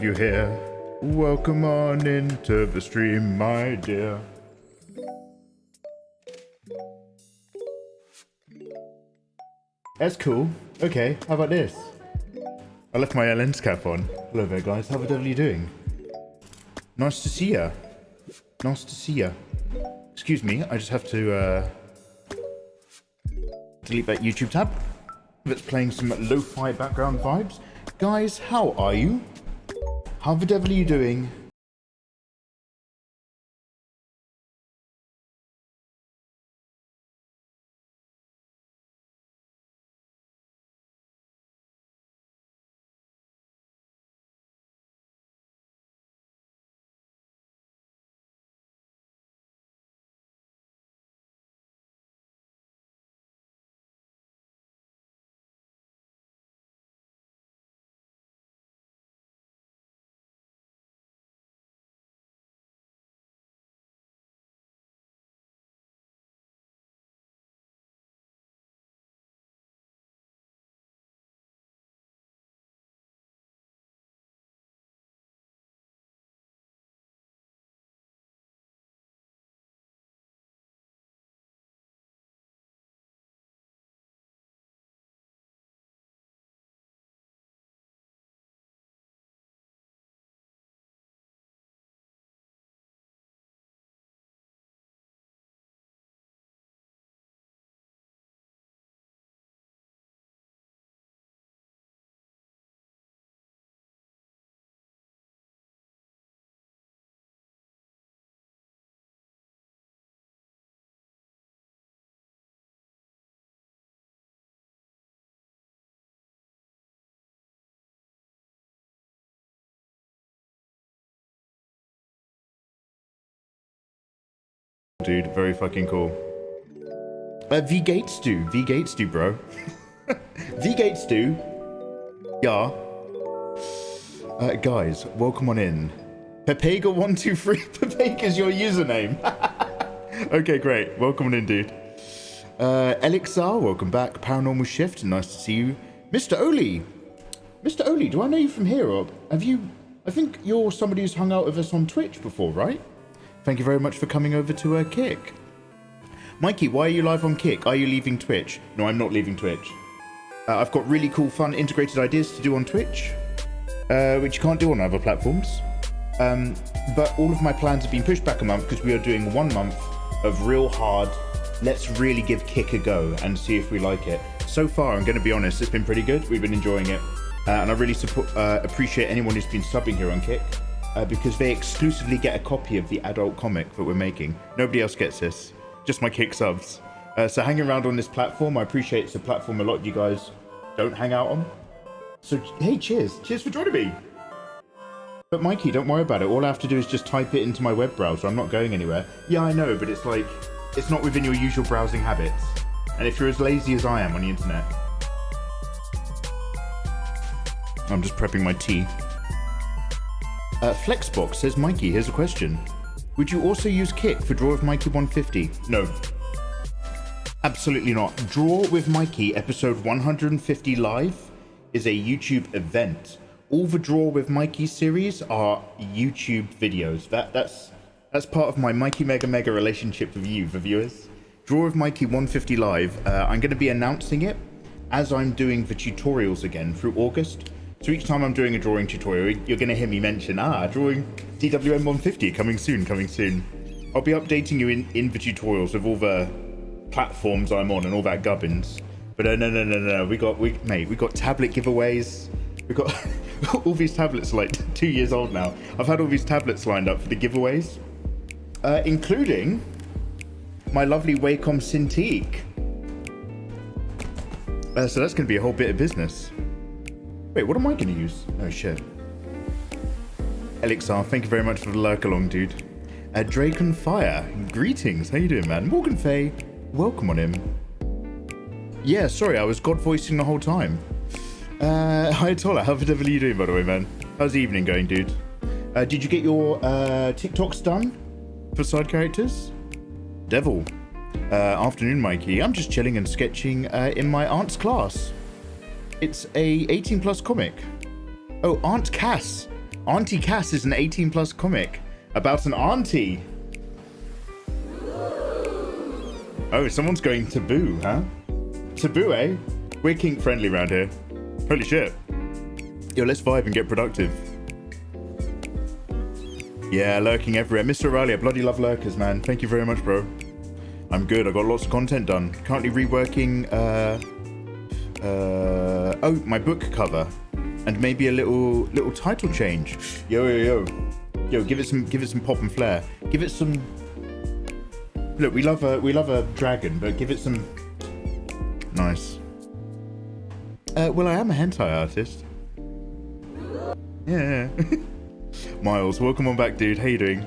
You here? Welcome on into the stream, my dear. That's cool. Okay, how about this? I left my lens cap on. Hello there, guys. How the devil are you doing? Nice to see ya. Nice to see ya. Excuse me, I just have to delete that YouTube tab. That's playing some lo-fi background vibes. Guys, how are you? How the devil are you doing? Dude, very fucking cool. V Gates do, bro. V Gates do. Yeah. Guys, welcome on in. Pepega123. Pepega's your username. Okay, great. Welcome on in, dude. Elixir, welcome back. Paranormal Shift, nice to see you. Mr. Oli. Mr. Oli, do I know you from here? Or have you... I think you're somebody who's hung out with us on Twitch before, right? Thank you very much for coming over to Kick. Mikey, why are you live on Kick? Are you leaving Twitch? No, I'm not leaving Twitch. I've got really cool, fun, integrated ideas to do on Twitch, which you can't do on other platforms. But all of my plans have been pushed back a month because we are doing 1 month of real hard, let's really give Kick a go and see if we like it. So far, I'm going to be honest, it's been pretty good. We've been enjoying it. And I really appreciate anyone who's been subbing here on Kick. Because they exclusively get a copy of the adult comic that we're making. Nobody else gets this, just my Kick subs. So hanging around on this platform, I appreciate it's a platform a lot of you guys don't hang out on. So hey, cheers for joining me. But Mikey, don't worry about it. All I have to do is just type it into my web browser. I'm not going anywhere. Yeah, I know, but it's like, it's not within your usual browsing habits. And if you're as lazy as I am on the internet. I'm just prepping my tea. Flexbox says, Mikey, here's a question. Would you also use Kick for Draw with Mikey 150? No. Absolutely not. Draw with Mikey episode 150 live is a YouTube event. All the Draw with Mikey series are YouTube videos. That's part of my Mikey Mega relationship with you, the viewers. Draw with Mikey 150 live. I'm going to be announcing it as I'm doing the tutorials again through August. So each time I'm doing a drawing tutorial, you're going to hear me mention, drawing DWM 150, coming soon. I'll be updating you in the tutorials with all the platforms I'm on and all that gubbins. But no, we got tablet giveaways. We got all these tablets are like 2 years old now. I've had all these tablets lined up for the giveaways, including my lovely Wacom Cintiq. So that's going to be a whole bit of business. Wait, what am I going to use? Oh, shit. Elixir, thank you very much for the lurk along, dude. Draken Fire, greetings. How you doing, man? Morgan Faye, welcome on in. Yeah, sorry, I was God voicing the whole time. Hi, Tola. How the devil are you doing, by the way, man? How's the evening going, dude? Did you get your TikToks done for side characters? Devil. Afternoon, Mikey. I'm just chilling and sketching in my aunt's class. It's a 18+ comic. Oh, Aunt Cass. Auntie Cass is an 18+ comic about an auntie. Oh, someone's going taboo, huh? Taboo, eh? We're kink friendly around here. Holy shit. Yo, let's vibe and get productive. Yeah, lurking everywhere. Mr. O'Reilly, I bloody love lurkers, man. Thank you very much, bro. I'm good. I got lots of content done. Currently reworking my book cover and maybe a little title change. Yo, give it some pop and flair. Give it some. Look, we love a dragon, but give it some. Nice. Well, I am a hentai artist. Yeah. Miles, welcome on back, dude. How you doing?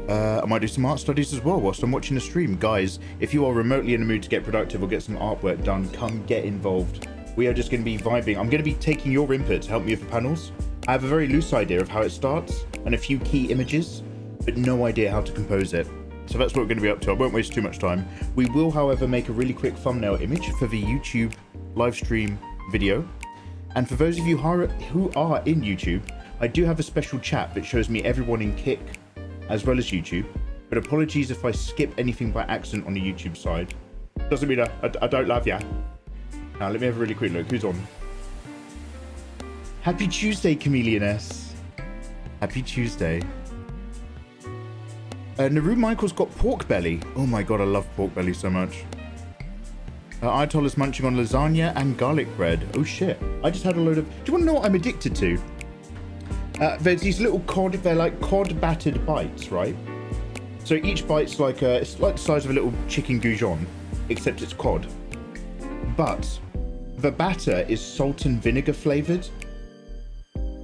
I might do some art studies as well whilst I'm watching the stream. Guys, if you are remotely in the mood to get productive or get some artwork done, come get involved. We are just going to be vibing. I'm going to be taking your input to help me with the panels. I have a very loose idea of how it starts and a few key images, but no idea how to compose it. So that's what we're going to be up to. I won't waste too much time. We will, however, make a really quick thumbnail image for the YouTube live stream video. And for those of you who are in YouTube, I do have a special chat that shows me everyone in Kick as well as YouTube, but apologies if I skip anything by accident on the YouTube side. Doesn't mean I don't love ya. Now let me have a really quick look. Who's on? Happy Tuesday, Chameleoness. Happy Tuesday. Naru Michael's got pork belly. Oh my god, I love pork belly so much. Ayatollah is munching on lasagna and garlic bread. Oh shit. I just had a load of... Do you want to know what I'm addicted to? There's these little cod, they're like cod battered bites, right? So each bite's like it's like the size of a little chicken goujon, except it's cod. But the batter is salt and vinegar flavored.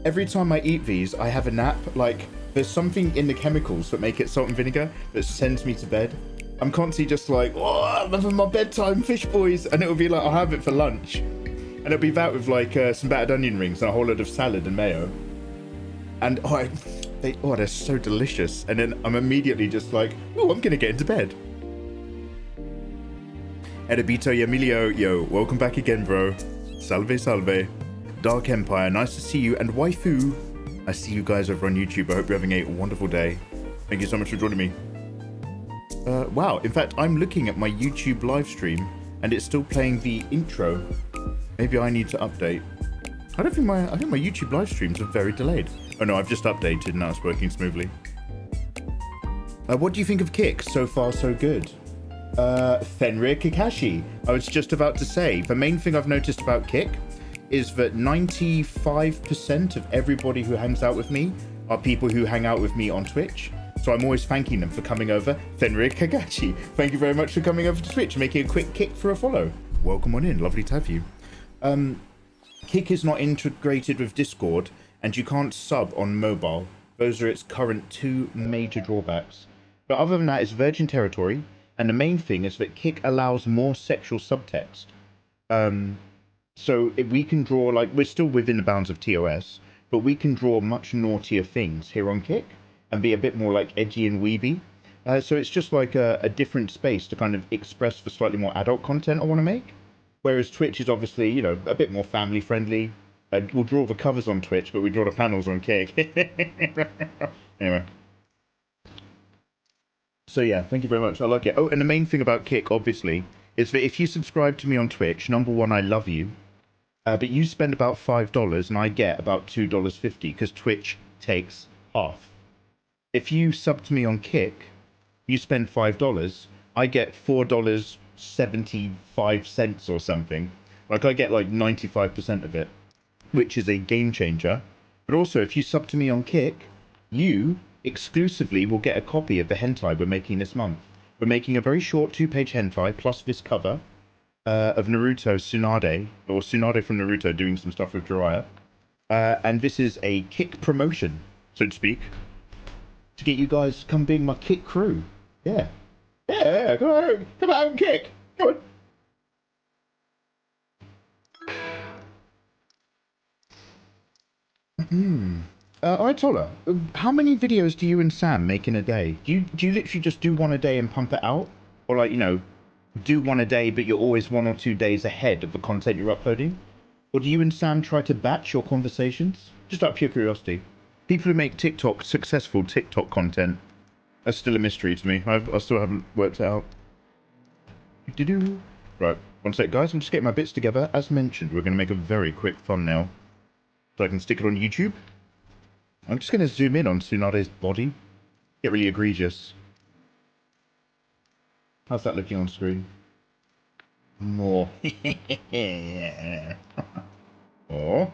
Every time I eat these, I have a nap. Like, there's something in the chemicals that make it salt and vinegar that sends me to bed. I'm constantly just like, oh, I'm having my bedtime fish boys. And it'll be like, I'll have it for lunch. And it'll be that with like some battered onion rings and a whole load of salad and mayo. And they're so delicious. And then I'm immediately just like, oh, I'm gonna get into bed. Edibito Emilio, yo, welcome back again, bro. Salve, salve. Dark Empire, nice to see you. And Waifu, I see you guys over on YouTube. I hope you're having a wonderful day. Thank you so much for joining me. Wow, in fact, I'm looking at my YouTube live stream and it's still playing the intro. Maybe I need to update. I think my YouTube live streams are very delayed. Oh no, I've just updated, now it's working smoothly. What do you think of Kick? So far, so good. Fenrir Kakashi. I was just about to say, the main thing I've noticed about Kick is that 95% of everybody who hangs out with me are people who hang out with me on Twitch. So I'm always thanking them for coming over. Fenrir Kakashi, thank you very much for coming over to Twitch and making a quick Kick for a follow. Welcome on in, lovely to have you. Kick is not integrated with Discord, and you can't sub on mobile. Those are its current two major drawbacks. But other than that, it's virgin territory, and the main thing is that Kick allows more sexual subtext. So if we can draw, like, we're still within the bounds of TOS, but we can draw much naughtier things here on Kick, and be a bit more like edgy and weeby. So it's just like a different space to kind of express the slightly more adult content I want to make. Whereas Twitch is obviously, you know, a bit more family friendly. We'll draw the covers on Twitch, but we draw the panels on Kick. Anyway. So yeah, thank you very much. I like it. Oh, and the main thing about Kick, obviously, is that if you subscribe to me on Twitch, number one, I love you. But you spend about $5 and I get about $2.50 because Twitch takes half. If you sub to me on Kick, you spend $5, I get $4.75 or something. Like, I get like 95% of it, which is a game changer. But also, if you sub to me on Kick, you exclusively will get a copy of the hentai we're making this month. We're making a very short 2-page hentai plus this cover of Naruto TSUNADE, or TSUNADE from Naruto doing some stuff with Jiraiya. And this is a Kick promotion, so to speak, to get you guys to come being my Kick crew. Yeah. Yeah, come on, Kick. Come on. Ayatollah, how many videos do you and Sam make in a day? Do you literally just do one a day and pump it out? Or, like, you know, do one a day, but you're always 1 or 2 days ahead of the content you're uploading? Or do you and Sam try to batch your conversations? Just out of pure curiosity. People who make TikTok, successful TikTok content, are still a mystery to me. I still haven't worked it out. Right, one sec, guys. I'm just getting my bits together. As mentioned, we're going to make a very quick thumbnail so I can stick it on YouTube. I'm just going to zoom in on TSUNADE's body. Get really egregious. How's that looking on screen? More. Oh.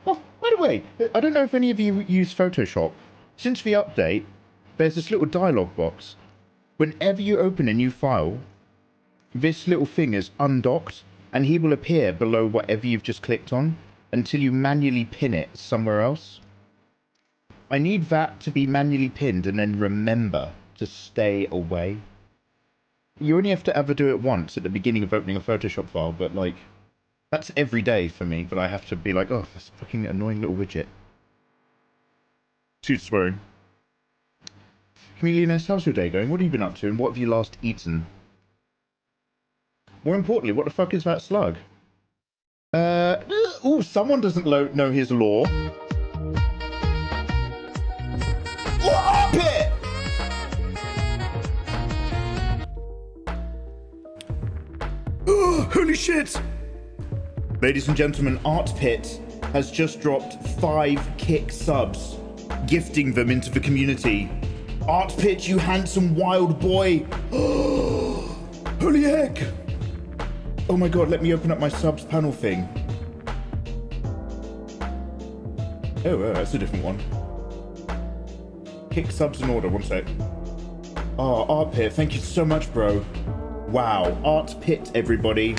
Oh, by the way, I don't know if any of you use Photoshop. Since the update, there's this little dialog box. Whenever you open a new file, this little thing is undocked, and he will appear below whatever you've just clicked on until you manually pin it somewhere else. I need that to be manually pinned and then remember to stay away. You only have to ever do it once at the beginning of opening a Photoshop file, but like, that's every day for me, but I have to be like, oh, this fucking annoying little widget. Excuse swearing. Chameleon S, how's your day going? What have you been up to, and what have you last eaten? More importantly, what the fuck is that slug? Oh, someone doesn't know his lore. Up it! Oh, holy shit! Ladies and gentlemen, Art Pit has just dropped 5 kick subs, gifting them into the community. Art Pit, you handsome wild boy! Holy heck! Oh my god, let me open up my subs panel thing. Oh, that's a different one. Kick subs in order, one sec. Oh, Art Pit, thank you so much, bro. Wow, Art Pit, everybody.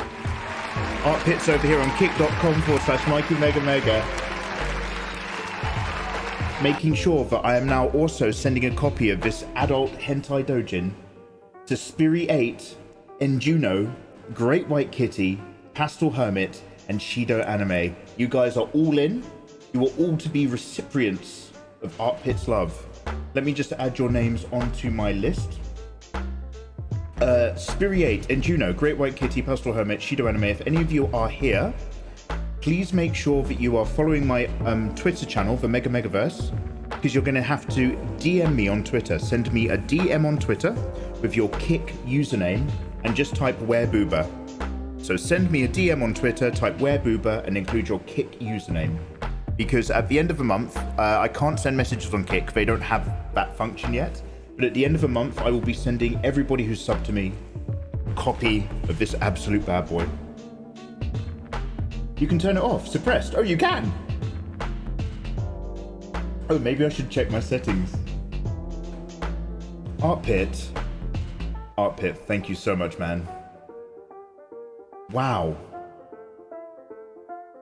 Art Pit's over here on kick.com/MikeyMegaMega. Making sure that I am now also sending a copy of this adult hentai doujin to Spiri8, Enjuno, Great White Kitty, Pastel Hermit, and Shido Anime. You guys are all in. You are all to be recipients of Art Pit's love. Let me just add your names onto my list. Spiri8, Enjuno, Great White Kitty, Pastel Hermit, Shido Anime. If any of you are here, please make sure that you are following my Twitter channel, the Mega Megaverse, because you're going to have to DM me on Twitter. Send me a DM on Twitter with your Kick username and just type wereboober. So send me a DM on Twitter, type wereboober, and include your Kick username. Because at the end of the month, I can't send messages on Kick. They don't have that function yet. But at the end of the month, I will be sending everybody who's subbed to me a copy of this absolute bad boy. You can turn it off. Suppressed. Oh, you can! Oh, maybe I should check my settings. Art Pit. Art Pit, thank you so much, man. Wow.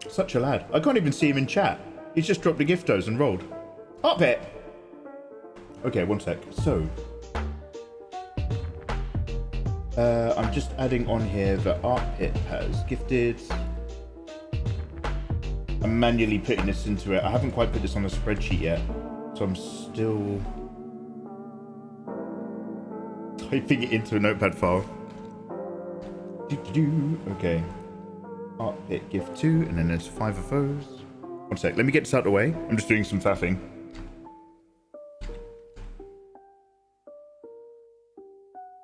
Such a lad. I can't even see him in chat. He's just dropped the giftos and rolled. Art Pit! Okay, one sec. So, I'm just adding on here that Art Pit has gifted. I'm manually putting this into it. I haven't quite put this on a spreadsheet yet, so I'm still typing it into a notepad file. Okay. Art Pit gift 2, and then there's 5 of those. One sec, let me get this out of the way. I'm just doing some faffing.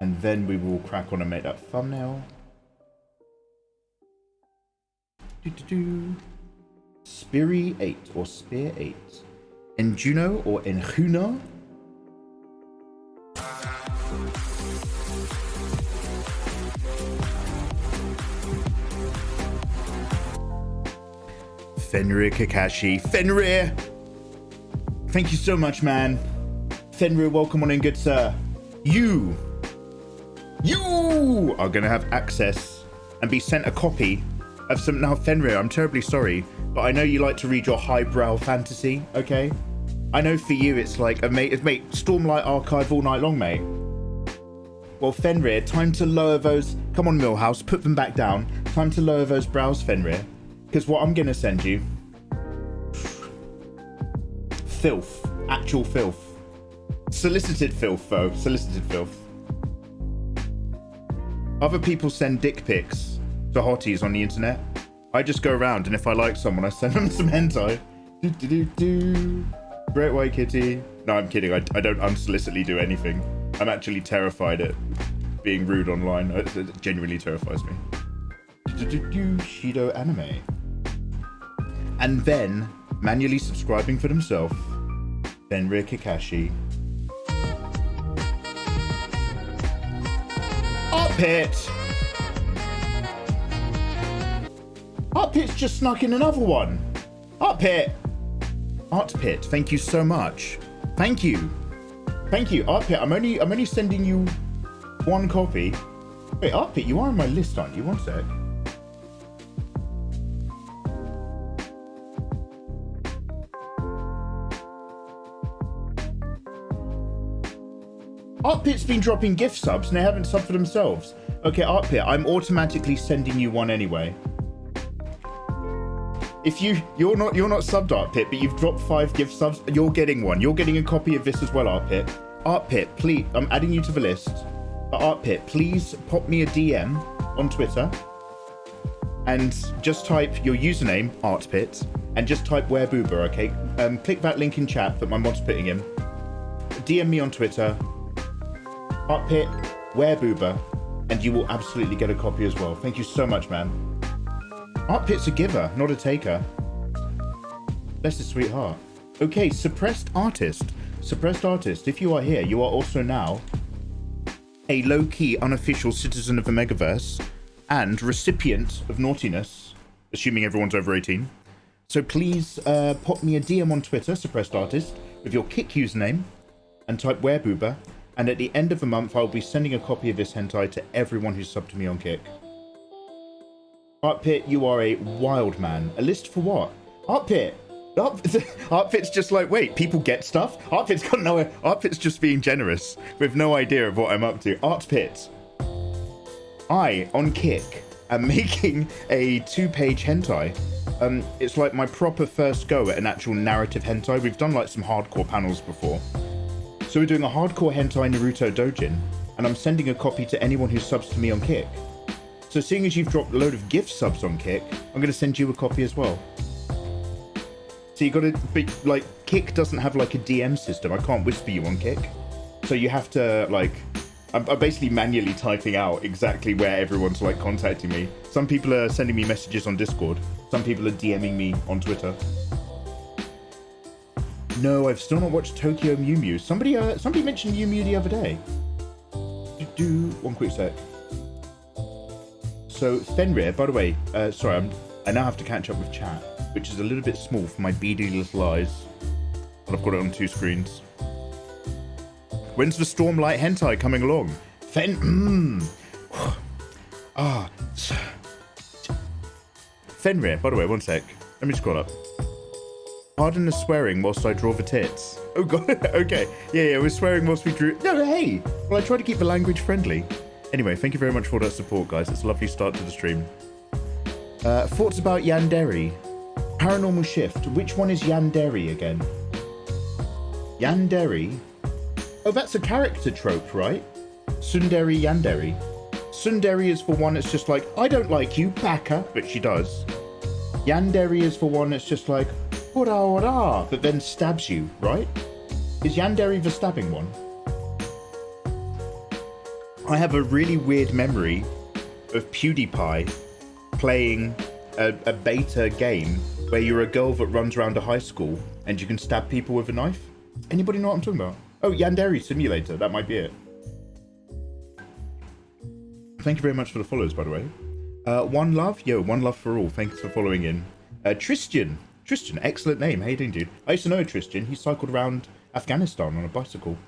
And then we will crack on and make that thumbnail. Spiri8 or Spear8. Enjuno or Enjuno. Fenrir Kakashi. Fenrir! Thank you so much, man. Fenrir, welcome on in, good sir. You are gonna have access and be sent a copy of some. Now, Fenrir, I'm terribly sorry, but I know you like to read your highbrow fantasy, okay? I know for you it's like a mate, Stormlight Archive all night long, mate. Well, Fenrir, time to lower those. Come on, Millhouse, put them back down. Time to lower those brows, Fenrir. Because what I'm gonna send you, filth, actual filth, solicited filth, though, solicited filth. Other people send dick pics to hotties on the internet. I just go around, and if I like someone, I send them some hentai. Great white kitty. No, I'm kidding. I don't unsolicitedly do anything. I'm actually terrified at being rude online. It genuinely terrifies me. Shido anime. And then manually subscribing for themselves. Fenrir Kakashi. Art Pit! Art Pit's just snuck in another one. Art Pit! Art Pit, thank you so much. Thank you. Thank you, Art Pit. I'm only sending you one copy. Wait, Art Pit, you are on my list, aren't you? One sec. Art Pit's been dropping gift subs and they haven't subbed for themselves. Okay, Art Pit, I'm automatically sending you one anyway. If you're not subbed, Art Pit, but you've dropped 5 gift subs, you're getting one. You're getting a copy of this as well, Art Pit. Art Pit, please, I'm adding you to the list. But Art Pit, please pop me a DM on Twitter and just type your username, Art Pit, and just type Wereboober, okay? Click that link in chat that my mod's putting in. DM me on Twitter, Art Pit, Wereboober, and you will absolutely get a copy as well. Thank you so much, man. Art Pit's a giver, not a taker. Bless his sweetheart. Okay, suppressed artist. Suppressed artist, if you are here, you are also now a low-key unofficial citizen of the Megaverse and recipient of naughtiness, assuming everyone's over 18. So please pop me a DM on Twitter, suppressed artist, with your Kick username and type Wereboober. And at the end of the month, I'll be sending a copy of this hentai to everyone who's subbed to me on Kick. Art Pit, you are a wild man. A list for what? Art Pit. Art Pit's just like, wait, people get stuff? Art Pit's got no... Art Pit's just being generous with no idea of what I'm up to. Art Pit. I, on Kick, am making a 2-page hentai. It's like my proper first go at an actual narrative hentai. We've done like some hardcore panels before. So we're doing a hardcore hentai Naruto Dojin, and I'm sending a copy to anyone who subs to me on Kick. So seeing as you've dropped a load of gift subs on Kick, I'm going to send you a copy as well. So you got to be like, Kick doesn't have like a DM system. I can't whisper you on Kick. So you have to like, I'm basically manually typing out exactly where everyone's like contacting me. Some people are sending me messages on Discord. Some people are DMing me on Twitter. No, I've still not watched Tokyo Mew Mew. Somebody mentioned Mew Mew the other day. One quick sec. So Fenrir, by the way, sorry, I now have to catch up with chat, which is a little bit small for my beady little eyes. But I've got it on 2 screens. When's the Stormlight hentai coming along? Fenrir, by the way, one sec. Let me scroll up. Pardon the swearing whilst I draw the tits. Oh god, okay. Yeah, we're swearing whilst we drew. No, hey! Well, I try to keep the language friendly. Anyway, thank you very much for all that support, guys. It's a lovely start to the stream. Thoughts about Yandere? Paranormal Shift. Which one is Yandere again? Yandere? Oh, that's a character trope, right? Tsundere Yandere. Tsundere is for one that's just like, I don't like you, baka, but she does. Yandere is for one that's just like, ora ora, but then stabs you, right? Is Yandere the stabbing one? I have a really weird memory of PewDiePie playing a beta game where you're a girl that runs around a high school and you can stab people with a knife. Anybody know what I'm talking about? Oh, Yandere Simulator, that might be it. Thank you very much for the follows, by the way. One Love, yo, One Love for all. Thanks for following in. Tristan, excellent name. How you doing, dude? I used to know Tristan. He cycled around Afghanistan on a bicycle.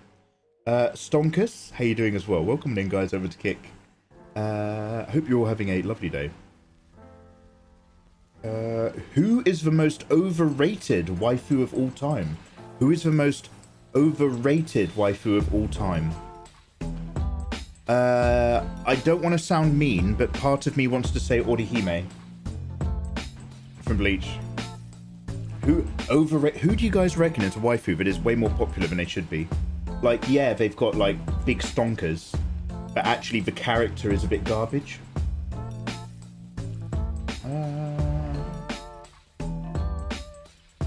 Stonkus, how you doing as well? Welcome in, guys, over to Kick. Hope you're all having a lovely day. Who is the most overrated waifu of all time? Who is the most overrated waifu of all time? I don't want to sound mean, but part of me wants to say Orihime from Bleach. Who do you guys reckon is a waifu that is way more popular than they should be? Like, yeah, they've got like big stonkers, but actually the character is a bit garbage.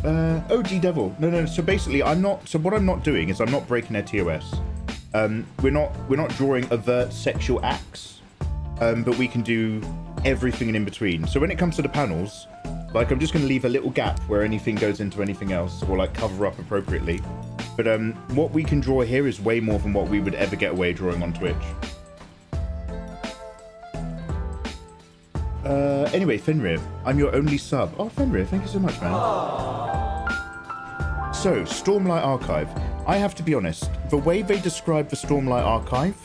OG Devil. No. So basically, what I'm not doing is I'm not breaking their TOS. We're not drawing overt sexual acts, but we can do everything in between. So when it comes to the panels, like I'm just going to leave a little gap where anything goes into anything else, or like cover up appropriately. But what we can draw here is way more than what we would ever get away drawing on Twitch. Anyway, Fenrir, I'm your only sub. Oh, Fenrir, thank you so much, man. So, Stormlight Archive. I have to be honest, the way they describe the Stormlight Archive,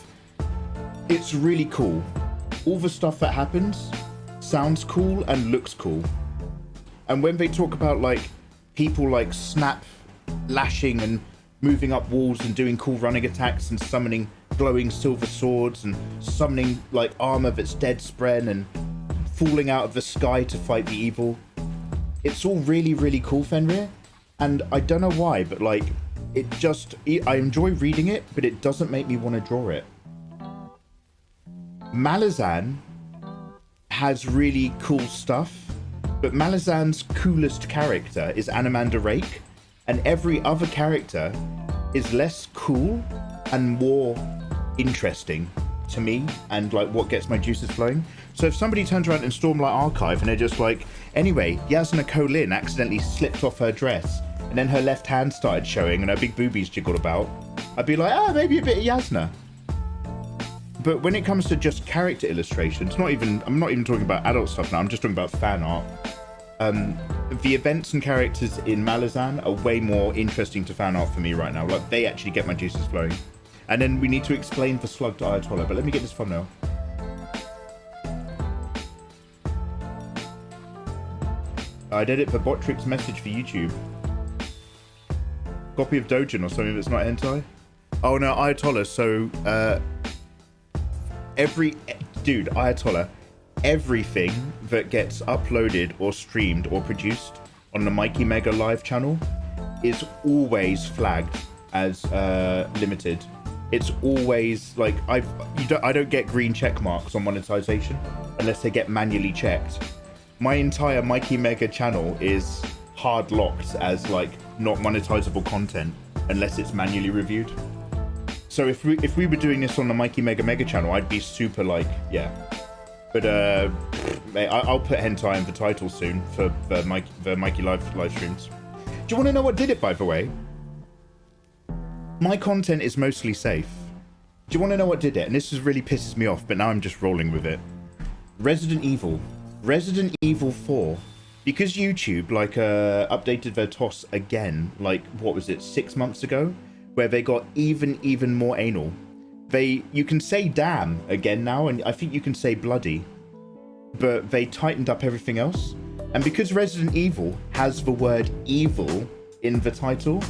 it's really cool. All the stuff that happens sounds cool and looks cool. And when they talk about, like, people, like, snap, lashing and moving up walls and doing cool running attacks and summoning glowing silver swords and summoning, like, armor that's dead spread and falling out of the sky to fight the evil. It's all really, really cool, Fenrir. And I don't know why, but like, I enjoy reading it, but it doesn't make me want to draw it. Malazan has really cool stuff, but Malazan's coolest character is Anamanda Rake, and every other character is less cool and more interesting to me, and like what gets my juices flowing. So if somebody turns around in Stormlight Archive and they're just like, anyway, Yasna Kolin accidentally slipped off her dress and then her left hand started showing and her big boobies jiggled about, I'd be like, maybe a bit of Yasna. But when it comes to just character illustrations, I'm not even talking about adult stuff now, I'm just talking about fan art. The events and characters in Malazan are way more interesting to fan art for me right now. Like, they actually get my juices flowing. And then we need to explain the slug to Ayatollah, but let me get this thumbnail. I did it for Botrix's message for YouTube. Copy of Dojin or something that's not hentai? Oh no, Ayatollah, so Ayatollah, everything that gets uploaded or streamed or produced on the Mikey Mega live channel is always flagged as limited. It's always like I don't get green check marks on monetization unless they get manually checked. My entire Mikey Mega channel is hard locked as like not monetizable content unless it's manually reviewed. So if we were doing this on the Mikey Mega channel, I'd be super like, yeah. But I'll put hentai in the title soon for the Mikey live streams. Do you want to know what did it, by the way? My content is mostly safe. Do you want to know what did it? And this really pisses me off, but now I'm just rolling with it. Resident Evil 4. Because YouTube updated their TOS again, like what was it, 6 months ago, where they got even more anal. You can say damn again now, and I think you can say bloody, but they tightened up everything else. And because Resident Evil has the word evil in the title,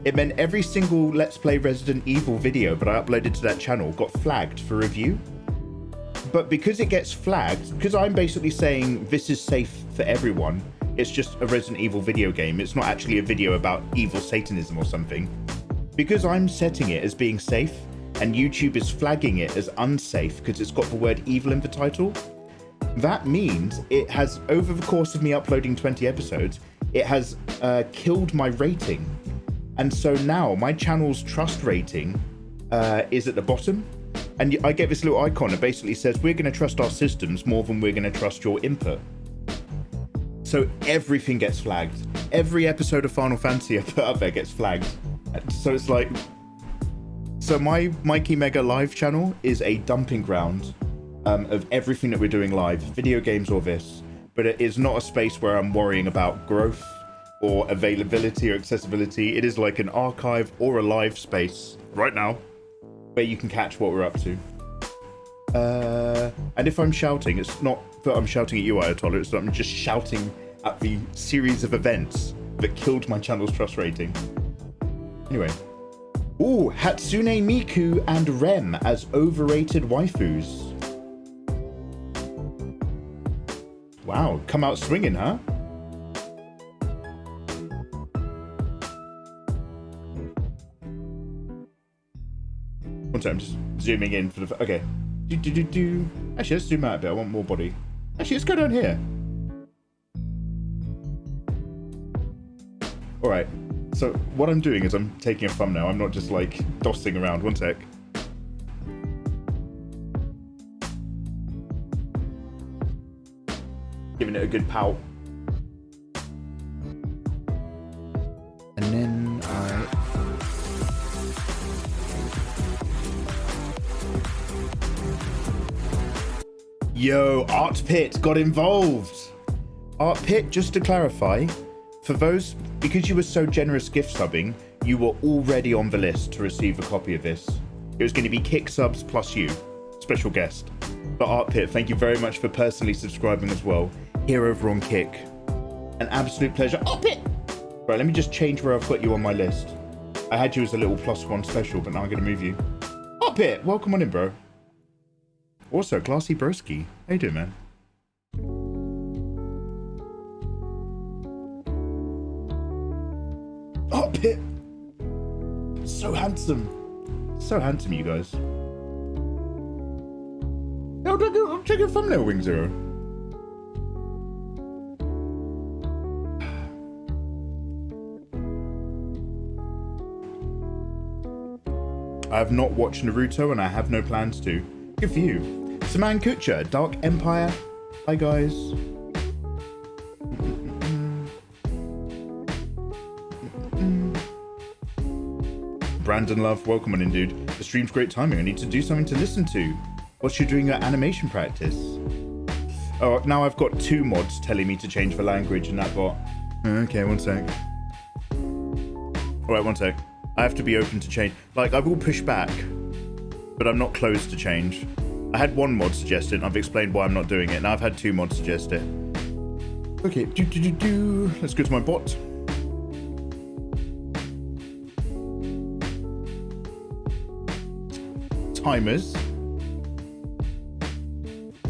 it meant every single Let's Play Resident Evil video that I uploaded to that channel got flagged for review. But because it gets flagged, because I'm basically saying this is safe for everyone, it's just a Resident Evil video game, it's not actually a video about evil Satanism or something. Because I'm setting it as being safe, and YouTube is flagging it as unsafe because it's got the word evil in the title, that means it has, over the course of me uploading 20 episodes, it has killed my rating. And so now my channel's trust rating is at the bottom. And I get this little icon that basically says, we're going to trust our systems more than we're going to trust your input. So everything gets flagged. Every episode of Final Fantasy I put up there gets flagged. So it's like... So my Mikey Mega live channel is a dumping ground of everything that we're doing live, video games or this. But it is not a space where I'm worrying about growth or availability or accessibility. It is like an archive or a live space right now where you can catch what we're up to. And if I'm shouting, it's not that I'm shouting at you, Ayatollah, it's that I'm just shouting at the series of events that killed my channel's trust rating. Anyway. Ooh, Hatsune Miku and Rem as overrated waifus. Wow, come out swinging, huh? One second, I'm just zooming in for the... Okay. Actually, let's zoom out a bit. I want more body. Actually, let's go down here. right. So what I'm doing is I'm taking a thumbnail. I'm not just like dossing around. One sec. Giving it a good pout. And then Yo, Art Pit got involved. Art Pit, just to clarify, for those, because you were so generous gift subbing, you were already on the list to receive a copy of this. It was going to be Kick subs plus you, special guest. But Art Pit, thank you very much for personally subscribing as well. Here over on Kick. An absolute pleasure. Art Pit! Right, let me just change where I've got you on my list. I had you as a little +1 special, but now I'm going to move you. Art Pit, welcome on in, bro. Also, Classy Broski. How you doing, man? Art Pit! So handsome. So handsome, you guys. I'm checking thumbnail, Wing Zero. I have not watched Naruto and I have no plans to. Good for you. Saman Kucha, Dark Empire. Hi, guys. Brandon Love, welcome on in, dude. The stream's great timing. I need to do something to listen to. What's you doing your animation practice? Oh, now I've got 2 mods telling me to change the language in that bot. Okay, one sec. Alright, one sec. I have to be open to change. Like, I will push back, but I'm not closed to change. I had 1 mod suggest it, and I've explained why I'm not doing it. Now I've had 2 mods suggest it. Okay, let's go to my bot. Timers.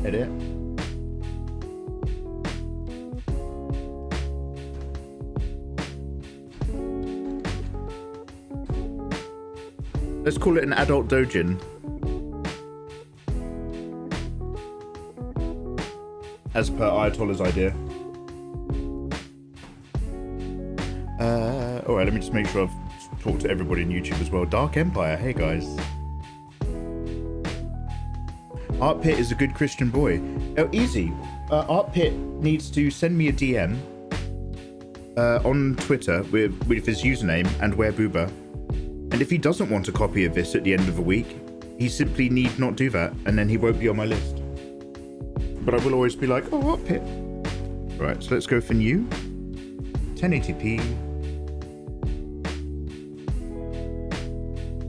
Edit. Let's call it an adult dojin. As per Ayatollah's idea. Alright, let me just make sure I've talked to everybody on YouTube as well. Dark Empire, hey guys. Art Pit is a good Christian boy. Oh, easy. Art Pit needs to send me a DM on Twitter with his username and where booba. And if he doesn't want a copy of this at the end of the week, he simply need not do that, and then he won't be on my list. But I will always be like, oh, Art Pit. Right, so let's go for new. 1080p.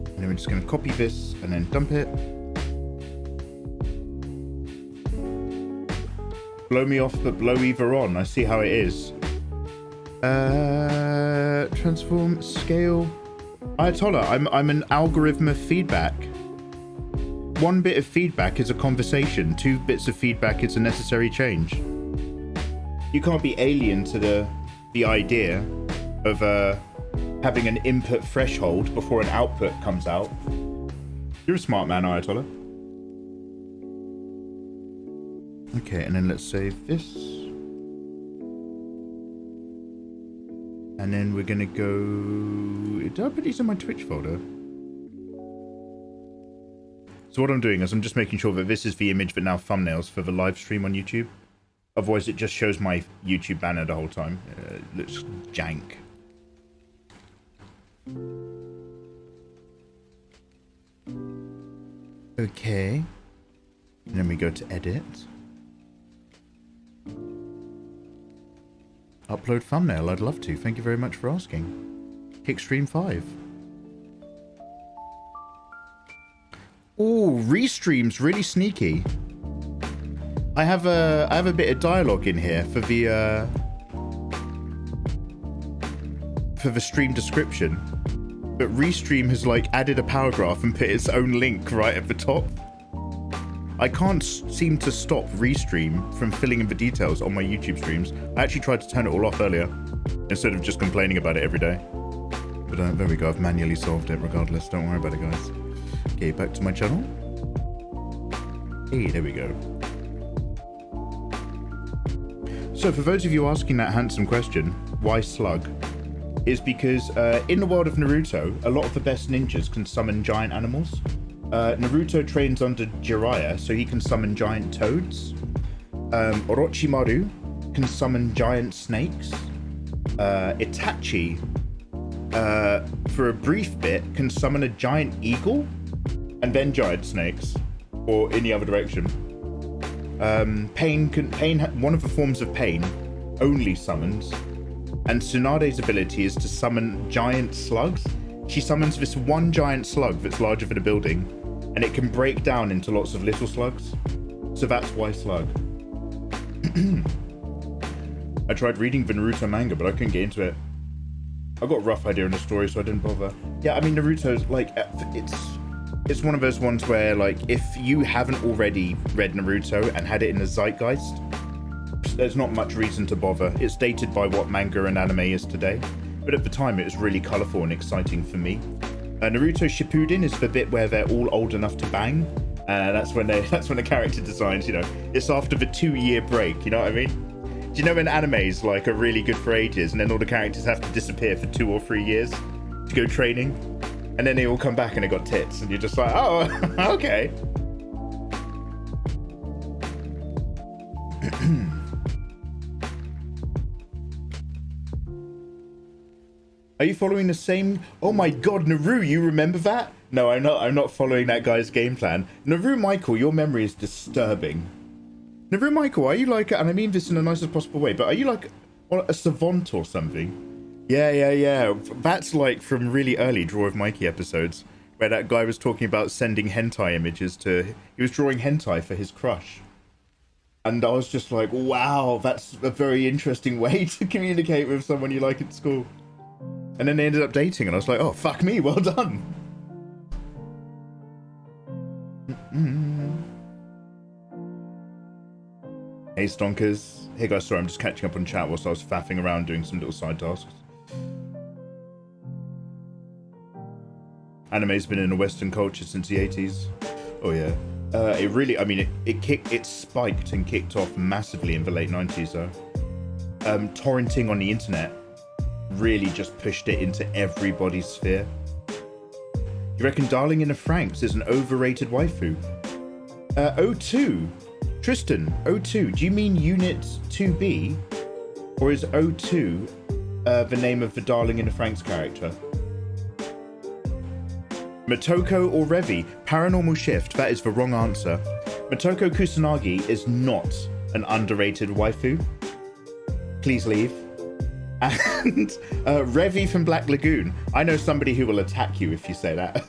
And then we're just going to copy this and then dump it. Blow me off, but blow either on. I see how it is. Transform, scale. Ayatollah, I'm an algorithm of feedback. 1 bit of feedback is a conversation. 2 bits of feedback is a necessary change. You can't be alien to the idea of having an input threshold before an output comes out. You're a smart man, Ayatollah. Okay, and then let's save this. And then we're gonna go... Did I put these in my Twitch folder? So what I'm doing is I'm just making sure that this is the image but now thumbnails for the live stream on YouTube. Otherwise it just shows my YouTube banner the whole time. It looks jank. Okay. And then we go to edit. Upload thumbnail, I'd love to. Thank you very much for asking. Kickstream 5. Oh, restream's really sneaky. I have a bit of dialogue in here for the stream description. But Restream has like added a paragraph and put its own link right at the top. I can't seem to stop Restream from filling in the details on my YouTube streams. I actually tried to turn it all off earlier, instead of just complaining about it every day. But there we go, I've manually solved it regardless. Don't worry about it, guys. Okay, back to my channel. Hey, there we go. So for those of you asking that handsome question, why Slug? is because in the world of Naruto, a lot of the best ninjas can summon giant animals. Naruto trains under Jiraiya, so he can summon giant toads. Orochimaru can summon giant snakes. Itachi, for a brief bit, can summon a giant eagle and then giant snakes, or in the other direction. Pain, one of the forms of Pain only summons, and Tsunade's ability is to summon giant slugs. She summons this one giant slug that's larger than a building, and it can break down into lots of little slugs. So that's why slug. I tried reading the Naruto manga, but I couldn't get into it. I got a rough idea in the story, so I didn't bother. Yeah, I mean, Naruto's like, it's one of those ones where, like, if you haven't already read Naruto and had it in the zeitgeist, there's not much reason to bother. It's dated by what manga and anime is today, but at the time it was really colourful and exciting for me. Naruto Shippuden is the bit where they're all old enough to bang. That's when the character designs, you know, it's after the 2-year break, you know what I mean? Do you know when animes like are really good for ages and then all the characters have to disappear for 2 or 3 years to go training? And then they all come back and they got tits and you're just like, oh, okay. Are you following the same? Oh my god, Naru, you remember that? No, I'm not following that guy's game plan. Naru Michael, your memory is disturbing. Naru Michael, are you like, and I mean this in the nicest possible way, but are you like a savant or something? Yeah. That's like from really early Draw of Mikey episodes, where that guy was talking about sending hentai images to, he was drawing hentai for his crush. And I was just like, wow, that's a very interesting way to communicate with someone you like at school. And then they ended up dating, and I was like, oh, fuck me, well done. Hey, Stonkers. Hey, guys, sorry, I'm just catching up on chat whilst I was faffing around doing some little side tasks. Anime's been in the Western culture since the 80s. Oh, yeah. It really, I mean, it spiked and kicked off massively in the late 90s, though. Torrenting on the internet really just pushed it into everybody's sphere. You reckon Darling in the Franxx is an overrated waifu? O2. Tristan, O2, do you mean Unit 2B? Or is O2 the name of the Darling in the Franxx character? Motoko or Revi? Paranormal Shift, that is the wrong answer. Motoko Kusanagi is not an underrated waifu. Please leave. And Revi from Black Lagoon. I know somebody who will attack you if you say that.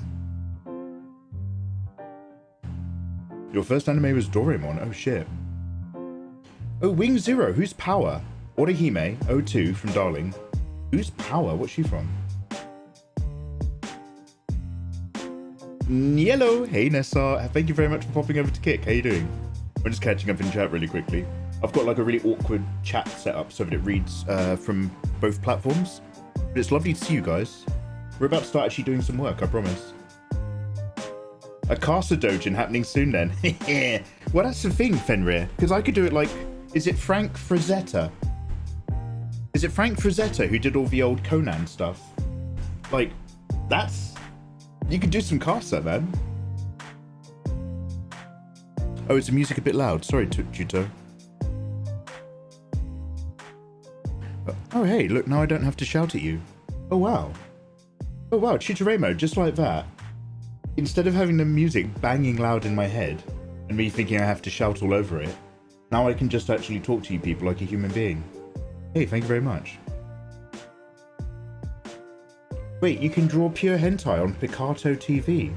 Your first anime was Doraemon. Oh shit. Oh, Wing Zero. Who's Power? Orihime. O2 from Darling. Who's Power? What's she from? Yellow. Hey Nessa. Thank you very much for popping over to Kick. How you doing? I'm just catching up in chat really quickly. I've got like a really awkward chat set up so that it reads from both platforms. But it's lovely to see you guys. We're about to start actually doing some work, I promise. A Casa Dojin happening soon then. Well, that's the thing, Fenrir, because I could do it like, is it Frank Frazetta? Is it Frank Frazetta who did all the old Conan stuff? Like, that's, you could do some Casa, man. Oh, is the music a bit loud? Sorry, Tuto. Oh, hey, look, now I don't have to shout at you. Oh, wow. Oh, wow, Chitoremo, just like that. Instead of having the music banging loud in my head and me thinking I have to shout all over it, now I can just actually talk to you people like a human being. Hey, thank you very much. Wait, you can draw pure hentai on Picato TV.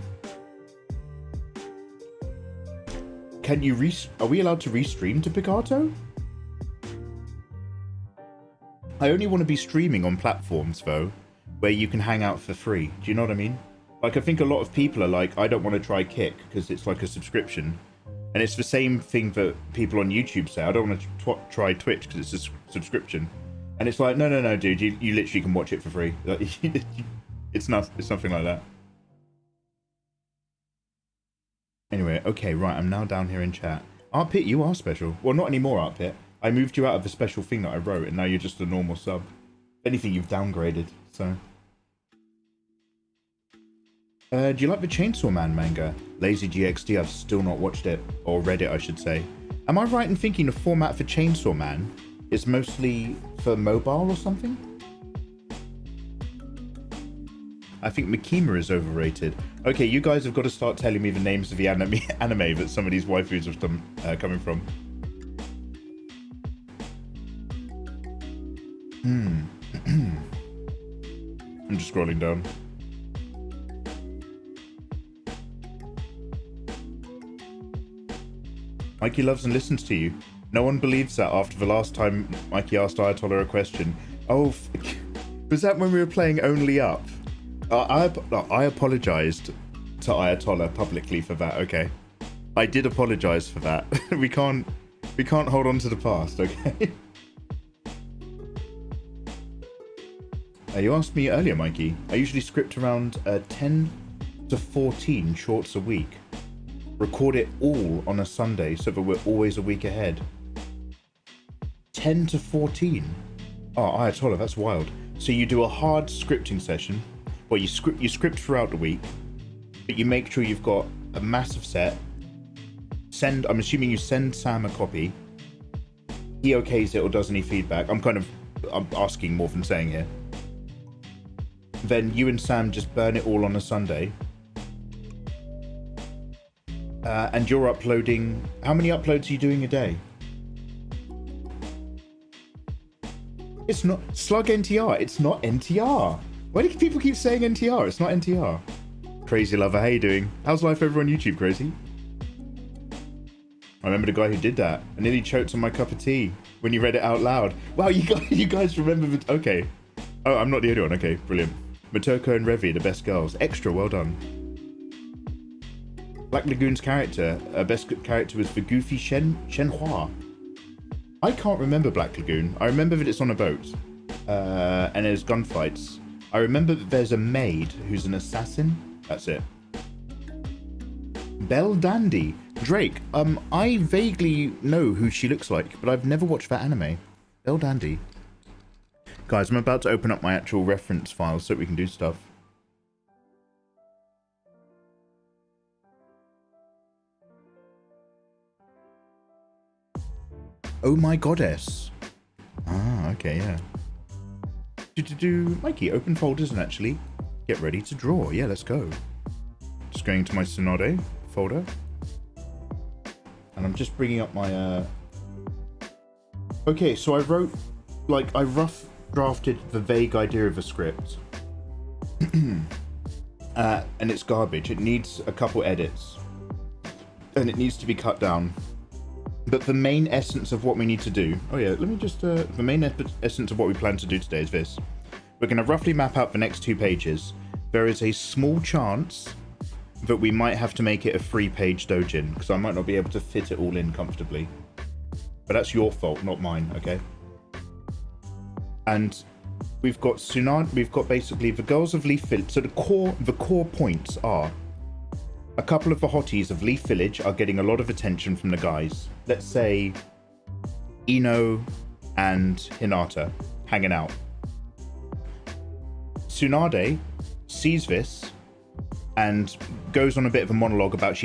Can you are we allowed to restream to Picato? I only want to be streaming on platforms, though, where you can hang out for free. Do you know what I mean? Like, I think a lot of people are like, I don't want to try Kick because it's like a subscription. And it's the same thing that people on YouTube say. I don't want to try Twitch because it's a subscription. And it's like, no, dude, you literally can watch it for free. It's something like that. Anyway, okay, right, I'm now down here in chat. Artpit, you are special. Well, not anymore, Artpit. I moved you out of the special thing that I wrote, and now you're just a normal sub. If anything, you've downgraded, so. Do you like the Chainsaw Man manga? Lazy GXD, I've still not watched it, or read it, I should say. Am I right in thinking the format for Chainsaw Man is mostly for mobile or something? I think Makima is overrated. Okay, you guys have got to start telling me the names of the anime that some of these waifus are coming from. I'm just scrolling down. Mikey loves and listens to you. No one believes that after the last time Mikey asked Ayatollah a question. Oh, was that when we were playing Only Up? I apologized to Ayatollah publicly for that. Okay, I did apologize for that. we can't hold on to the past. Okay. You asked me earlier, Mikey. I usually script around 10 to 14 shorts a week. Record it all on a Sunday so that we're always a week ahead. 10 to 14? Oh, Ayatollah, that's wild. So you do a hard scripting session, well, you script throughout the week, but you make sure you've got a massive set. I'm assuming you send Sam a copy. He okays it or does any feedback. I'm asking more than saying here. Then you and Sam just burn it all on a Sunday. And you're uploading... How many uploads are you doing a day? It's not... Slug NTR. It's not NTR. Why do people keep saying NTR? It's not NTR. Crazy Lover, how you doing? How's life over on YouTube, Crazy? I remember the guy who did that. I nearly choked on my cup of tea when you read it out loud. Wow, you guys remember the... Okay. Oh, I'm not the only one. Okay, brilliant. Motoko and Revi, the best girls. Extra, well done. Black Lagoon's character, best character was the goofy Shenhua. I can't remember Black Lagoon. I remember that it's on a boat, and there's gunfights. I remember that there's a maid who's an assassin. That's it. Belle Dandy. Drake, I vaguely know who she looks like, but I've never watched that anime. Belle Dandy. Guys, I'm about to open up my actual reference files so we can do stuff. Oh my goddess. Ah, okay, yeah. Mikey, open folders and actually get ready to draw. Yeah, let's go. Just going to my TSUNADE folder. And I'm just bringing up my... Okay, so I wrote... I rough drafted the vague idea of a script. And it's garbage. It needs a couple edits. And it needs to be cut down. But the main essence of what we need to do... Oh yeah, let me just... the main essence of what we plan to do today is this. We're going to roughly map out the next 2 pages. There is a small chance that we might have to make it a 3-page dojin, because I might not be able to fit it all in comfortably. But that's your fault, not mine, okay? And we've got TSUNADE, we've got basically the girls of Leaf Village. So the core points are... A couple of the hotties of Leaf Village are getting a lot of attention from the guys. Let's say Ino and Hinata hanging out. TSUNADE sees this and goes on a bit of a monologue about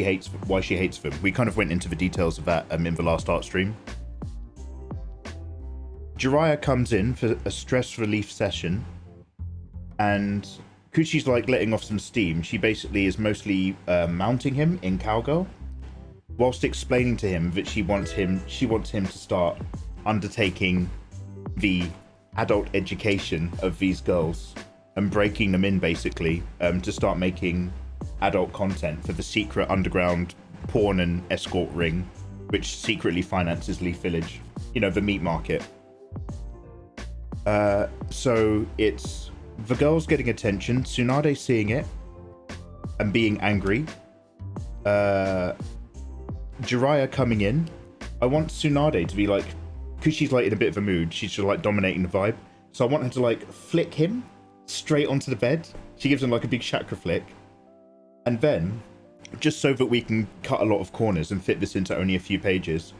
why she hates them. We kind of went into the details of that in the last art stream. Jiraiya comes in for a stress relief session, and because she's letting off some steam, she basically is mostly mounting him in cowgirl, whilst explaining to him that she wants him to start undertaking the adult education of these girls and breaking them in basically to start making adult content for the secret underground porn and escort ring, which secretly finances Leaf Village. You know, the meat market. So it's the girls getting attention, TSUNADE seeing it and being angry, Jiraiya coming in. I want TSUNADE to be because she's in a bit of a mood, she's just dominating the vibe. So I want her to flick him straight onto the bed. She gives him a big chakra flick. And then, just so that we can cut a lot of corners and fit this into only a few pages,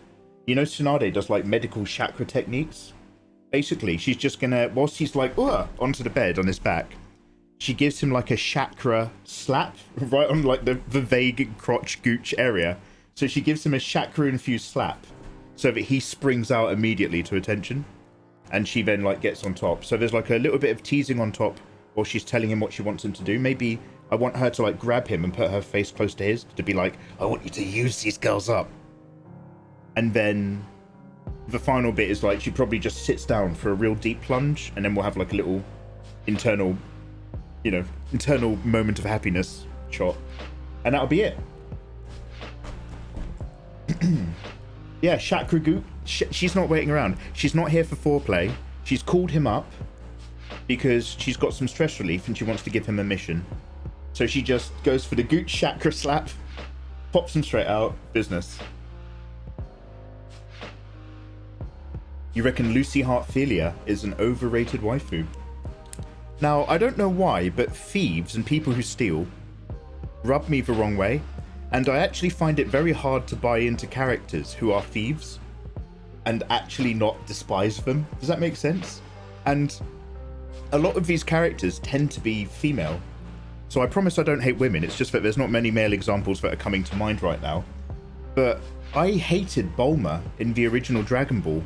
you know TSUNADE does medical chakra techniques. basically, she's just gonna, whilst he's like, ugh, onto the bed on his back, she gives him like a chakra slap right on like the vague crotch gooch area. So she gives him a chakra infused slap so that he springs out immediately to attention. And she then like gets on top. So there's like a little bit of teasing on top while she's telling him what she wants him to do. Maybe I want her to like grab him and put her face close to his to be like, I want you to use these girls up. And then the final bit is like she probably just sits down for a real deep plunge, and then we'll have like a little internal, you know, internal moment of happiness shot, and that'll be it. Yeah, chakra goop. She's not waiting around. She's not here for foreplay. She's called him up because she's got some stress relief and she wants to give him a mission. So she just goes for the gooch chakra slap, pops him straight out, business. You reckon Lucy Hartfilia is an overrated waifu? Now, I don't know why, but thieves and people who steal rub me the wrong way, and I actually find it very hard to buy into characters who are thieves and actually not despise them. Does that make sense? And a lot of these characters tend to be female. So I promise I don't hate women, it's just that there's not many male examples that are coming to mind right now. But I hated Bulma in the original Dragon Ball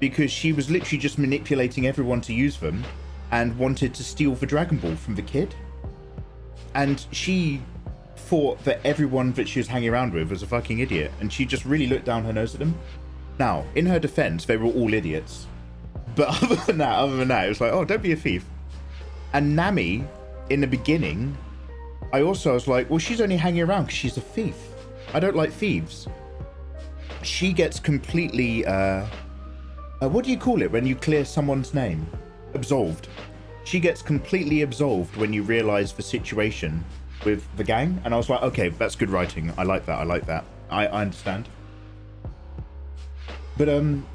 because she was literally just manipulating everyone to use them and wanted to steal the Dragon Ball from the kid. And she thought that everyone that she was hanging around with was a fucking idiot, and she just really looked down her nose at them. Now, in her defense, they were all idiots. But other than that, it was like, oh, don't be a thief. And Nami, in the beginning, I was like, well, she's only hanging around because she's a thief. I don't like thieves. She gets completely, what do you call it when you clear someone's name? Absolved. She gets completely absolved when you realize the situation with the gang. And I was like, okay, that's good writing. I like that. I understand. But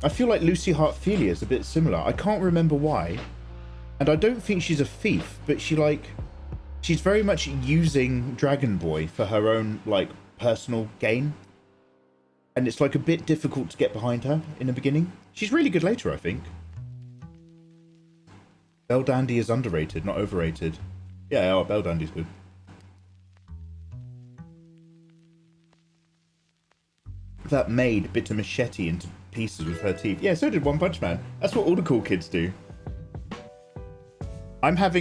I feel like Lucy Hartfilia is a bit similar. I can't remember why. And I don't think she's a thief, but she's very much using Dragon Boy for her own like personal gain. And it's like a bit difficult to get behind her in the beginning. She's really good later, I think. Belle Dandy is underrated, not overrated. Yeah, oh, Belle Dandy's good. That maid bit a machete into pieces with her teeth. Yeah, so did One Punch Man. That's what all the cool kids do. In one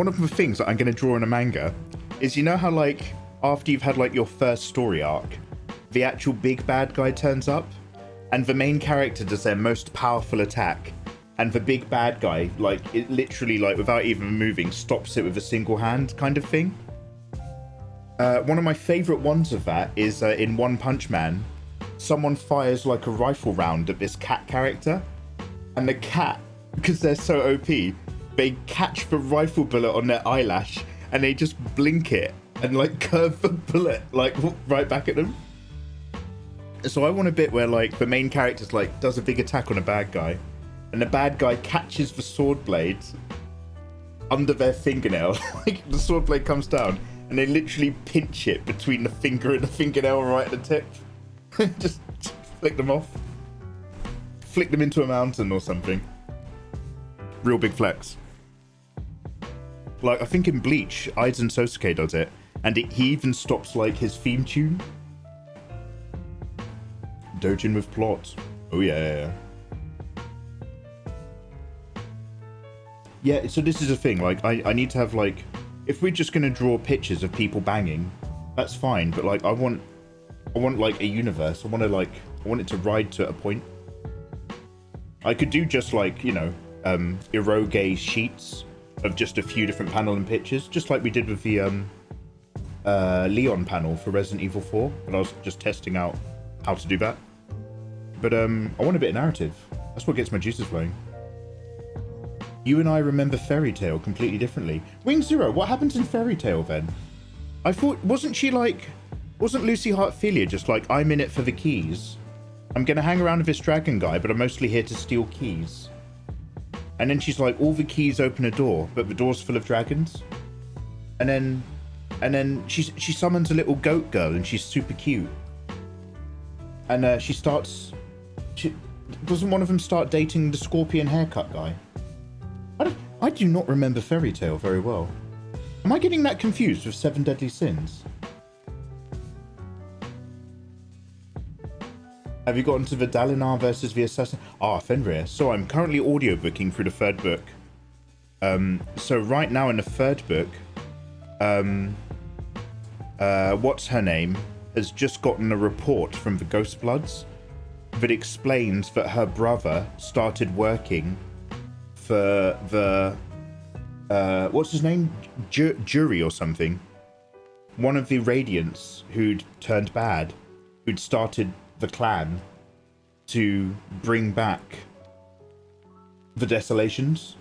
of the things that I'm going to draw in a manga is, you know how like after you've had like your first story arc, the actual big bad guy turns up and the main character does their most powerful attack, and the big bad guy, like, it literally, like, without even moving, stops it with a single hand kind of thing. One of my favorite ones of that is in One Punch Man, someone fires like a rifle round at this cat character, and the cat, because they're so OP, they catch the rifle bullet on their eyelash and they just blink it and like curve the bullet like right back at them. So I want a bit where like the main character's like does a big attack on a bad guy, and the bad guy catches the sword blade under their fingernail. Like the sword blade comes down and they literally pinch it between the finger and the fingernail right at the tip. just flick them off. Flick them into a mountain or something. Real big flex. Like I think in Bleach, Aizen Sosuke does it, and he even stops like his theme tune. Dojin with plot. Oh yeah. Yeah, so this is a thing, like I need to have like, if we're just gonna draw pictures of people banging, that's fine, but like I want like a universe. I want it to ride to a point. I could do just like, you know, eroge sheets of just a few different panel and pictures, just like we did with the Leon panel for Resident Evil 4, and I was just testing out how to do that. But I want a bit of narrative. That's what gets my juices flowing. You and I remember Fairy Tail completely differently. Wing Zero, what happens in Fairy Tail then? I thought, wasn't Lucy Hartfilia just like, I'm in it for the keys? I'm gonna hang around with this dragon guy, but I'm mostly here to steal keys. And then she's like, all the keys open a door, but the door's full of dragons. And then she summons a little goat girl, and she's super cute. And she starts Doesn't one of them start dating the scorpion haircut guy? I do not remember Fairy Tail very well. Am I getting that confused with Seven Deadly Sins? Have you gotten to the Dalinar versus the Assassin? Ah, Fenrir. So I'm currently audiobooking through the third book. So right now in the third book, what's her name has just gotten a report from the Ghost Bloods that explains that her brother started working for the what's his name, Jury or something, one of the Radiants who'd turned bad, who'd started the clan to bring back the Desolations.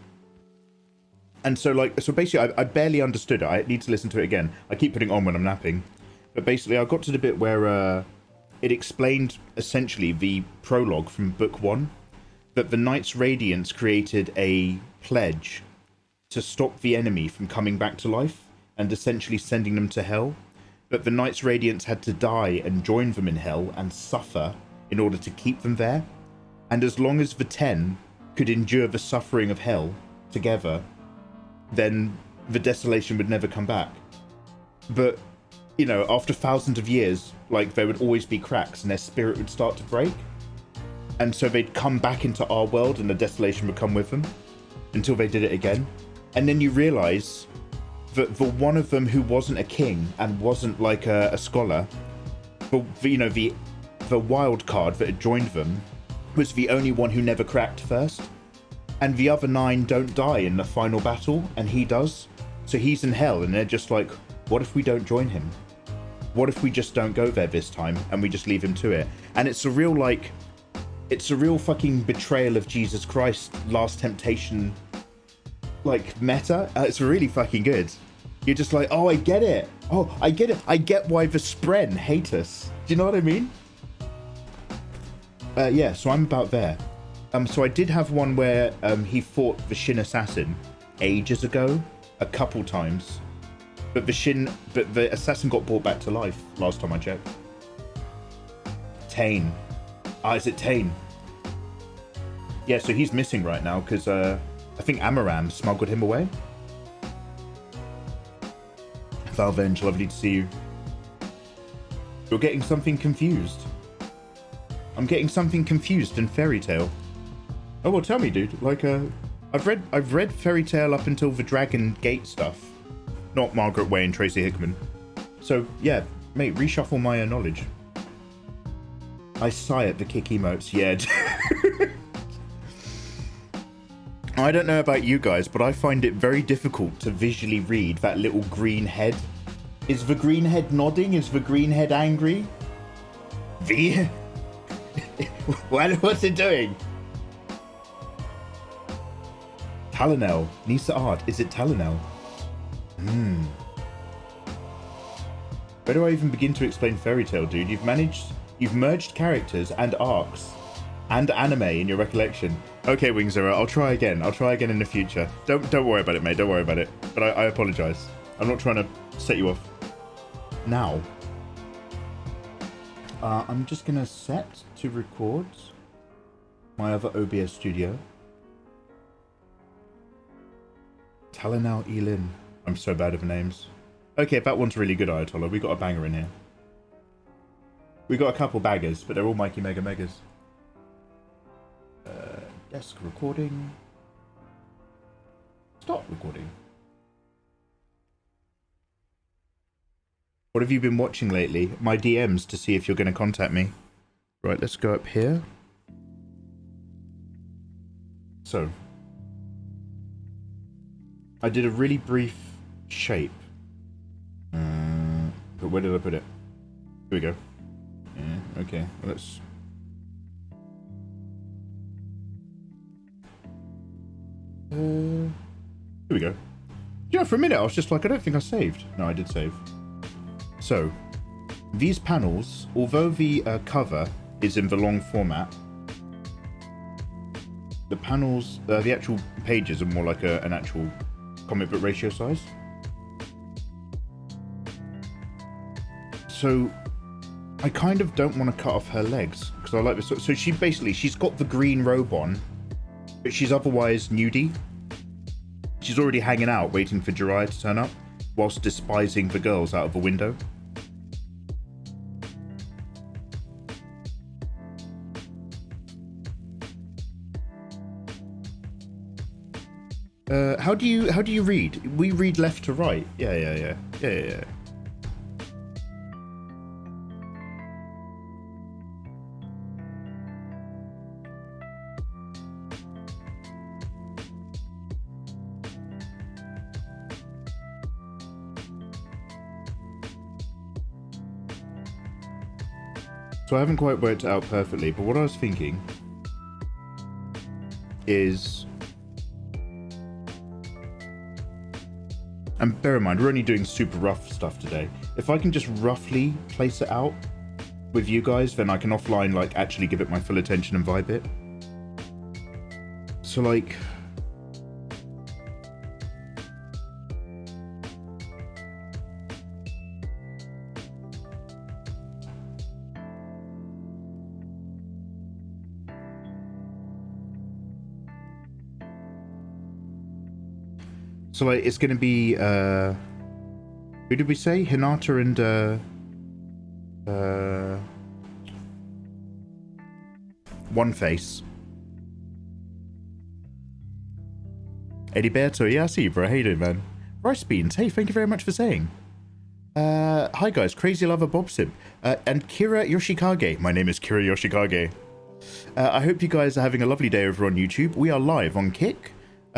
And so basically I barely understood it. I need to listen to it again. I keep putting it on when I'm napping, but basically I got to the bit where it explained essentially the prologue from book 1, that the Knights Radiants created a pledge to stop the enemy from coming back to life and essentially sending them to hell. That the Knights Radiants had to die and join them in hell and suffer in order to keep them there. And as long as the 10 could endure the suffering of hell together, then the Desolation would never come back. But, you know, after thousands of years, like, there would always be cracks and their spirit would start to break. And so they'd come back into our world and the Desolation would come with them until they did it again. And then you realize that the one of them who wasn't a king and wasn't like a scholar, but you know, the wild card that had joined them was the only one who never cracked first. And the other 9 don't die in the final battle, and he does. So he's in hell, and they're just like, what if we don't join him? What if we just don't go there this time and we just leave him to it? And it's a real fucking betrayal of Jesus Christ, Last Temptation, like, meta. It's really fucking good. You're just like, oh, I get it. Oh, I get it. I get why the Spren hate us. Do you know what I mean? Yeah, so I'm about there. So I did have one where he fought the Shin Assassin ages ago, a couple times. But the assassin got brought back to life last time I checked. Tane. Ah, is it Tane? Yeah, so he's missing right now because I think Amaram smuggled him away. Valvenge, lovely to see you. You're getting something confused. I'm getting something confused in Fairy Tail. Oh well, tell me, dude. Like, I've read Fairy Tail up until the Dragon Gate stuff, not Margaret Way and Tracy Hickman. So yeah, mate, reshuffle my knowledge. I sigh at the kick emotes. Yeah. I don't know about you guys, but I find it very difficult to visually read that little green head. Is the green head nodding? Is the green head angry? What's it doing? Talonel. Nisa Art. Is it Talonel? Where do I even begin to explain Fairy Tail, dude? You've merged characters and arcs and anime in your recollection. Okay, Wing Zero, I'll try again. I'll try again in the future. Don't worry about it, mate. Don't worry about it. But I apologize. I'm not trying to set you off. Now, I'm just gonna set to record my other OBS studio. Talanau Elin. I'm so bad with names. Okay, that one's really good, Ayatollah. We got a banger in here. We got a couple baggers, but they're all Mikey Mega Megas. Desk recording. Start recording. What have you been watching lately? My DMs to see if you're going to contact me. Right, let's go up here. So, I did a really brief shape. But where did I put it? Here we go. Yeah, okay, well, let's... here we go. Yeah, for a minute I was just like, I don't think I saved. No, I did save. So, these panels, although the cover is in the long format, the panels, the actual pages are more like an actual comic book ratio size. So, I kind of don't want to cut off her legs because I like this. So she's got the green robe on, but she's otherwise nudie. She's already hanging out, waiting for Jiraiya to turn up, whilst despising the girls out of a window. How do you read? We read left to right. Yeah. So I haven't quite worked it out perfectly, but what I was thinking is, and bear in mind, we're only doing super rough stuff today. If I can just roughly place it out with you guys, then I can offline, like, actually give it my full attention and vibe it. So, like... So, like, it's going to be, who did we say? Hinata and, One Face. Ediberto, yeah, I see you, bro. How you doing, man? Rice Beans, hey, thank you very much for saying. Hi, guys. Crazy Lover Bob Sim. And Kira Yoshikage. My name is Kira Yoshikage. I hope you guys are having a lovely day over on YouTube. We are live on Kick.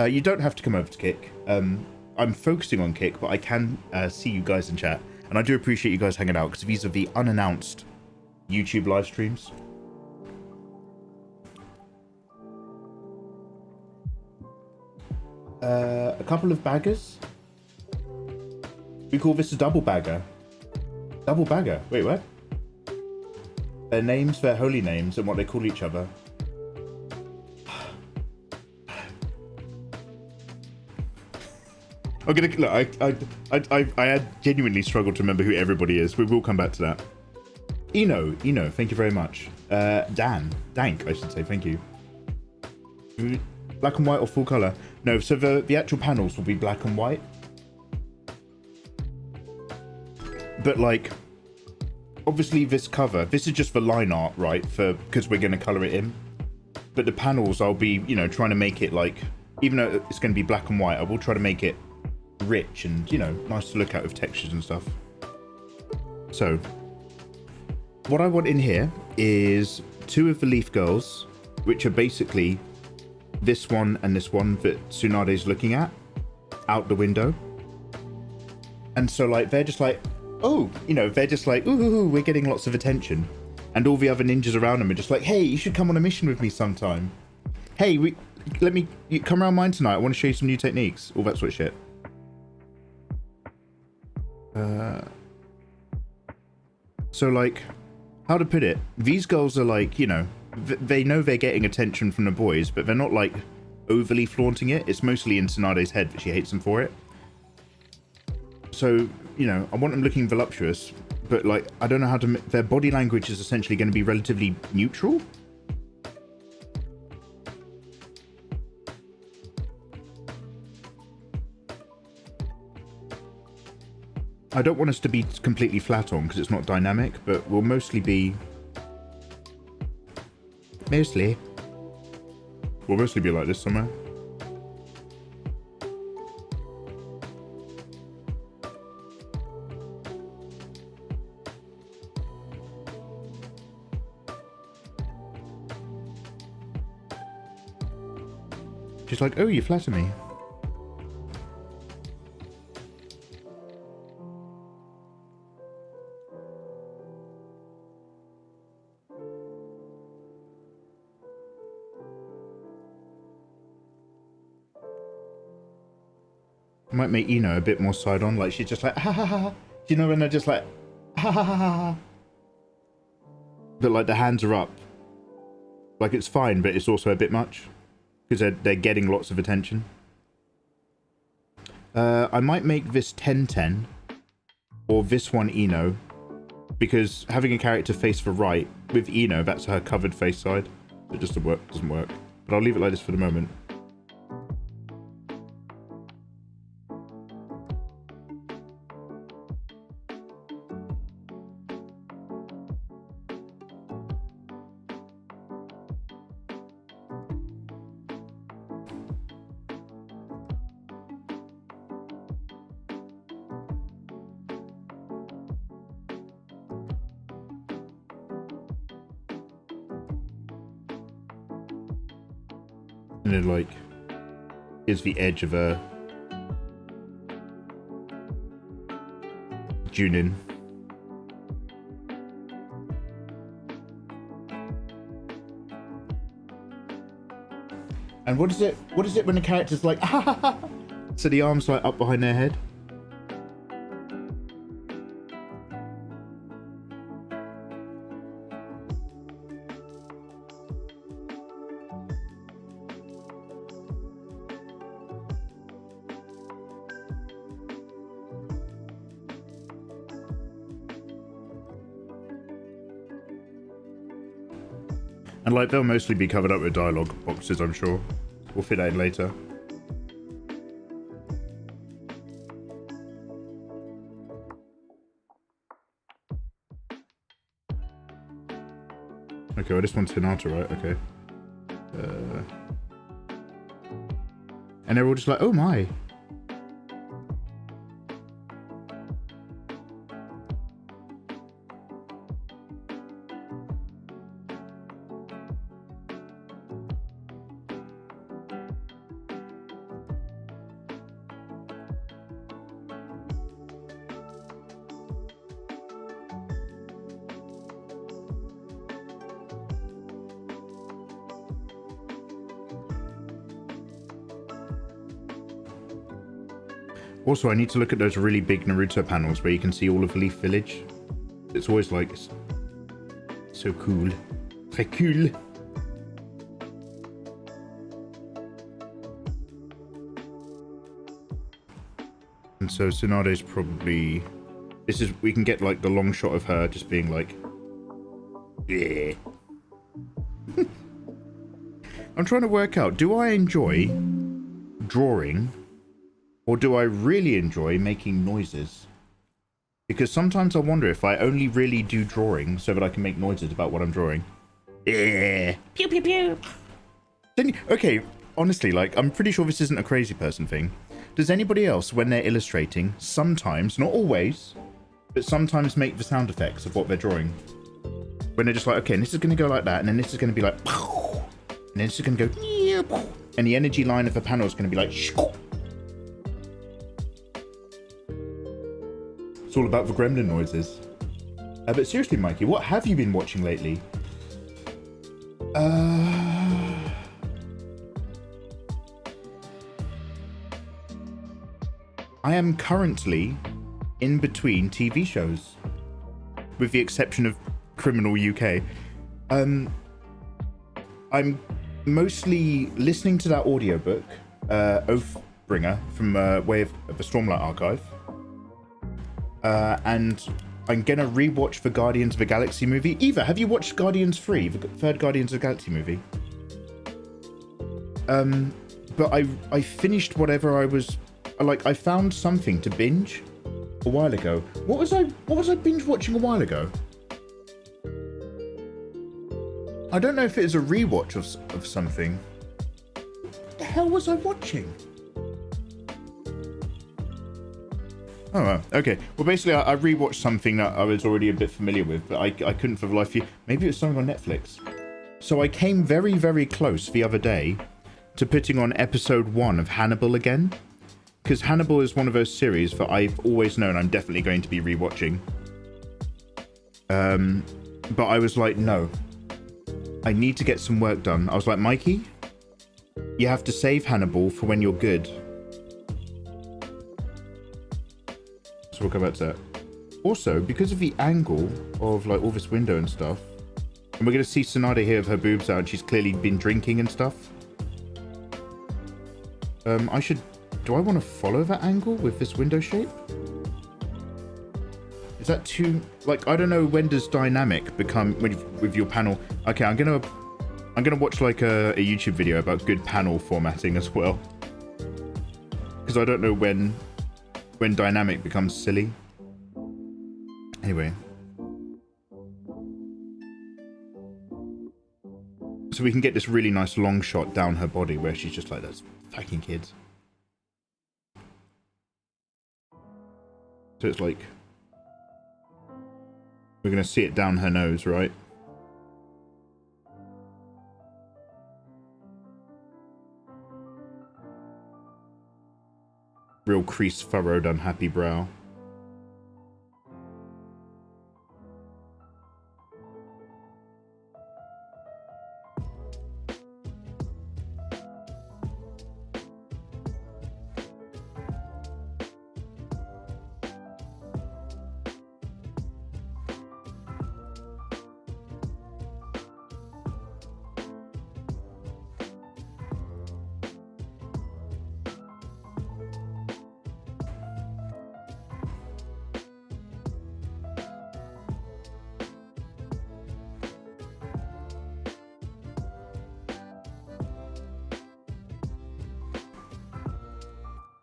You don't have to come over to Kick. I'm focusing on Kick, but I can see you guys in chat. And I do appreciate you guys hanging out, because these are the unannounced YouTube live streams. A couple of baggers. We call this a double bagger. Double bagger. Wait, what? Their names, their holy names, and what they call each other. I'm gonna look. I had genuinely struggled to remember who everybody is. We will come back to that. Eno, thank you very much. Dank, I should say. Thank you. Black and white or full color? No. So the actual panels will be black and white. But like, obviously this cover, this is just the line art, right? Because we're gonna color it in. But the panels, I'll be, trying to make it like, even though it's gonna be black and white, I will try to make it rich and nice to look at with textures and stuff. So what I want in here is two of the Leaf Girls, which are basically this one and this one that TSUNADE is looking at out the window. And so like they're just like, oh, they're just like, ooh, we're getting lots of attention. And all the other ninjas around them are just like, hey, you should come on a mission with me sometime. Hey, you come around mine tonight. I want to show you some new techniques. All that sort of shit. So like, how to put it? These girls are like, they know they're getting attention from the boys, but they're not like overly flaunting it. It's mostly in TSUNADE's head that she hates them for it. So, I want them looking voluptuous, but like, I don't know how to, their body language is essentially going to be relatively neutral. I don't want us to be completely flat on because it's not dynamic, but we'll mostly be... We'll mostly be like this somewhere. She's like, oh, you flatter me. Might make a bit more side on, like she's just like ha ha ha. Do you know when they're just like ha ha ha ha? But like the hands are up, like it's fine, but it's also a bit much because they're getting lots of attention. I might make this 10-10 or this one because having a character face for right with Ino, that's her covered face side. It just doesn't work. But I'll leave it like this for the moment. And then, like, is the edge of a Junin. And what is it? What is it when the character's like, ah, ha, ha, ha. So the arms like up behind their head? And like they'll mostly be covered up with dialogue boxes, I'm sure. We'll fit that in later. Okay, well this one's Hinata, right? Okay. And they're all just like, oh my. Also, I need to look at those really big Naruto panels where you can see all of Leaf Village. It's always like so cool. Très cool. And so Tsunade's probably... This is... We can get like the long shot of her just being like... Yeah. I'm trying to work out, do I enjoy drawing or do I really enjoy making noises? Because sometimes I wonder if I only really do drawing so that I can make noises about what I'm drawing. Yeah. Pew pew pew. Okay, honestly, like, I'm pretty sure this isn't a crazy person thing. Does anybody else, when they're illustrating, sometimes, not always, but sometimes make the sound effects of what they're drawing? When they're just like, okay, and this is going to go like that, and then this is going to be like, and then this is going to go, and the energy line of the panel is going to be like, it's all about the gremlin noises. But seriously, Mikey, what have you been watching lately? I am currently in between TV shows, with the exception of Criminal UK. I'm mostly listening to that audiobook, Oathbringer, from Way of the Stormlight Archive. And I'm gonna rewatch the Guardians of the Galaxy movie. Eva, have you watched Guardians 3, the third Guardians of the Galaxy movie? But I finished whatever I was like. I found something to binge a while ago. What was I binge watching a while ago? I don't know if it is a rewatch of something. What the hell was I watching? Oh, well, okay. Well, basically, I rewatched something that I was already a bit familiar with, but I couldn't for the life of you. Maybe it was something on Netflix. So I came very, very close the other day to putting on episode 1 of Hannibal again. Because Hannibal is one of those series that I've always known I'm definitely going to be rewatching. But I was like, no. I need to get some work done. I was like, Mikey, you have to save Hannibal for when you're good. So we'll come back to that. Also, because of the angle of like all this window and stuff, and we're going to see Tsunade here with her boobs out, and she's clearly been drinking and stuff. Do I want to follow that angle with this window shape? Is that too, like, I don't know, when does dynamic become, with your panel? Okay, I'm gonna watch like a YouTube video about good panel formatting as well. Because I don't know when dynamic becomes silly. Anyway. So we can get this really nice long shot down her body where she's just like, that's fucking kids. So it's like, we're going to see it down her nose, right? Real crease furrowed, unhappy brow.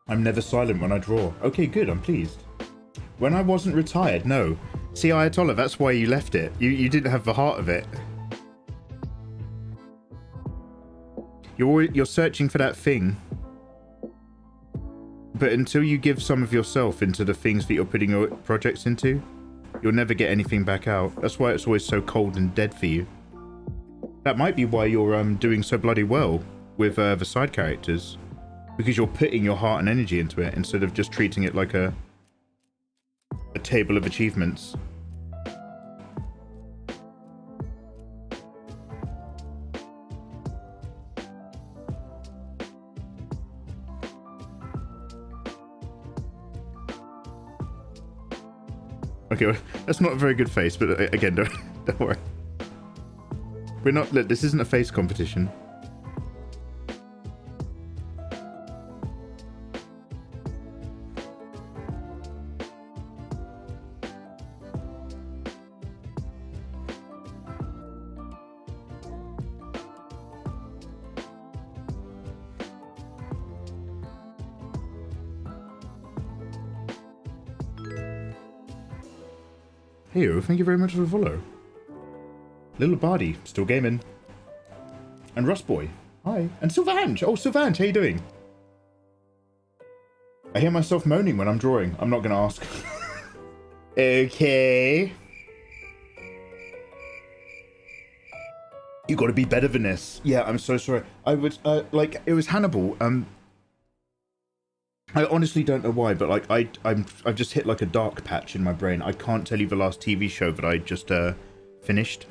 I'm never silent when I draw. Okay, good, I'm pleased. When I wasn't retired, no. See, Ayatollah, that's why you left it. You didn't have the heart of it. You're searching for that thing. But until you give some of yourself into the things that you're putting your projects into, you'll never get anything back out. That's why it's always so cold and dead for you. That might be why you're doing so bloody well with the side characters. Because you're putting your heart and energy into it instead of just treating it like a table of achievements. Okay, well, that's not a very good face, but again, don't worry. We're not, look, this isn't a face competition. Hey, thank you very much for the follow. Little Bardi, still gaming. And Rustboy, hi. And Sylvange, oh Sylvange, how you doing? I hear myself moaning when I'm drawing. I'm not gonna ask. Okay. You gotta be better than this. Yeah, I'm so sorry. I would, like, it was Hannibal. I honestly don't know why, but like I've just hit like a dark patch in my brain. I can't tell you the last TV show that I just finished,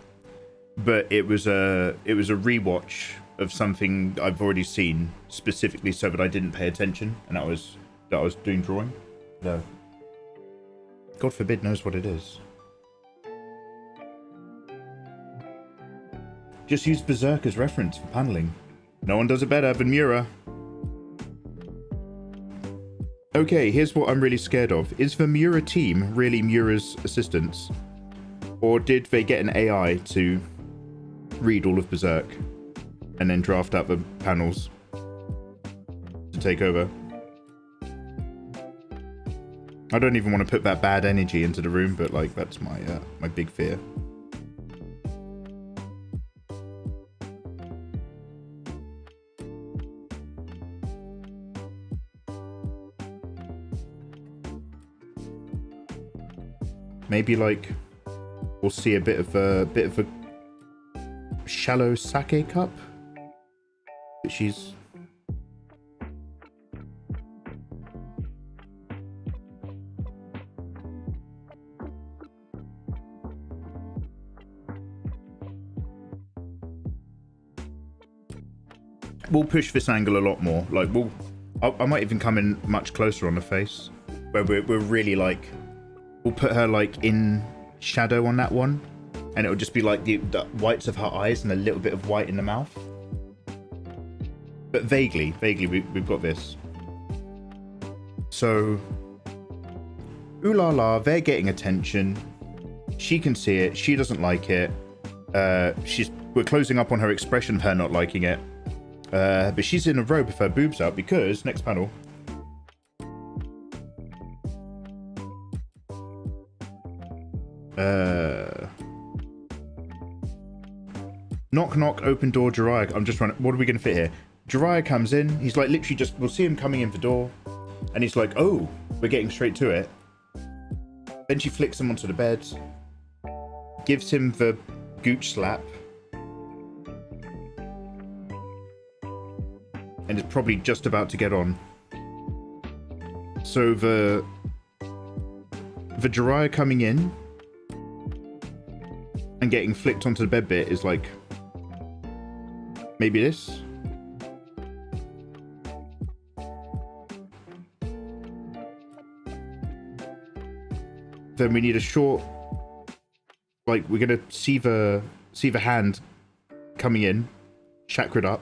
but it was a rewatch of something I've already seen specifically so that I didn't pay attention, and that was doing drawing. No, God forbid knows what it is. Just use Berserk as reference for paneling. No one does it better than Mura. Okay, here's what I'm really scared of. Is the Mura team really Mura's assistants? Or did they get an AI to read all of Berserk and then draft out the panels to take over? I don't even want to put that bad energy into the room, but like that's my my big fear. Maybe like we'll see a bit of a shallow sake cup. But she's we'll push this angle a lot more. Like I might even come in much closer on the face, where we're really like. We'll put her like in shadow on that one, and it'll just be like the whites of her eyes and a little bit of white in the mouth. But vaguely we've got this. So Ooh la la, they're getting attention. She can see it. She doesn't like it. We're closing up on her expression of her not liking it. But she's in a robe with her boobs out because, next panel. Knock knock, open door, Jiraiya. I'm just running. What are we gonna fit here? Jiraiya comes in. He's like literally just. We'll see him coming in the door, and he's like, "Oh, we're getting straight to it." Then she flicks him onto the bed, gives him the gooch slap, and is probably just about to get on. So the Jiraiya coming in and getting flicked onto the bed bit is like maybe this. Then we need a short, like we're gonna see the hand coming in, chakra'd up.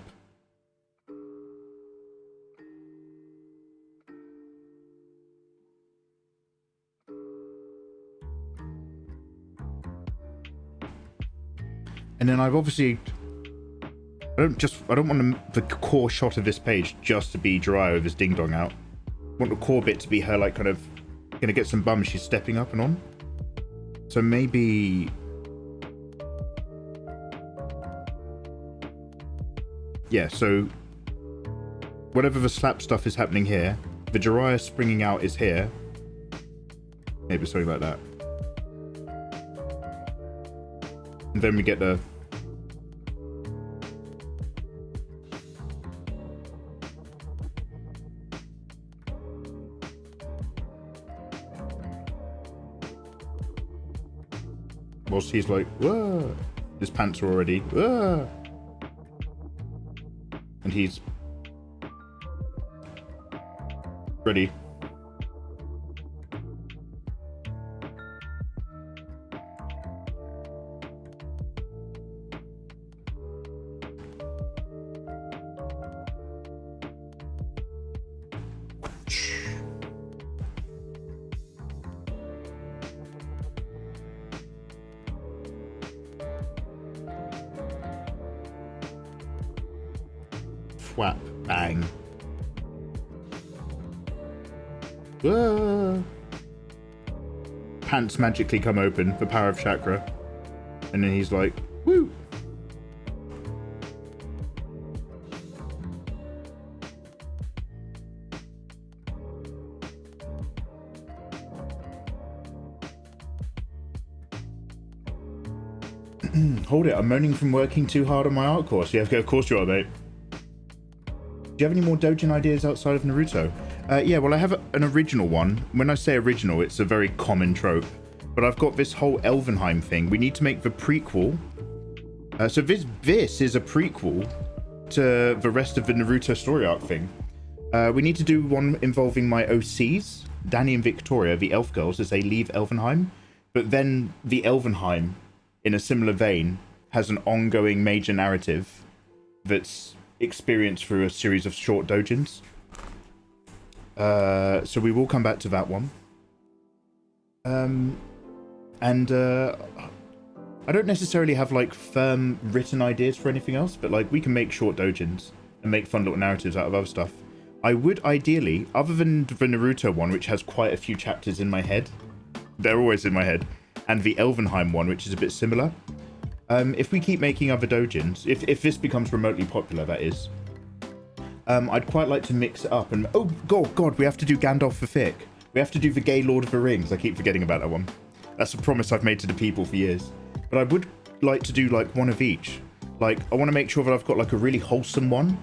And then I've obviously, I don't want the core shot of this page just to be Jiraiya with his ding dong out. I want the core bit to be her like kind of gonna get some bum she's stepping up and on. So maybe, yeah, so whatever the slap stuff is happening here, the Jiraiya springing out is here. Maybe something like that. And then we get the whilst he's like, whoa, his pants are already, whoa. And he's ready. Whap, bang. Pants magically come open, the power of chakra. And then he's like, woo! Hold it, I'm moaning from working too hard on my art course. Yeah, of course you are, mate. Do you have any more doujin ideas outside of Naruto? Yeah, well, I have an original one. When I say original, it's a very common trope. But I've got this whole Elvenheim thing. We need to make the prequel. So this is a prequel to the rest of the Naruto story arc thing. We need to do one involving my OCs, Danny and Victoria, the elf girls, as they leave Elvenheim. But then the Elvenheim, in a similar vein, has an ongoing major narrative that's experienced through a series of short doujins. So we will come back to that one. And I don't necessarily have like firm written ideas for anything else, but like we can make short doujins and make fun little narratives out of other stuff. I would ideally, other than the Naruto one, which has quite a few chapters in my head, they're always in my head, and the Elvenheim one, which is a bit similar. If we keep making other doujins, if this becomes remotely popular, that is, I'd quite like to mix it up. And oh god, we have to do Gandalf for Fic. We have to do the gay Lord of the Rings. I keep forgetting about that one. That's a promise I've made to the people for years. But I would like to do like one of each. Like I want to make sure that I've got like a really wholesome one,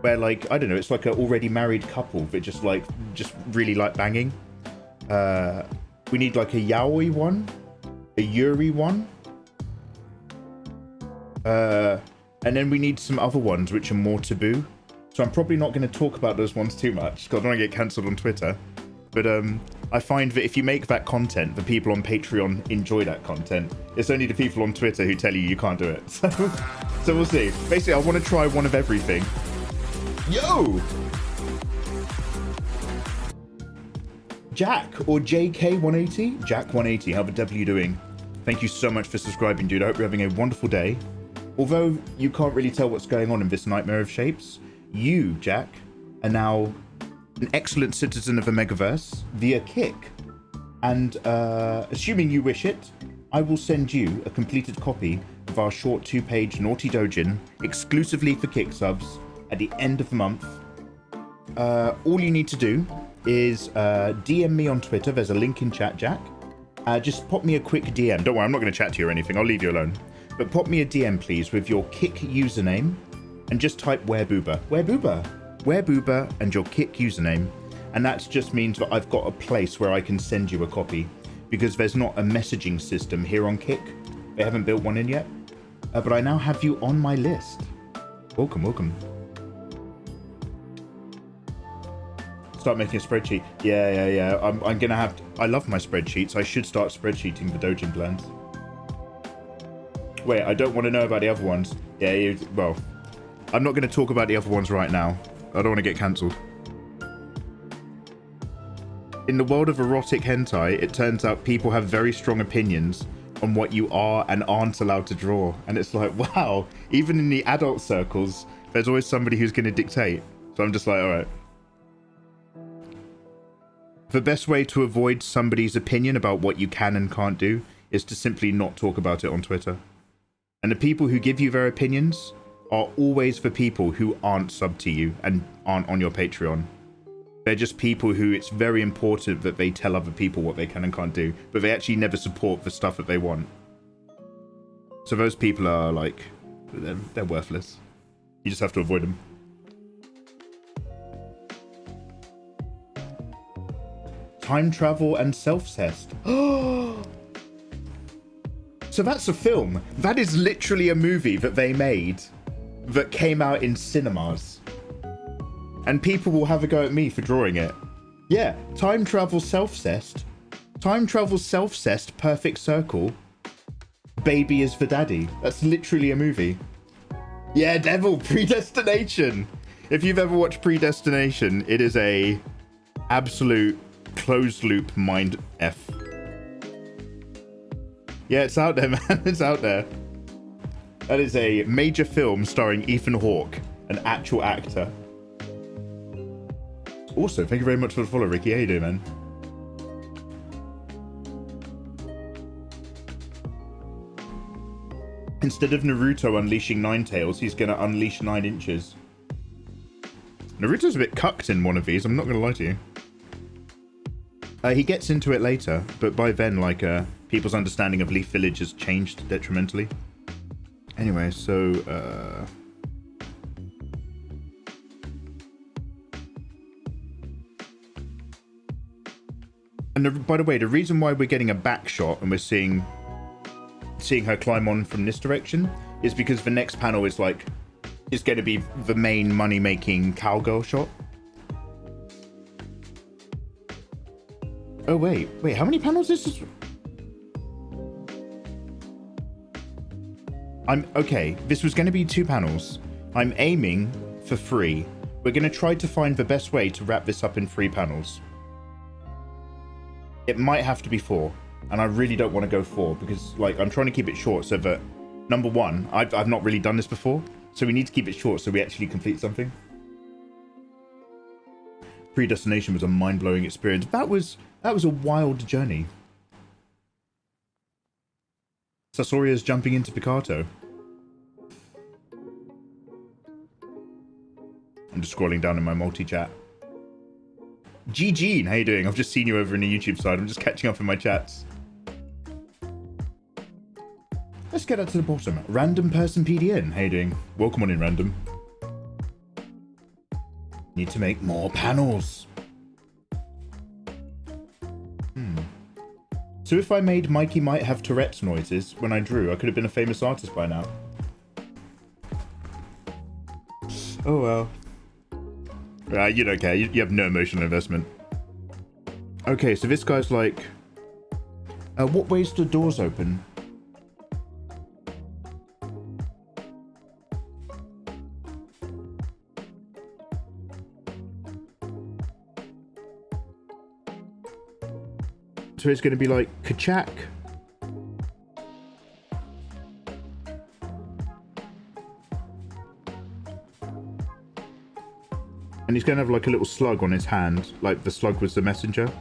where like I don't know, it's like an already married couple that just really like banging. We need like a yaoi one, a yuri one. And then we need some other ones which are more taboo. So I'm probably not going to talk about those ones too much because I don't want to get cancelled on Twitter. But I find that if you make that content, the people on Patreon enjoy that content. It's only the people on Twitter who tell you can't do it. So we'll see. Basically, I want to try one of everything. Yo! Jack or JK180? Jack180, how the devil are you doing? Thank you so much for subscribing, dude. I hope you're having a wonderful day. Although you can't really tell what's going on in this nightmare of shapes, you, Jack, are now an excellent citizen of the Megaverse via Kick. And assuming you wish it, I will send you a completed copy of our short 2-page Naughty Dojin exclusively for Kick subs at the end of the month. All you need to do is DM me on Twitter. There's a link in chat, Jack. Just pop me a quick DM. Don't worry, I'm not going to chat to you or anything. I'll leave you alone. But pop me a DM, please, with your Kick username and just type Werebooba. Werebooba and your Kick username. And that just means that I've got a place where I can send you a copy because there's not a messaging system here on Kick. They haven't built one in yet. But I now have you on my list. Welcome. Start making a spreadsheet. Yeah. I'm gonna have to, I love my spreadsheets. I should start spreadsheeting the Dojin plans. Wait, I don't want to know about the other ones. Yeah, well, I'm not going to talk about the other ones right now. I don't want to get cancelled. In the world of erotic hentai, it turns out people have very strong opinions on what you are and aren't allowed to draw. And it's like, wow, even in the adult circles, there's always somebody who's going to dictate. So I'm just like, all right. The best way to avoid somebody's opinion about what you can and can't do is to simply not talk about it on Twitter. And the people who give you their opinions are always the people who aren't sub to you and aren't on your Patreon. They're just people who it's very important that they tell other people what they can and can't do, but they actually never support the stuff that they want. So those people are like, they're worthless. You just have to avoid them. Time travel and self-cest. So that's a film. That is literally a movie that they made that came out in cinemas. And people will have a go at me for drawing it. Yeah, time travel self-cest. Time travel self-cest, perfect circle. Baby is for daddy. That's literally a movie. Yeah, devil, Predestination. If you've ever watched Predestination, it is a absolute closed loop mind F. Yeah, it's out there, man. It's out there. That is a major film starring Ethan Hawke, an actual actor. Also, thank you very much for the follow, Ricky. How you doing, man? Instead of Naruto unleashing 9 tails, he's going to unleash 9 inches. Naruto's a bit cucked in one of these, I'm not going to lie to you. He gets into it later, but by then, like, people's understanding of Leaf Village has changed detrimentally. Anyway, so, And by the way, the reason why we're getting a back shot and we're seeing her climb on from this direction is because the next panel is like, is going to be the main money-making cowgirl shot. Oh, wait, how many panels is this? Okay, this was going to be 2 panels. I'm aiming for 3. We're going to try to find the best way to wrap this up in 3 panels. It might have to be 4, and I really don't want to go 4 because, like, I'm trying to keep it short so that, number one, I've not really done this before, so we need to keep it short so we actually complete something. Predestination was a mind-blowing experience. That was a wild journey. Sasoria's jumping into Picato. I'm just scrolling down in my multi-chat. Gene, how you doing? I've just seen you over in the YouTube side. I'm just catching up in my chats. Let's get up to the bottom. Random person PDN, how you doing? Welcome on in, Random. Need to make more panels. So if I made Mikey Might Have Tourette's noises when I drew, I could have been a famous artist by now. Oh well. You don't care. You have no emotional investment. Okay, so this guy's like... what way's the doors open? So it's going to be like Kachak. And he's going to have like a little slug on his hand, like the slug was the messenger.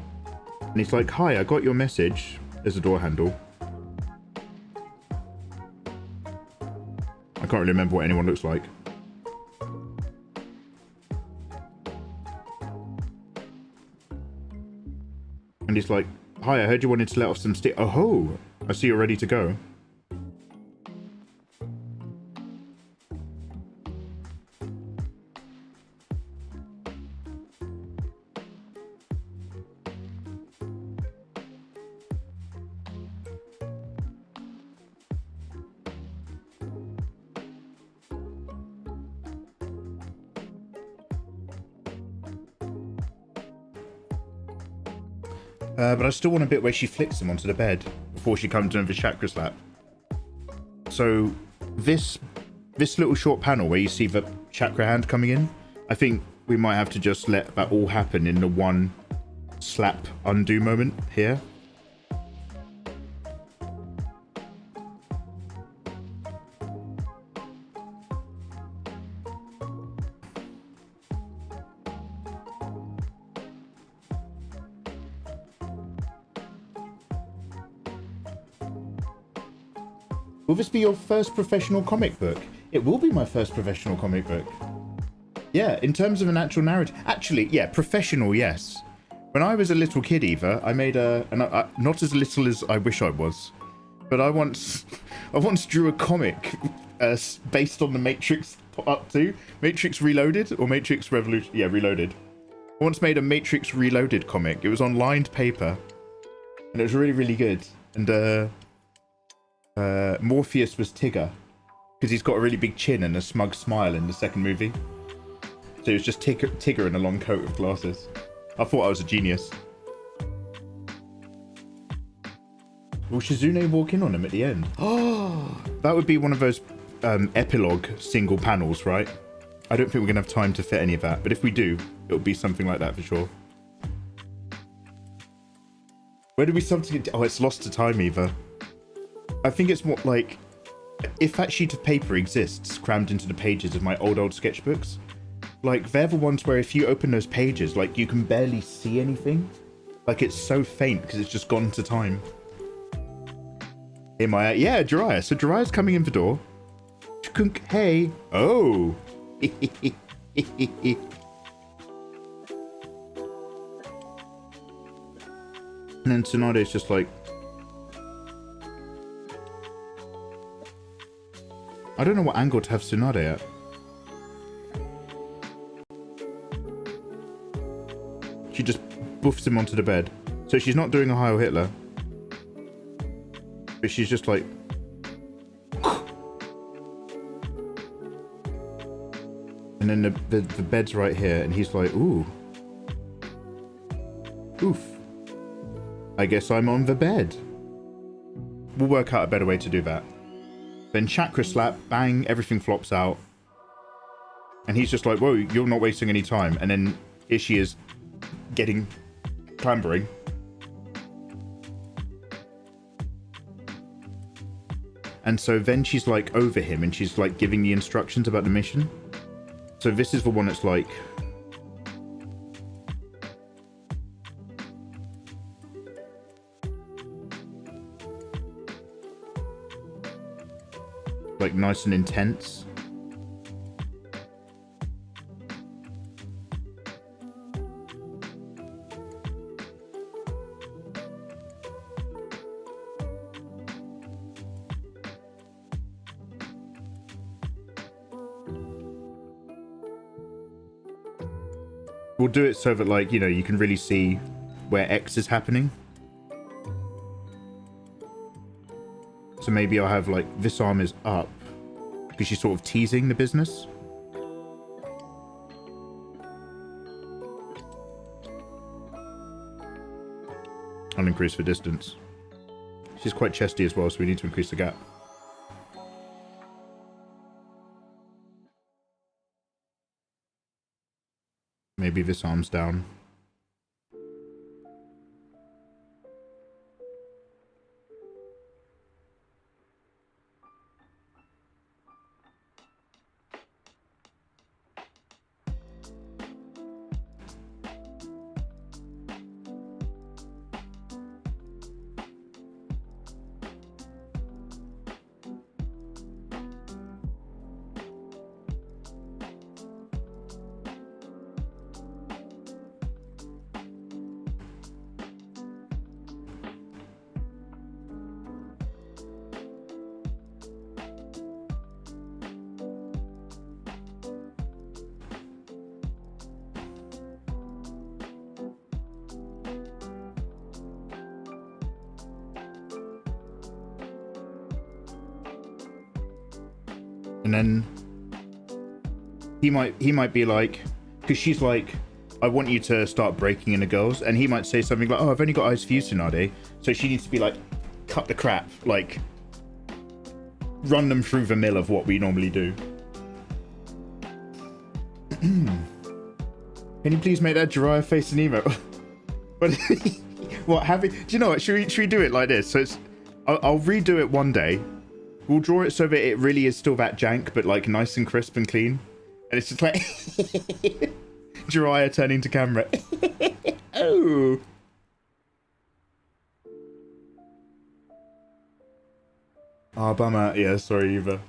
And he's like, hi, I got your message. There's a door handle. I can't really remember what anyone looks like. And he's like, hi, I heard you wanted to let off some steam. Oh ho, I see you're ready to go. But I still want a bit where she flicks him onto the bed before she comes in with a chakra slap. So this little short panel where you see the chakra hand coming in, I think we might have to just let that all happen in the one slap undo moment here. Will this be your first professional comic book? It will be my first professional comic book. Yeah, in terms of an actual narrative. Actually, yeah, professional, yes. When I was a little kid, Eva, I made not as little as I wish I was, but I once drew a comic based on the Matrix up to Matrix Reloaded or Matrix Revolution. Yeah, Reloaded. I once made a Matrix Reloaded comic. It was on lined paper, and it was really, really good. And Morpheus was Tigger because he's got a really big chin and a smug smile in the second movie. So it was just Tigger in a long coat with glasses. I thought I was a genius. Will Shizune walk in on him at the end? Oh, that would be one of those epilogue single panels, right? I don't think we're gonna have time to fit any of that, but if we do, it'll be something like that for sure. Where did we something? Oh, it's lost to time, Eva. I think it's more like if that sheet of paper exists crammed into the pages of my old sketchbooks, like they're the ones where if you open those pages, like you can barely see anything. Like it's so faint because it's just gone to time. Yeah, Jiraiya. So Jiraiya's coming in the door. Hey. Oh. And then TSUNADE's just like, I don't know what angle to have TSUNADE at. She just buffs him onto the bed. So she's not doing a Heil Hitler. But she's just like... And then the bed's right here, and he's like, ooh. Oof. I guess I'm on the bed. We'll work out a better way to do that. Then chakra slap, bang, everything flops out. And he's just like, whoa, you're not wasting any time. And then here she is clambering. And so then she's like over him and she's like giving the instructions about the mission. So this is the one that's like... like nice and intense. We'll do it so that, like, you know, you can really see where X is happening. So maybe I'll have, like, this arm is up because she's sort of teasing the business. I'll increase the distance. She's quite chesty as well, so we need to increase the gap. Maybe this arm's down. And then he might be like, because she's like, I want you to start breaking into girls, and he might say something like, oh, I've only got eyes for you, TSUNADE. So she needs to be like, cut the crap, like run them through the mill of what we normally do. Can you please make that Jiraiya face an emo? But what, do you know what, should we do it like this? So it's, I'll redo it one day. We'll draw it so that it really is still that jank, but like nice and crisp and clean. And it's just like Jiraiya turning to camera. Oh. Oh, bummer. Yeah, sorry, Eva.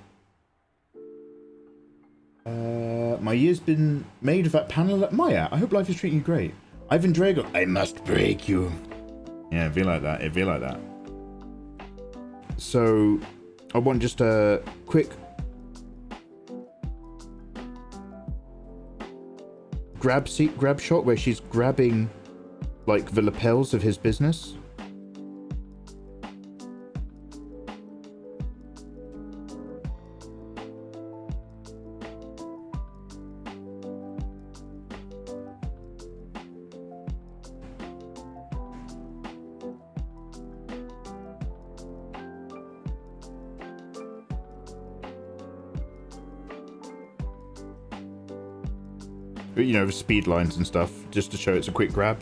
My year's been made of that panel at Maya. I hope life is treating you great. Ivan Drago, I must break you. Yeah, it'd be like that. It'd be like that. So, I want just a quick grab shot where she's grabbing like the lapels of his business. You know, speed lines and stuff, just to show it's a quick grab.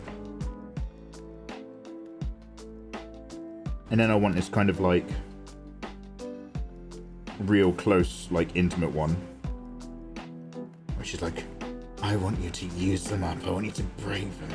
And then I want this kind of like real close, like intimate one, where she's like, I want you to use them up, I want you to break them.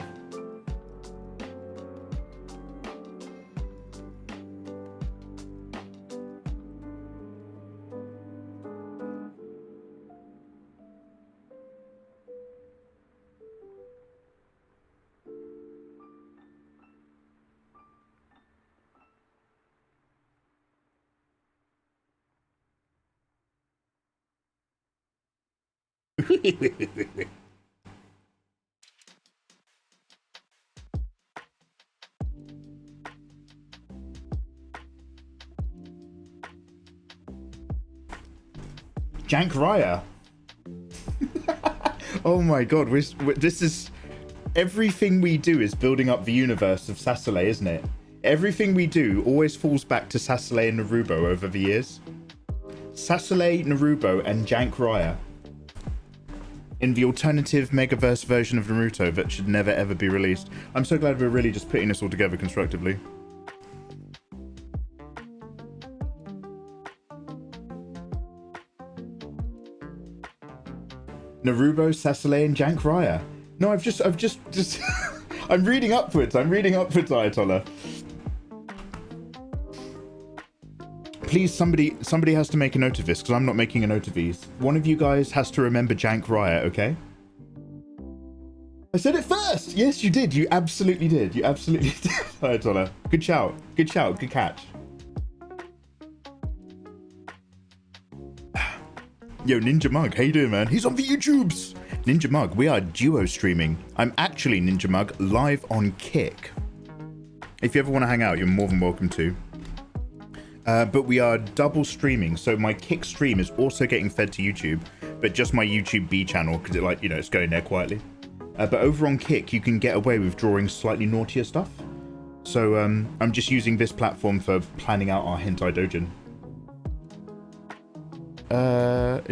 Jank Raya. Oh my god, this is... Everything we do is building up the universe of Sasole, isn't it? Everything we do always falls back to Sasole and Naruto over the years. Sasole, Naruto, and Jank Raya. In the alternative Megaverse version of Naruto that should never ever be released. I'm so glad we're really just putting this all together constructively. Naruto, Sasole, and Jank Raya. No, I've just I'm reading upwards, Ayatollah. Please, somebody has to make a note of this, because I'm not making a note of these. One of you guys has to remember Jank Raya, okay? I said it first! Yes, you did. You absolutely did. You absolutely did, Ayatollah. Good shout. Good shout. Good catch. Yo, Ninja Mug, how you doing, man? He's on the YouTubes! Ninja Mug, we are duo streaming. I'm actually, Ninja Mug, live on Kick. If you ever want to hang out, you're more than welcome to. But we are double streaming, so my Kick stream is also getting fed to YouTube, but just my YouTube B channel, because it, like, you know, it's going there quietly. But over on Kick, you can get away with drawing slightly naughtier stuff. So I'm just using this platform for planning out our hentai dojin.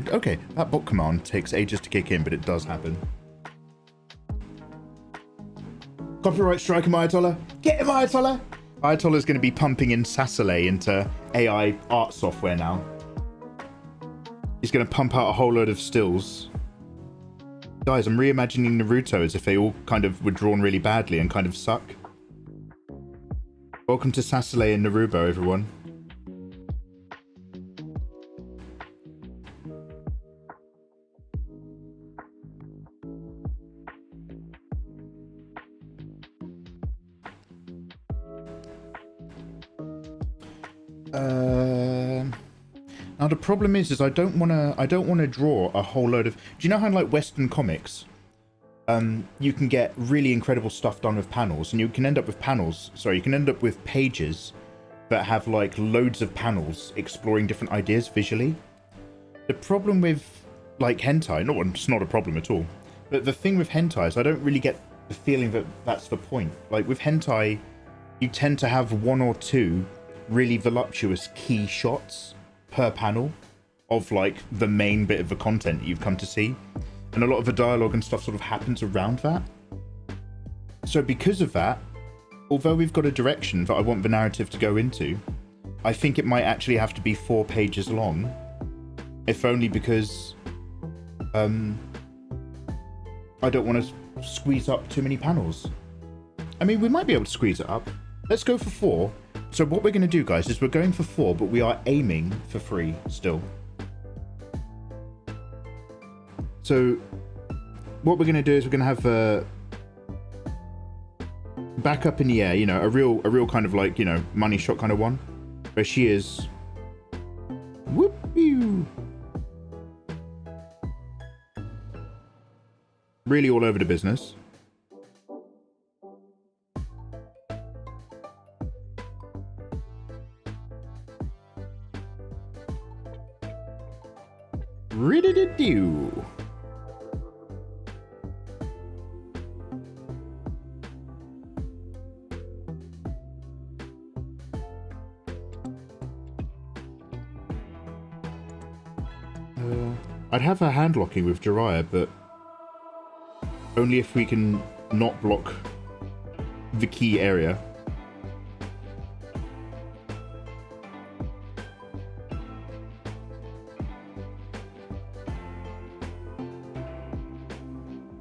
Okay, that bot command takes ages to kick in, but it does happen. Copyright strike him, Ayatollah. Get him, Ayatollah. Ayatollah's going to be pumping in Sasole into AI art software now. He's going to pump out a whole load of stills. Guys, I'm reimagining Naruto as if they all kind of were drawn really badly and kind of suck. Welcome to Sasole and Naruto, everyone. Now the problem is I don't want to draw a whole load of. Do you know how in like Western comics, you can get really incredible stuff done with panels, and you can end up with you can end up with pages that have like loads of panels exploring different ideas visually. The problem with, like, hentai, no, it's not a problem at all, but the thing with hentai is I don't really get the feeling that that's the point. Like, with hentai, you tend to have one or two really voluptuous key shots per panel of, like, the main bit of the content that you've come to see. And a lot of the dialogue and stuff sort of happens around that. So because of that, although we've got a direction that I want the narrative to go into, I think it might actually have to be 4 pages long. If only because I don't want to squeeze up too many panels. I mean, we might be able to squeeze it up. Let's go for 4. So what we're going to do, guys, is we're going for 4, but we are aiming for 3 still. So what we're going to do is we're going to have back up in the air, you know, a real kind of like, you know, money shot kind of one, where she is whoop-ew, really all over the business. Rid-a-da-doo. I'd have her hand locking with Jiraiya, but only if we can not block the key area.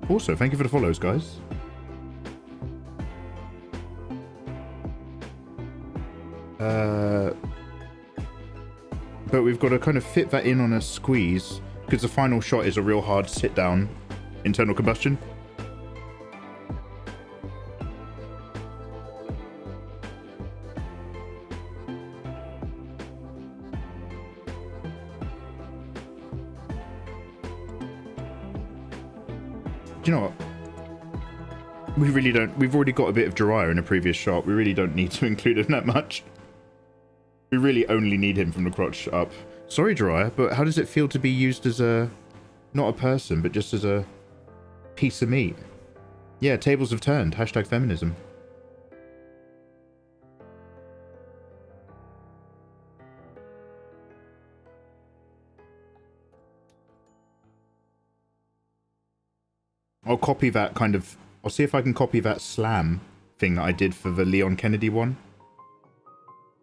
Also, thank you for the follows, guys. But we've got to kind of fit that in on a squeeze, because the final shot is a real hard sit-down internal combustion. Do you know what? We really don't. We've already got a bit of Jiraiya in a previous shot. We really don't need to include him that much. We really only need him from the crotch up. Sorry, Jiraiya, but how does it feel to be used as a... not a person, but just as a piece of meat? Yeah, tables have turned. Hashtag feminism. I'll copy that kind of... I'll see if I can copy that slam thing that I did for the Leon Kennedy one.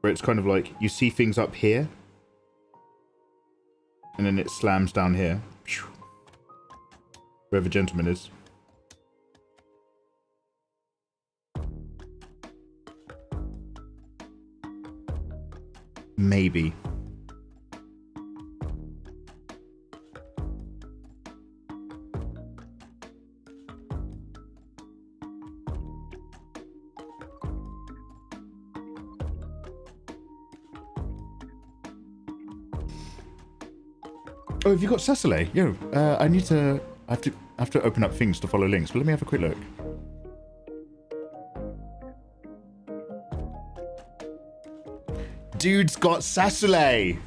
Where it's kind of like, you see things up here. And then it slams down here. Where the gentleman is. Maybe. Oh, have you got Cecily? Yo, I have to open up things to follow links, but let me have a quick look. Dude's got Cecily!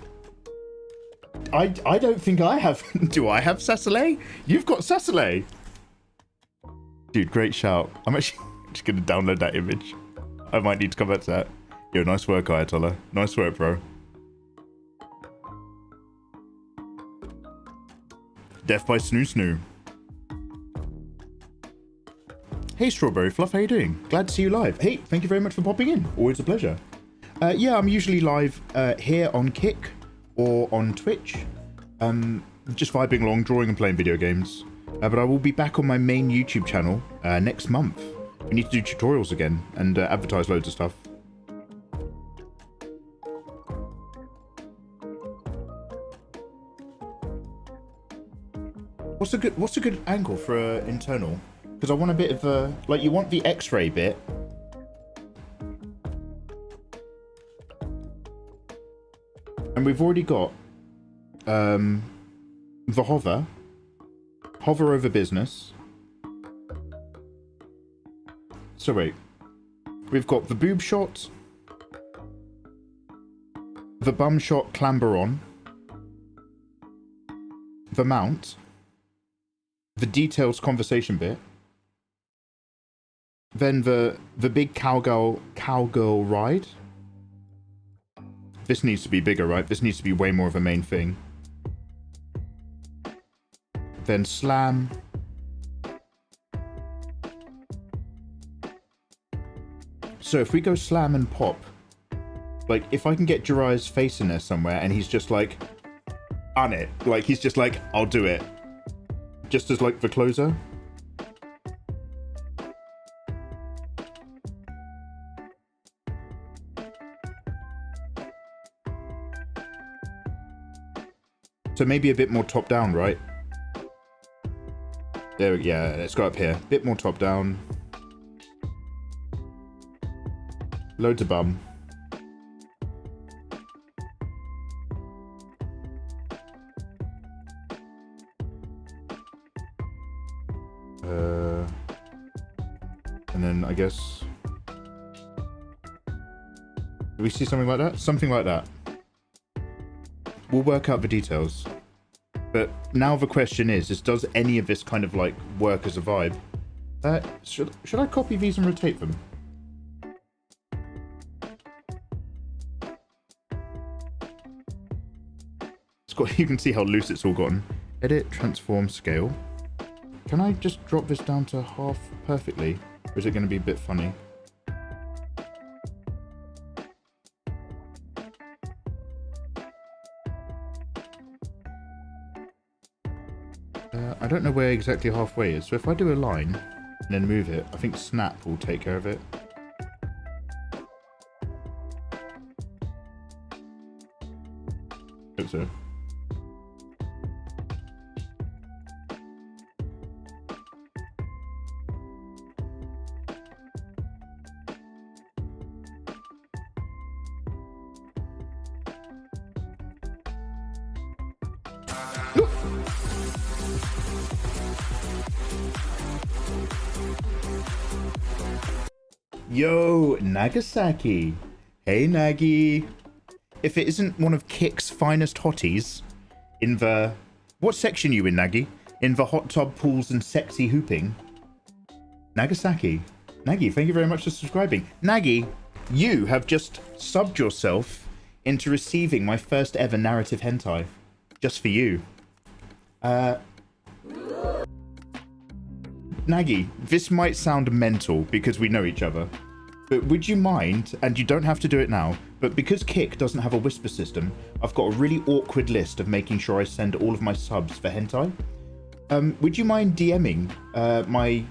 I don't think I have. Do I have Cecily? You've got Cecily! Dude, great shout. I'm actually just going to download that image. I might need to come back to that. Yo, nice work, Ayatollah. Nice work, bro. Death by Snoo Snoo. Hey Strawberry Fluff, how you doing? Glad to see you live. Hey, thank you very much for popping in. Always a pleasure. Yeah, I'm usually live here on Kick or on Twitch. Just vibing along, drawing and playing video games. But I will be back on my main YouTube channel next month. We need to do tutorials again and advertise loads of stuff. What's a good angle for internal? Because I want a bit of a, like, you want the X-ray bit. And we've already got the hover over business. So wait, we've got the boob shot, the bum shot clamber on, the mount, the details conversation bit, then the big cowgirl ride. This needs to be bigger, right? This needs to be way more of a main thing. Then slam. So if we go slam and pop, like if I can get Jiraiya's face in there somewhere and he's just like, on it. Like he's just like, I'll do it. Just as like the closer. So maybe a bit more top down, right? There, yeah, let's go up here. Bit more top down. Loads of bum. And then I guess... Do we see something like that? Something like that. We'll work out the details. But now the question is does any of this kind of like work as a vibe? Should I copy these and rotate them? You can see how loose it's all gotten. Edit, transform, scale. Can I just drop this down to half perfectly? Or is it going to be a bit funny? I don't know where exactly halfway is. So if I do a line and then move it, I think snap will take care of it. Hope so. Yo, Nagasaki. Hey, Nagi. If it isn't one of Kick's finest hotties in the... What section are you in, Nagi? In the hot tub pools and sexy hooping? Nagasaki. Nagi, thank you very much for subscribing. Nagi, you have just subbed yourself into receiving my first ever narrative hentai. Just for you. Nagi, this might sound mental because we know each other, but would you mind, and you don't have to do it now, but because Kick doesn't have a whisper system, I've got a really awkward list of making sure I send all of my subs for hentai. Would you mind DMing my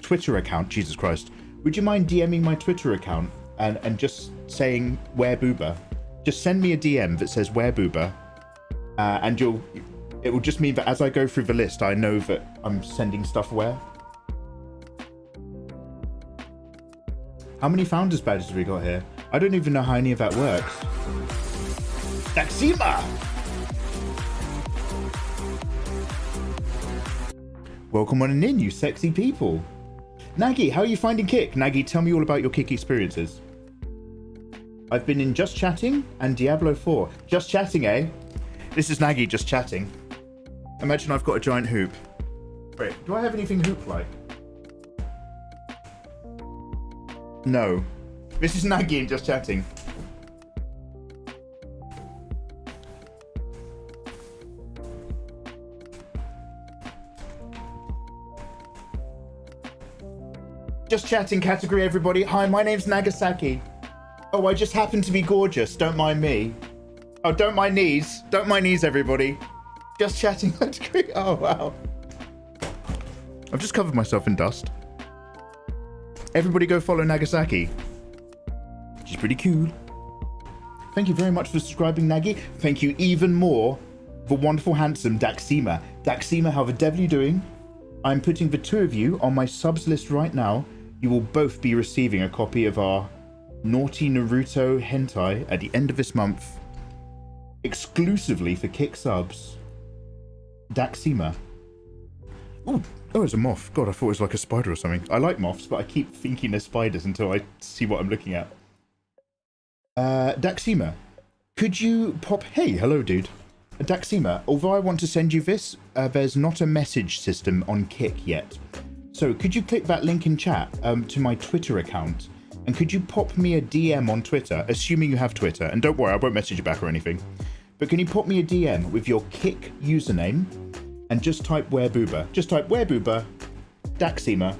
Twitter account? Jesus Christ. Would you mind DMing my Twitter account and just saying where booba? Just send me a DM that says where booba, and it will just mean that as I go through the list, I know that I'm sending stuff where. How many founders badges have we got here? I don't even know how any of that works. Daxima! Welcome on in, you sexy people. Nagi, how are you finding Kick? Nagi, tell me all about your Kick experiences. I've been in Just Chatting and Diablo 4. Just Chatting, eh? This is Nagi just chatting. Imagine I've got a giant hoop. Wait, do I have anything hoop-like? No. This is Nagi and Just Chatting. Just Chatting category, everybody. Hi, my name's Nagasaki. Oh, I just happen to be gorgeous. Don't mind me. Oh, don't mind knees. Don't mind knees, everybody. Just Chatting category. Oh, wow. I've just covered myself in dust. Everybody go follow Nagasaki. She's pretty cool. Thank you very much for subscribing, Nagi. Thank you even more for wonderful, handsome Daxima. Daxima, how the devil are you doing? I'm putting the two of you on my subs list right now. You will both be receiving a copy of our Naughty Naruto hentai at the end of this month. Exclusively for Kick subs. Daxima. Oh, there's a moth. God, I thought it was like a spider or something. I like moths, but I keep thinking they're spiders until I see what I'm looking at. Daxima, could you pop... Hey, hello, dude. Daxima, although I want to send you this, there's not a message system on Kick yet. So could you click that link in chat to my Twitter account? And could you pop me a DM on Twitter, assuming you have Twitter? And don't worry, I won't message you back or anything. But can you pop me a DM with your Kick username and just type Werebooba? Just type Werebooba, Daxima.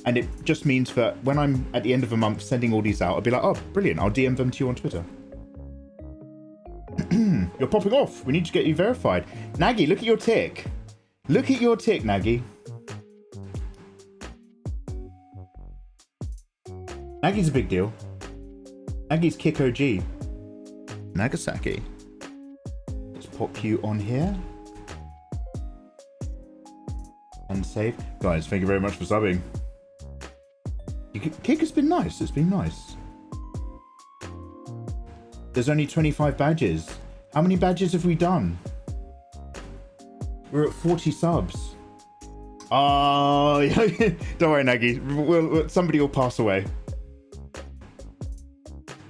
And it just means that when I'm at the end of a month sending all these out, I'll be like, oh, brilliant, I'll DM them to you on Twitter. You're popping off. We need to get you verified. Naggy, look at your tick. Look at your tick, Naggy. Nagi's a big deal. Nagi's Kick OG. Nagasaki. Let's pop you on here. And save. Guys, thank you very much for subbing. Kick has been nice. It's been nice. There's only 25 badges. How many badges have we done? We're at 40 subs. Oh, don't worry, Nagi. Somebody will pass away.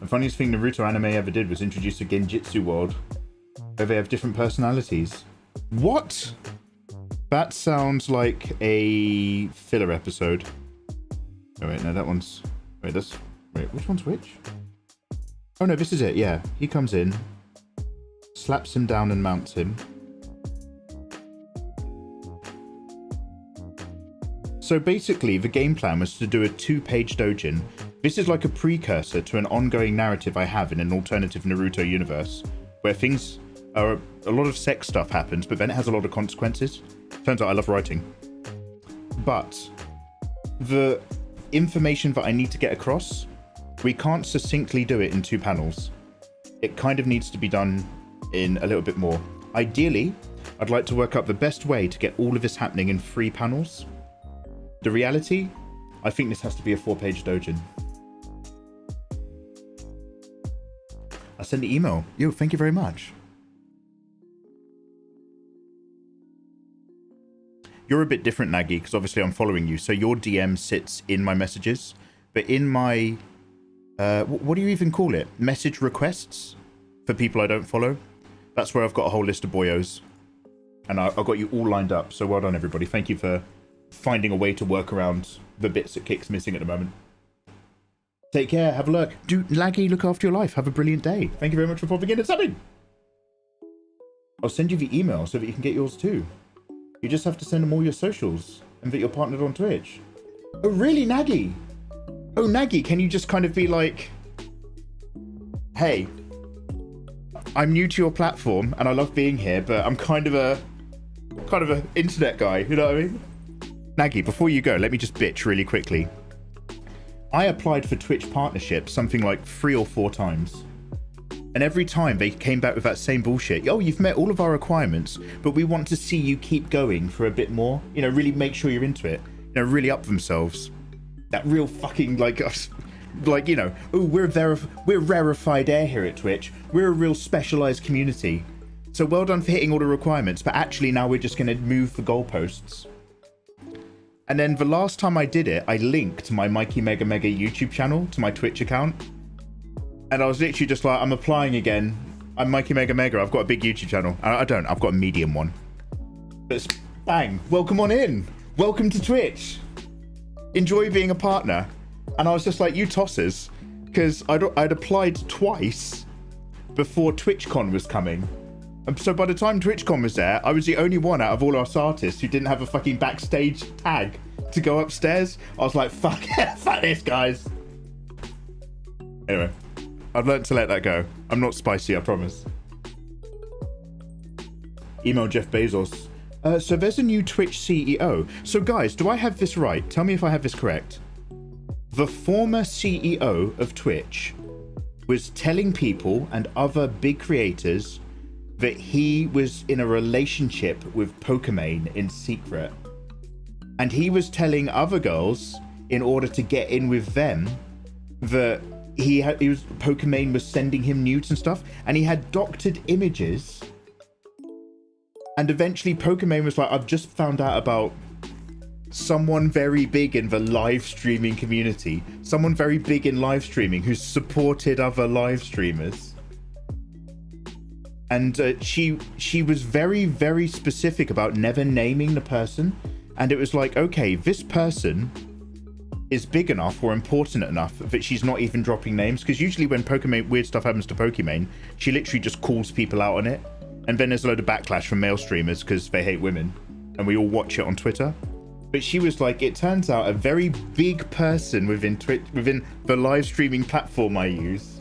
The funniest thing Naruto anime ever did was introduce a Genjutsu world where they have different personalities. What? That sounds like a filler episode. Oh wait, no, that one's... Wait, which one's which? Oh no, this is it, yeah. He comes in, slaps him down and mounts him. So basically, the game plan was to do a 2-page doujin. This is like a precursor to an ongoing narrative I have in an alternative Naruto universe, where things are... a lot of sex stuff happens, but then it has a lot of consequences. Turns out I love writing. But the information that I need to get across, we can't succinctly do it in 2 panels. It kind of needs to be done in a little bit more. Ideally, I'd like to work up the best way to get all of this happening in 3 panels. The reality, I think this has to be a 4-page doujin. I sent the email. Yo, thank you very much. You're a bit different, Nagi, because obviously I'm following you. So your DM sits in my messages, but in my, what do you even call it? Message requests for people I don't follow. That's where I've got a whole list of boyos. And I've got you all lined up. So well done, everybody. Thank you for finding a way to work around the bits that Kick's missing at the moment. Take care. Have a look. Do Laggy, look after your life. Have a brilliant day. Thank you very much for popping in and subbing. I'll send you the email so that you can get yours too. You just have to send them all your socials and that you're partnered on Twitch. Oh, really, Naggy? Oh, Naggy, can you just kind of be like, hey, I'm new to your platform and I love being here, but I'm kind of a internet guy, you know what I mean? Naggy, before you go, let me just bitch really quickly. I applied for Twitch partnership something like 3 or 4 times. And every time they came back with that same bullshit. Oh, you've met all of our requirements, but we want to see you keep going for a bit more. You know, really make sure you're into it. You know, really up themselves. That real fucking, like, you know, oh, we're rarefied air here at Twitch. We're a real specialized community. So well done for hitting all the requirements, but actually now we're just going to move the goalposts. And then the last time I did it, I linked my Mikey Mega Mega YouTube channel to my Twitch account. And I was literally just like, I'm applying again. I'm Mikey Mega Mega. I've got a big YouTube channel. I don't. I've got a medium one. But bang. Welcome on in. Welcome to Twitch. Enjoy being a partner. And I was just like, you tossers. Because I'd applied twice before TwitchCon was coming. And so by the time TwitchCon was there, I was the only one out of all us artists who didn't have a fucking backstage tag to go upstairs. I was like, fuck, fuck this, guys. Anyway. I've learned to let that go. I'm not spicy, I promise. Email Jeff Bezos. So there's a new Twitch CEO. So guys, do I have this right? Tell me if I have this correct. The former CEO of Twitch was telling people and other big creators that he was in a relationship with Pokimane in secret. And he was telling other girls, in order to get in with them, that Pokimane was sending him nudes and stuff, and he had doctored images. And eventually Pokimane was like, I've just found out about someone very big in the live streaming community, someone very big in live streaming who's supported other live streamers. And she was very, very specific about never naming the person. And it was like, okay, this person is big enough or important enough that she's not even dropping names. Because usually when Pokemon weird stuff happens to Pokemon, she literally just calls people out on it. And then there's a load of backlash from male streamers because they hate women. And we all watch it on Twitter. But she was like, it turns out a very big person within the live streaming platform I use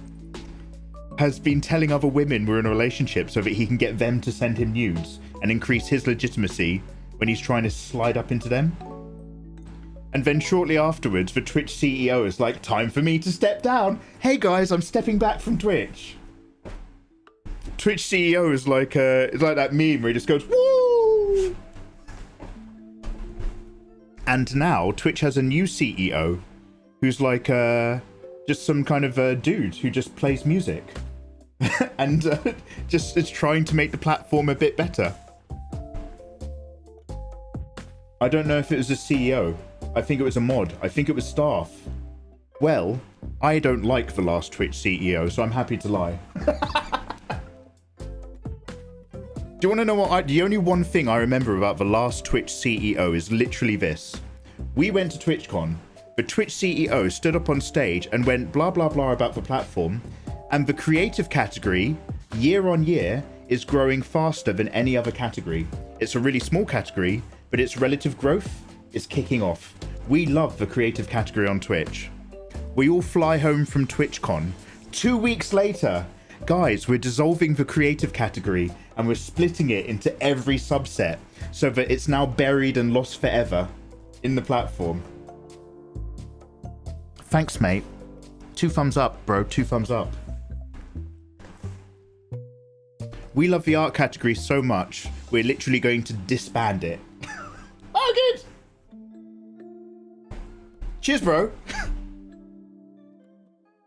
has been telling other women we're in a relationship so that he can get them to send him nudes and increase his legitimacy when he's trying to slide up into them. And then shortly afterwards, the Twitch CEO is like, time for me to step down. Hey guys, I'm stepping back from Twitch. Twitch CEO is like it's like that meme where he just goes, woo! And now Twitch has a new CEO who's like just some kind of dude who just plays music and just is trying to make the platform a bit better. I don't know if it was a CEO. I think it was a mod. I think it was staff. Well, I don't like the last Twitch CEO, so I'm happy to lie. Do you want to know what the only one thing I remember about the last Twitch CEO is literally this. We went to TwitchCon. The Twitch CEO stood up on stage and went blah, blah, blah about the platform. And the creative category, year on year, is growing faster than any other category. It's a really small category, but its relative growth is kicking off. We love the creative category on Twitch. We all fly home from TwitchCon. 2 weeks later, guys, we're dissolving the creative category and we're splitting it into every subset so that it's now buried and lost forever in the platform. Thanks, mate. 2 thumbs up, bro. 2 thumbs up. We love the art category so much, we're literally going to disband it. Oh, good. Cheers, bro.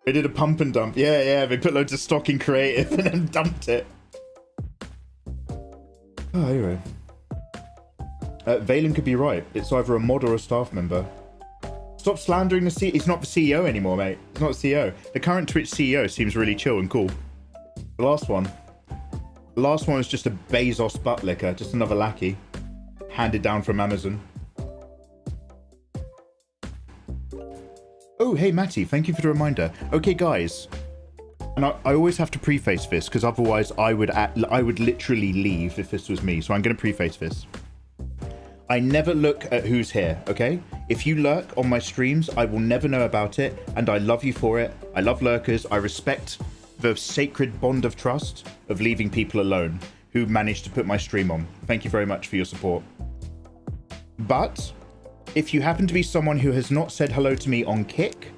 They did a pump and dump. Yeah, they put loads of stock in creative and then dumped it. Oh, anyway. Valen could be right. It's either a mod or a staff member. Stop slandering the CEO. He's not the CEO anymore, mate. He's not the CEO. The current Twitch CEO seems really chill and cool. The last one was just a Bezos butt licker. Just another lackey. Handed down from Amazon. Oh, hey, Matty. Thank you for the reminder. Okay, guys. And I always have to preface this because otherwise I would literally leave if this was me. So I'm going to preface this. I never look at who's here, okay? If you lurk on my streams, I will never know about it, and I love you for it. I love lurkers. I respect the sacred bond of trust of leaving people alone who managed to put my stream on. Thank you very much for your support. But if you happen to be someone who has not said hello to me on Kick,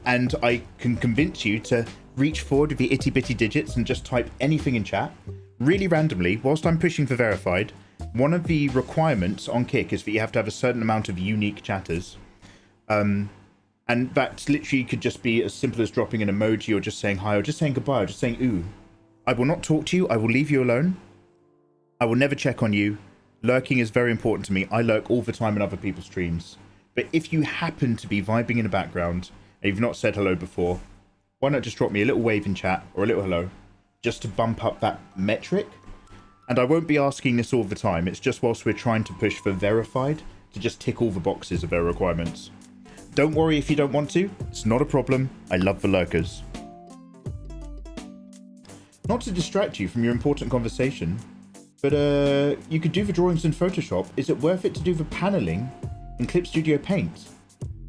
and I can convince you to reach forward with the itty bitty digits and just type anything in chat, really randomly, whilst I'm pushing for verified, one of the requirements on Kick is that you have to have a certain amount of unique chatters. And that literally could just be as simple as dropping an emoji or just saying hi or just saying goodbye or just saying ooh. I will not talk to you. I will leave you alone. I will never check on you. Lurking is very important to me. I lurk all the time in other people's streams. But if you happen to be vibing in the background and you've not said hello before, why not just drop me a little wave in chat or a little hello just to bump up that metric? And I won't be asking this all the time. It's just whilst we're trying to push for verified to just tick all the boxes of their requirements. Don't worry if you don't want to. It's not a problem. I love the lurkers. Not to distract you from your important conversation, but you could do the drawings in Photoshop. Is it worth it to do the paneling in Clip Studio Paint?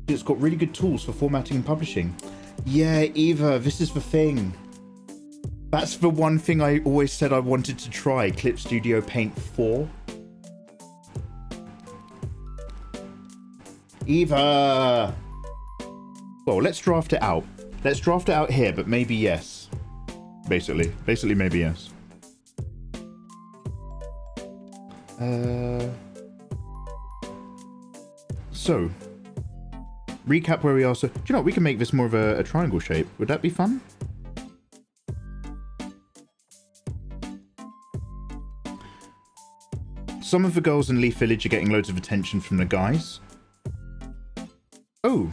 It's got really good tools for formatting and publishing. Yeah, Eva, this is the thing. That's the one thing I always said I wanted to try, Clip Studio Paint 4. Eva! Well, let's draft it out. Let's draft it out here, but maybe yes. Basically, maybe yes. So, recap where we are. So, do you know what? We can make this more of a triangle shape. Would that be fun? Some of the girls in Leaf Village are getting loads of attention from the guys. Oh,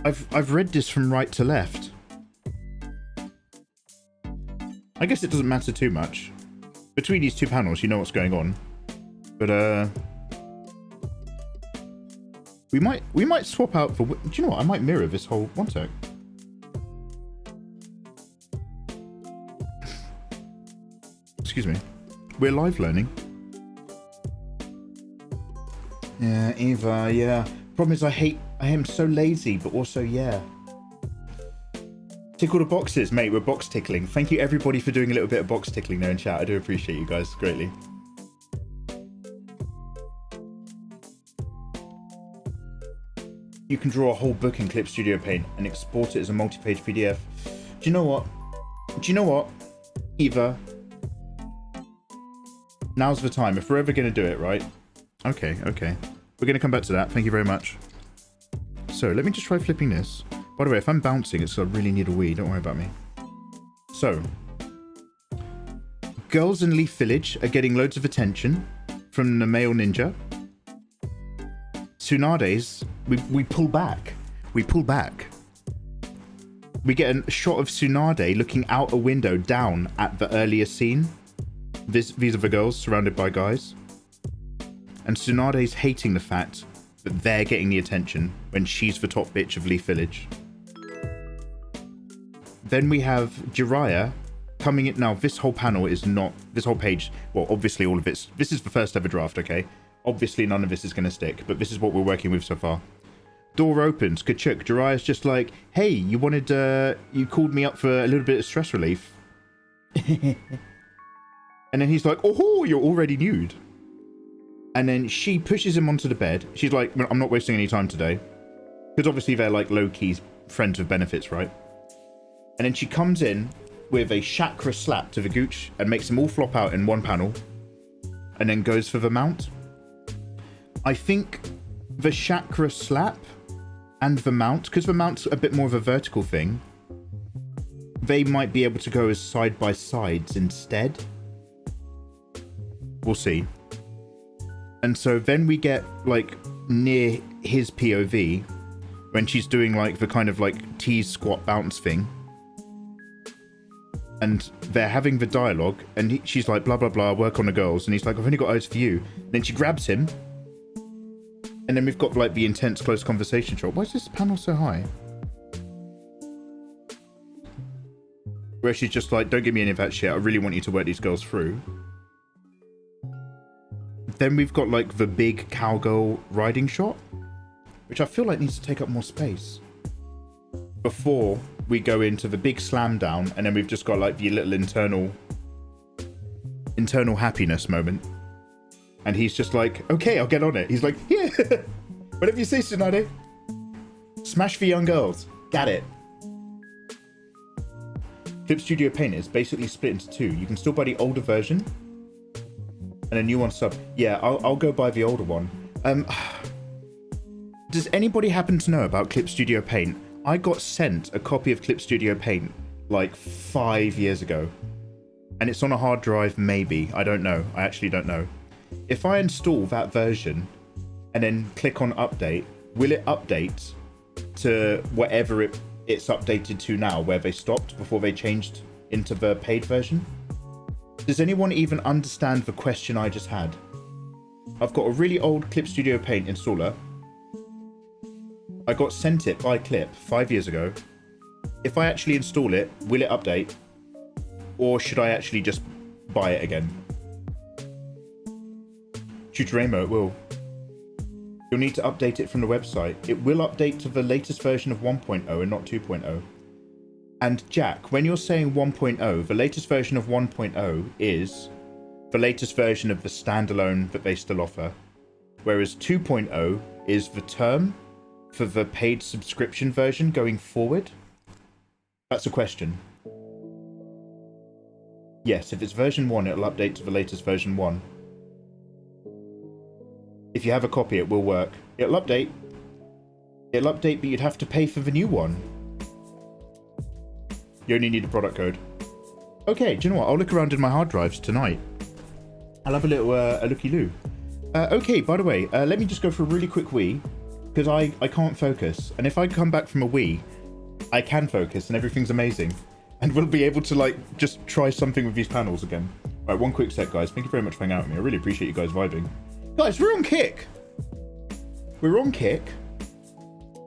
I've read this from right to left. I guess it doesn't matter too much. Between these two panels, you know what's going on. But, we might swap out for... Do you know what? I might mirror this whole... One sec. Excuse me. We're live learning. Yeah, Eva, yeah. Problem is I am so lazy, but also, yeah. Tickle the boxes, mate. We're box tickling. Thank you, everybody, for doing a little bit of box tickling there in chat. I do appreciate you guys greatly. You can draw a whole book in Clip Studio Paint and export it as a multi-page PDF. Do you know what? Do you know what, Eva? Now's the time. If we're ever going to do it, right? Okay. We're going to come back to that. Thank you very much. So, let me just try flipping this. By the way, if I'm bouncing, it's because I really need a wee. Don't worry about me. So, girls in Leaf Village are getting loads of attention from the male ninja. TSUNADE's, we pull back. We pull back. We get a shot of TSUNADE looking out a window down at the earlier scene. These are the girls surrounded by guys. And TSUNADE's hating the fact that they're getting the attention when she's the top bitch of Leaf Village. Then we have Jiraiya coming in. Now, this whole panel is not... This whole page... Well, obviously all of it's... This is the first ever draft, okay? Obviously none of this is going to stick, but this is what we're working with so far. Door opens. Kachuk. Jiraiya's just like, hey, you wanted... you called me up for a little bit of stress relief. And then he's like, oh, you're already nude. And then she pushes him onto the bed. She's like, I'm not wasting any time today. Because obviously they're like low-key friends with benefits, right? And then she comes in with a chakra slap to the gooch and makes him all flop out in one panel. And then goes for the mount. I think the chakra slap and the mount, because the mount's a bit more of a vertical thing, they might be able to go as side-by-sides instead. We'll see. And so then we get, like, near his POV, when she's doing, like, the kind of, like, tease, squat, bounce thing. And they're having the dialogue, and she's like, blah, blah, blah, work on the girls. And he's like, I've only got eyes for you. Then she grabs him. And then we've got, like, the intense close conversation shot. Why is this panel so high? Where she's just like, don't give me any of that shit. I really want you to work these girls through. Then we've got, like, the big cowgirl riding shot, which I feel like needs to take up more space before we go into the big slam down, and then we've just got, like, the little internal happiness moment. And he's just like, okay, I'll get on it. He's like, yeah, whatever you say, TSUNADE. Smash for young girls. Got it. Clip Studio Paint is basically split into two. You can still buy the older version and a new one sub. Yeah, I'll go buy the older one. Does anybody happen to know about Clip Studio Paint? I got sent a copy of Clip Studio Paint like 5 years ago. And it's on a hard drive, maybe. I don't know. I actually don't know. If I install that version and then click on update, will it update to whatever it's updated to now, where they stopped before they changed into the paid version? Does anyone even understand the question I just had? I've got a really old Clip Studio Paint installer. I got sent it by Clip 5 years ago. If I actually install it, will it update? Or should I actually just buy it again? Tutoremo, it will. You'll need to update it from the website. It will update to the latest version of 1.0 and not 2.0. And Jack, when you're saying 1.0, the latest version of 1.0 is the latest version of the standalone that they still offer. Whereas 2.0 is the term for the paid subscription version going forward. That's a question. Yes, if it's version 1, it'll update to the latest version 1. If you have a copy, it will work. It'll update. It'll update, but you'd have to pay for the new one. You only need a product code. Okay, do you know what? I'll look around in my hard drives tonight. I'll have a little looky-loo. Okay, by the way, let me just go for a really quick wee, because I can't focus. And if I come back from a wee, I can focus and everything's amazing. and we'll be able to like just try something with these panels again. All right, one quick sec, guys. Thank you very much for hanging out with me. I really appreciate you guys vibing. Guys, we're on Kick. We're on Kick.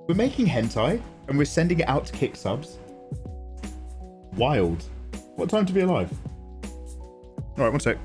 We're making hentai, and we're sending it out to Kick subs. Wild. What time to be alive? All right, one sec.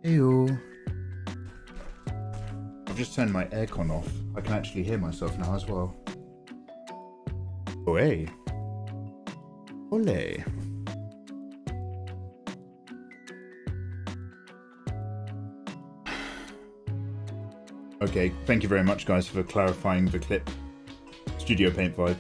Ew. I've just turned my aircon off. I can actually hear myself now as well. Ole. Ole. Okay, thank you very much, guys, for clarifying the clip. Studio Paint vibe.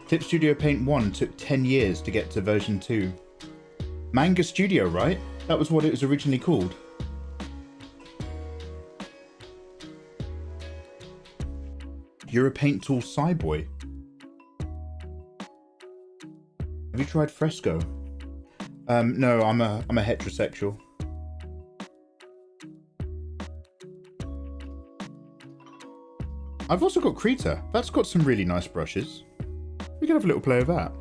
Clip Studio Paint 1 took 10 years to get to version 2. Manga Studio, right? That was what it was originally called. You're a paint tool Cyboy. Have you tried Fresco? No, I'm a heterosexual. I've also got Krita. That's got some really nice brushes. We can have a little play with that.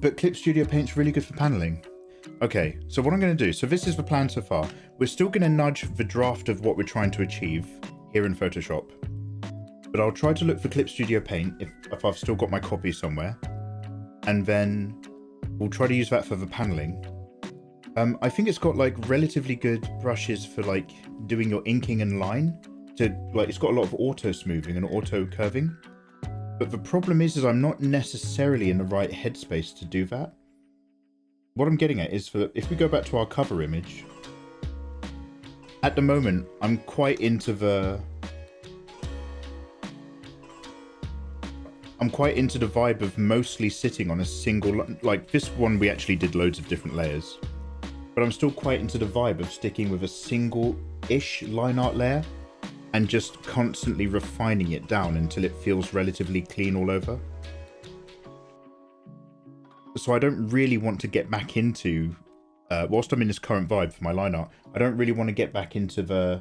But Clip Studio Paint's really good for paneling. Okay, so what I'm going to do, so this is the plan so far. We're still going to nudge the draft of what we're trying to achieve here in Photoshop. But I'll try to look for Clip Studio Paint if I've still got my copy somewhere. And then we'll try to use that for the paneling. I think it's got like relatively good brushes for like doing your inking and line. It's got a lot of auto smoothing and auto curving. But the problem is I'm not necessarily in the right headspace to do that. What I'm getting at is if we go back to our cover image, at the moment, I'm quite into the vibe of mostly sitting on a single, like this one we actually did loads of different layers, but I'm still quite into the vibe of sticking with a single-ish line art layer and just constantly refining it down until it feels relatively clean all over. So I don't really want to get back into, whilst I'm in this current vibe for my line art, I don't really want to get back into the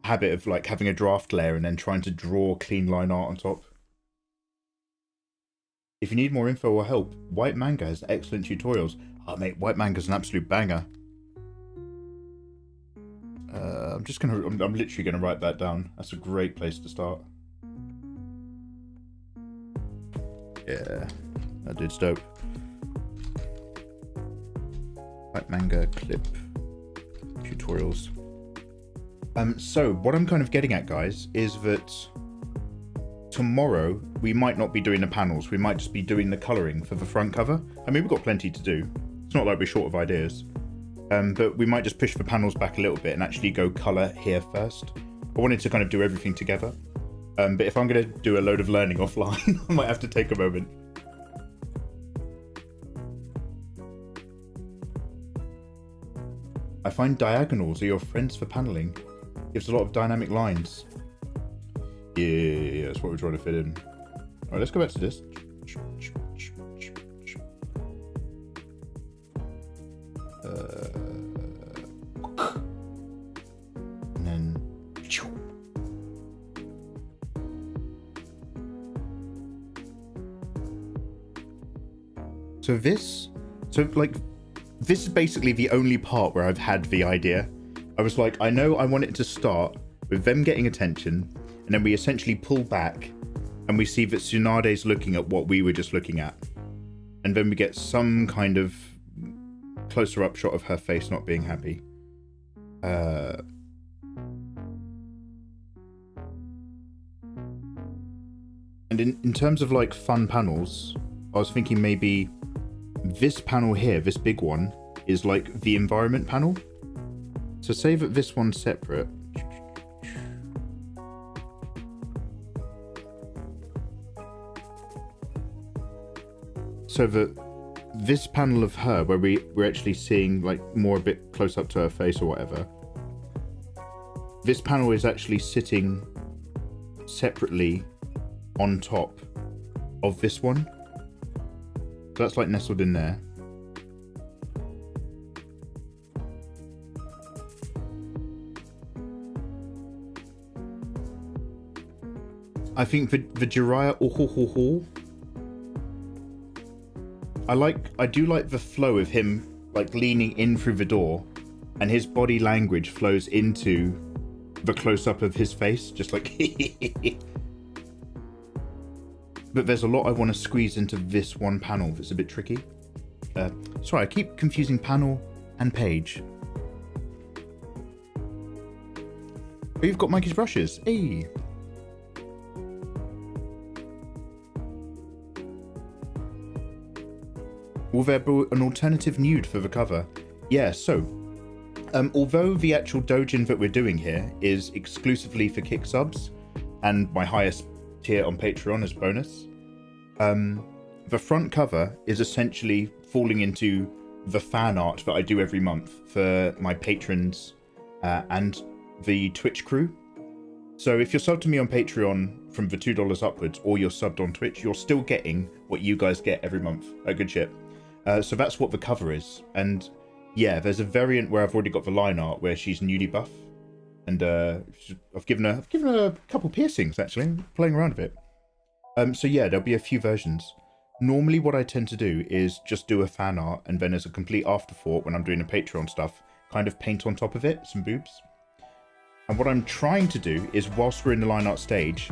habit of like having a draft layer and then trying to draw clean line art on top. If you need more info or help, White Manga has excellent tutorials. Oh mate, White Manga's an absolute banger. I'm literally gonna write that down. That's a great place to start. Yeah, that dude's dope. White Manga clip tutorials. So what I'm kind of getting at, guys, is that tomorrow we might not be doing the panels. We might just be doing the colouring for the front cover. I mean, we've got plenty to do. It's not like we're short of ideas. But we might just push the panels back a little bit and actually go colour here first. I wanted to kind of do everything together. But if I'm going to do a load of learning offline, I might have to take a moment. I find diagonals are your friends for paneling. Gives a lot of dynamic lines. Yeah, that's what we're trying to fit in. All right, let's go back to this. And then. This is basically the only part where I've had the idea. I was like, I know I want it to start with them getting attention, and then we essentially pull back and we see that TSUNADE's looking at what we were just looking at. And then we get some kind of closer up shot of her face not being happy. And in terms of like fun panels, I was thinking maybe this panel here, this big one, is like the environment panel. So say that this one's separate. So that this panel of her, where we're actually seeing like more a bit close up to her face or whatever, this panel is actually sitting separately on top of this one. So that's like nestled in there. I think the Jiraiya I do like the flow of him like leaning in through the door, and his body language flows into the close-up of his face, just like But there's a lot I want to squeeze into this one panel that's a bit tricky. Sorry, I keep confusing panel and page. Oh, you've got Mikey's brushes. Hey. Will there be an alternative nude for the cover? Yeah, so although the actual doujin that we're doing here is exclusively for kick subs and my highest tier on Patreon as bonus, the front cover is essentially falling into the fan art that I do every month for my patrons and the Twitch crew. So if you're subbed to me on Patreon from the $2 upwards, or you're subbed on Twitch, you're still getting what you guys get every month. Good shit. So that's what the cover is. And yeah, there's a variant where I've already got the line art where she's newly buff. And I've given her a couple piercings, actually, playing around with it. So yeah, there'll be a few versions. Normally what I tend to do is just do a fan art, and then as a complete afterthought when I'm doing the Patreon stuff, kind of paint on top of it some boobs. And what I'm trying to do is, whilst we're in the line art stage,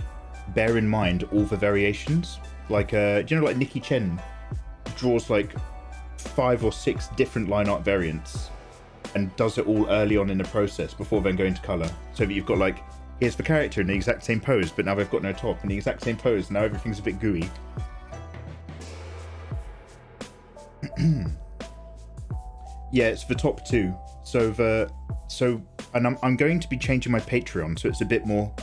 bear in mind all the variations. Like, do you know, like Nikki Chen draws like 5 or 6 different line art variants and does it all early on in the process before then going to colour. So that you've got like, here's the character in the exact same pose, but now they've got no top, in the exact same pose, now everything's a bit gooey. Yeah, it's the top 2. And I'm going to be changing my Patreon so it's a bit more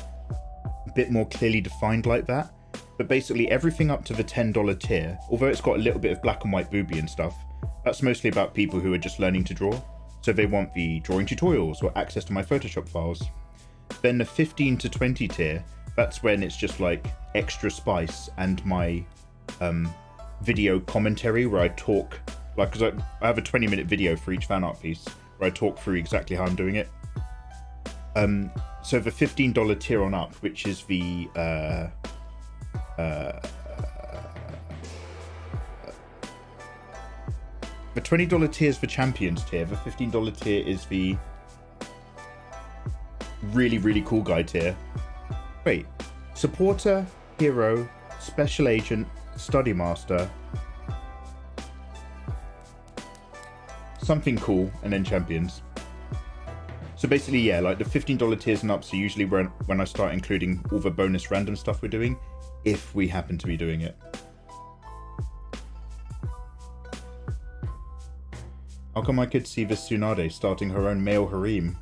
clearly defined like that. But basically everything up to the $10 tier, although it's got a little bit of black and white boobie and stuff, that's mostly about people who are just learning to draw. So they want the drawing tutorials or access to my Photoshop files. Then the 15 to 20 tier, that's when it's just like extra spice and my video commentary where I talk, like, because I have a 20-minute video for each fan art piece where I talk through exactly how I'm doing it. So the $15 tier on up, which is the $20 tier is the champions tier. The $15 tier is the really, really cool guy tier. Wait, supporter, hero, special agent, study master, something cool, and then champions. So basically, yeah, like the $15 tiers and up, so usually when I start including all the bonus random stuff we're doing, if we happen to be doing it. How come I could see this TSUNADE starting her own male harem?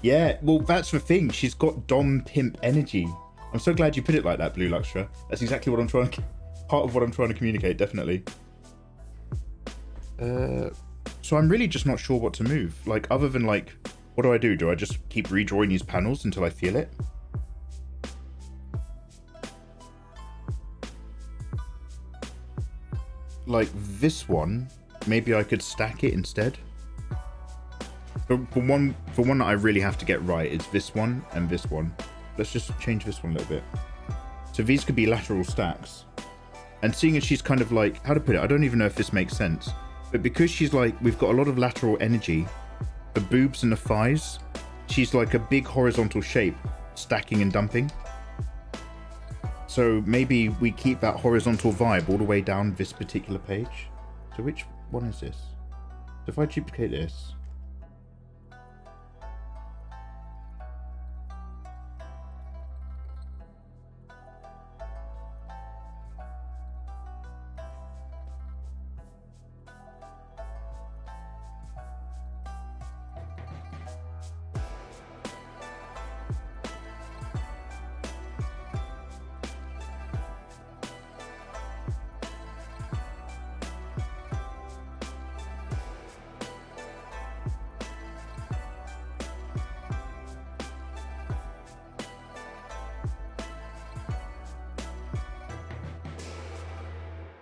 Yeah, well, that's the thing. She's got Dom Pimp energy. I'm so glad you put it like that, Blue Luxtra. That's exactly what I'm trying to... part of what I'm trying to communicate, definitely. So I'm really just not sure what to move. Like, other than, like, what do? Do I just keep redrawing these panels until I feel it? Like, this one, maybe I could stack it instead. The one that I really have to get right is this one and this one. Let's just change this one a little bit. So these could be lateral stacks. And seeing as she's kind of like, how to put it, I don't even know if this makes sense. But because she's like, we've got a lot of lateral energy, the boobs and the thighs, she's like a big horizontal shape, stacking and dumping. So maybe we keep that horizontal vibe all the way down this particular page. So which one is this? So if I duplicate this,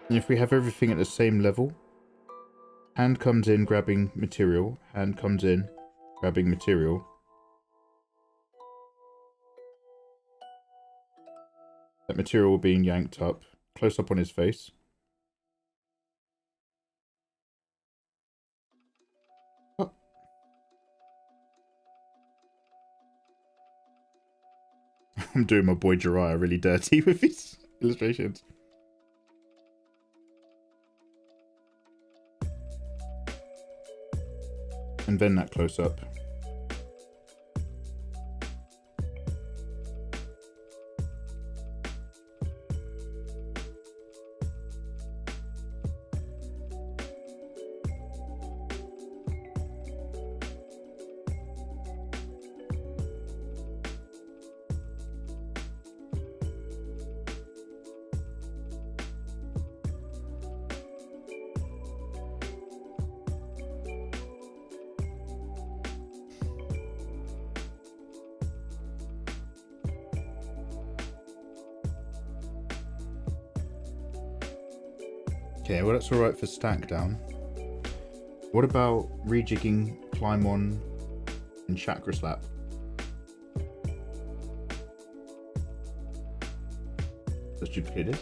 and if we have everything at the same level, hand comes in grabbing material, hand comes in grabbing material. That material being yanked up, close up on his face. Oh. I'm doing my boy Jiraiya really dirty with these illustrations. And then that close up. Okay, well that's alright for stack down. What about rejigging, climb on, and chakra slap? Let's duplicate this.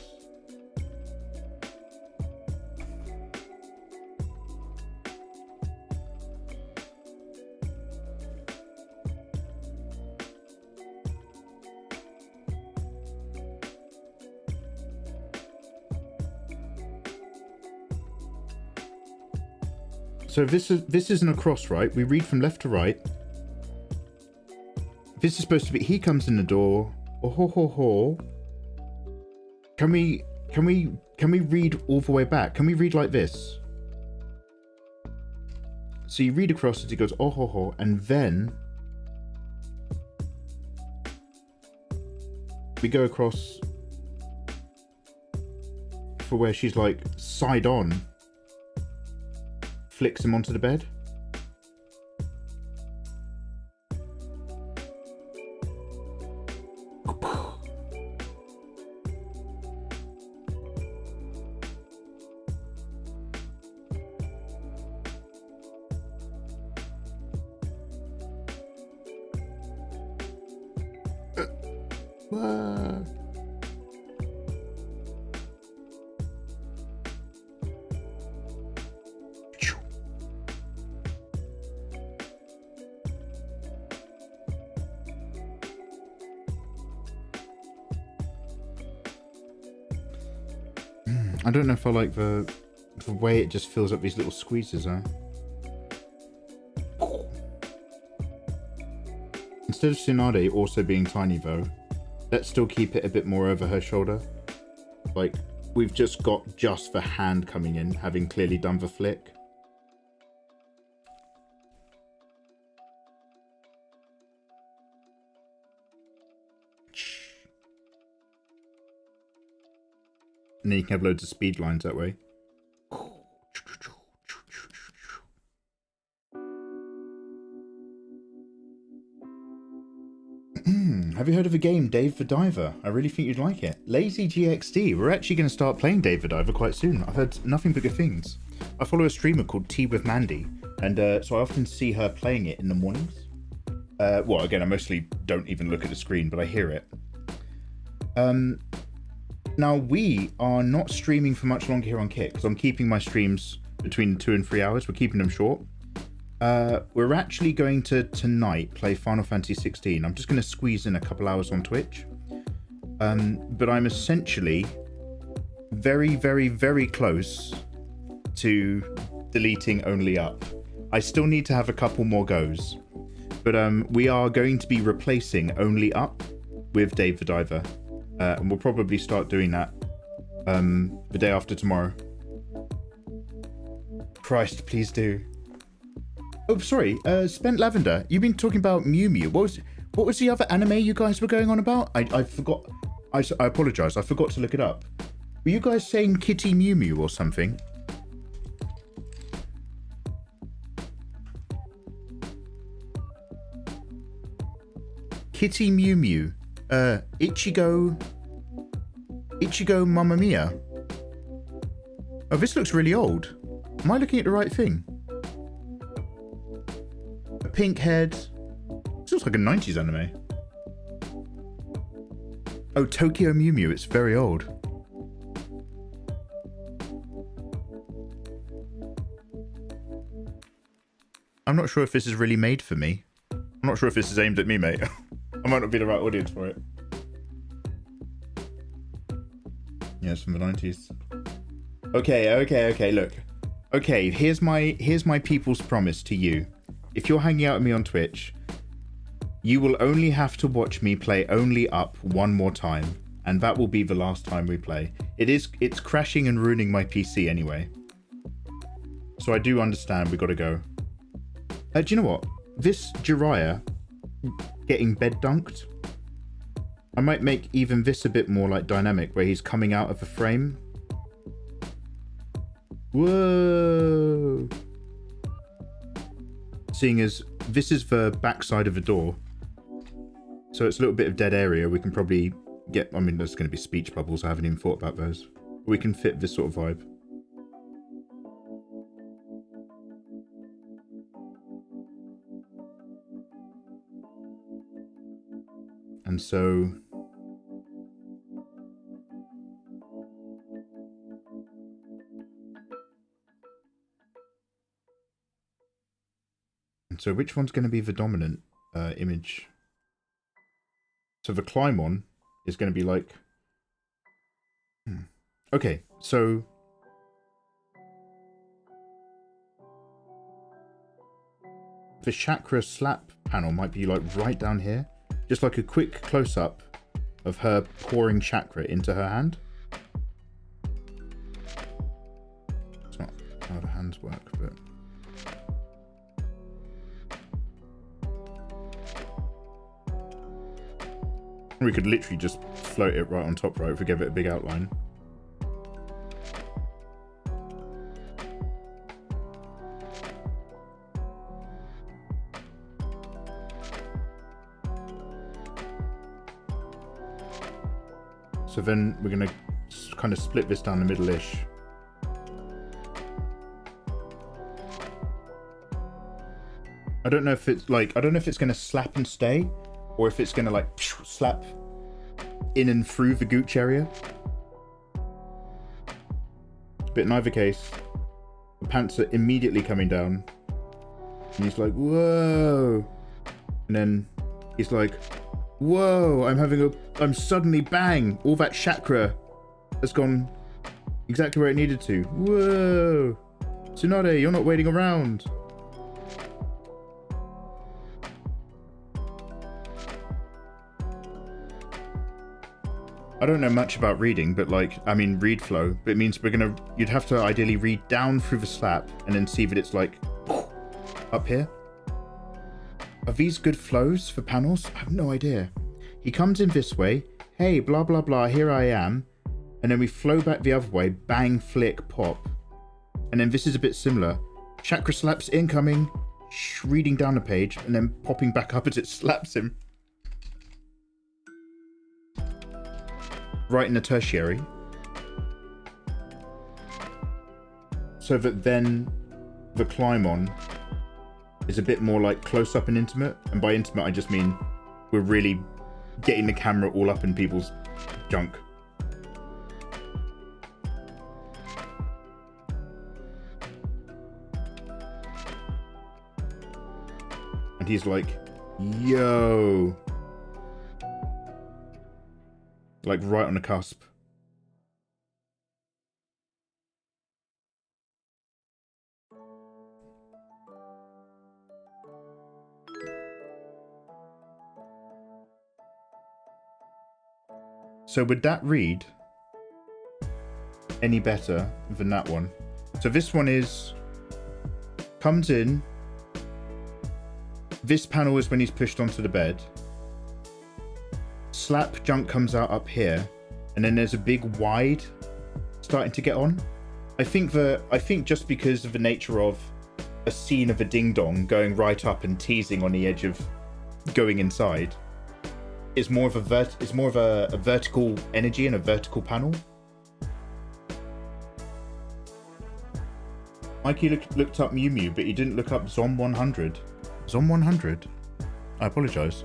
So this isn't a cross, right? We read from left to right. This is supposed to be, he comes in the door. Oh ho ho ho. Can we read all the way back? Can we read like this? So you read across as he goes oh ho ho, and then we go across for where she's like side on. Flicks him onto the bed. Fuck. I don't know if I like the way it just fills up these little squeezes, huh? Instead of TSUNADE also being tiny though, let's still keep it a bit more over her shoulder. Like, we've just got just the hand coming in, having clearly done the flick. And then you can have loads of speed lines that way. Have you heard of a game, Dave the Diver? I really think you'd like it. Lazy GXD. We're actually going to start playing Dave the Diver quite soon. I've heard nothing but good things. I follow a streamer called Tea with Mandy, and so I often see her playing it in the mornings. Well, again, I mostly don't even look at the screen, but I hear it. Now, we are not streaming for much longer here on Kick, because I'm keeping my streams between 2 and 3 hours. We're keeping them short. We're actually going to, tonight, play Final Fantasy 16. I'm just going to squeeze in a couple hours on Twitch. But I'm essentially very, very, very close to deleting Only Up. I still need to have a couple more goes. But we are going to be replacing Only Up with Dave the Diver. And we'll probably start doing that the day after tomorrow. Christ, please do. Oh, sorry, Spent Lavender, you've been talking about Mew Mew. What was the other anime you guys were going on about? I forgot. I apologise, I forgot to look it up. Were you guys saying Kitty Mew Mew or something? Kitty Mew Mew. Ichigo Mamma Mia. Oh, this looks really old. Am I looking at the right thing? A pink head. This looks like a 90s anime. Oh, Tokyo Mew Mew. It's very old. I'm not sure if this is really made for me. I'm not sure if this is aimed at me, mate. I might not be the right audience for it. Yeah, it's from the 90s. Okay, look. Okay, here's my people's promise to you. If you're hanging out with me on Twitch, you will only have to watch me play Only Up one more time, and that will be the last time we play. It's crashing and ruining my PC anyway. So I do understand we gotta go. Do you know what? This Jiraiya getting bed dunked, I might make even this a bit more like dynamic, where he's coming out of a frame. Whoa! Seeing as this is the backside of a door, so it's a little bit of dead area, we can probably get, I mean, there's going to be speech bubbles, I haven't even thought about those. We can fit this sort of vibe. And so which one's going to be the dominant image? So the climb on is going to be like... Okay, so... the chakra slap panel might be like right down here. Just like a quick close-up of her pouring chakra into her hand. It's not how the hands work, but... we could literally just float it right on top, right, if we give it a big outline. So then we're going to kind of split this down the middle-ish. I don't know if it's like, I don't know if it's going to slap and stay, or if it's going to like slap in and through the gooch area. But in either case, the pants are immediately coming down. And he's like, whoa. And then he's like, whoa, I'm suddenly bang. All that chakra has gone exactly where it needed to. Whoa. TSUNADE, you're not waiting around. I don't know much about reading, but like, I mean, read flow, but it means you'd have to ideally read down through the slap and then see that it's like up here. Are these good flows for panels? I have no idea. He comes in this way. Hey, blah, blah, blah, here I am. And then we flow back the other way. Bang, flick, pop. And then this is a bit similar. Chakra slaps incoming, reading down the page, and then popping back up as it slaps him. Right in the tertiary. So that then the climb on is a bit more like close up and intimate. And by intimate, I just mean we're really getting the camera all up in people's junk. And he's like, yo. Like right on the cusp. So would that read any better than that one? So this one comes in. This panel is when he's pushed onto the bed. Slap junk comes out up here, and then there's a big wide starting to get on. I think just because of the nature of a scene of a ding dong going right up and teasing on the edge of going inside, it's more of a vertical energy and a vertical panel. Mikey looked up Mew Mew, but he didn't look up Zom 100. Zom 100? I apologize.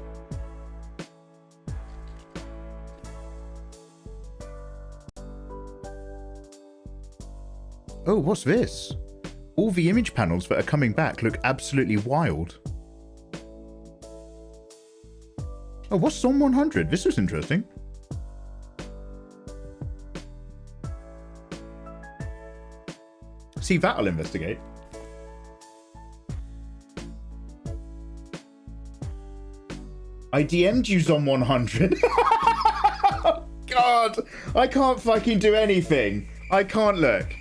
Oh, what's this? All the image panels that are coming back look absolutely wild. Oh, what's Zom 100? This was interesting. See, that I'll investigate. I DM'd you Zom 100. Oh, God, I can't fucking do anything. I can't look.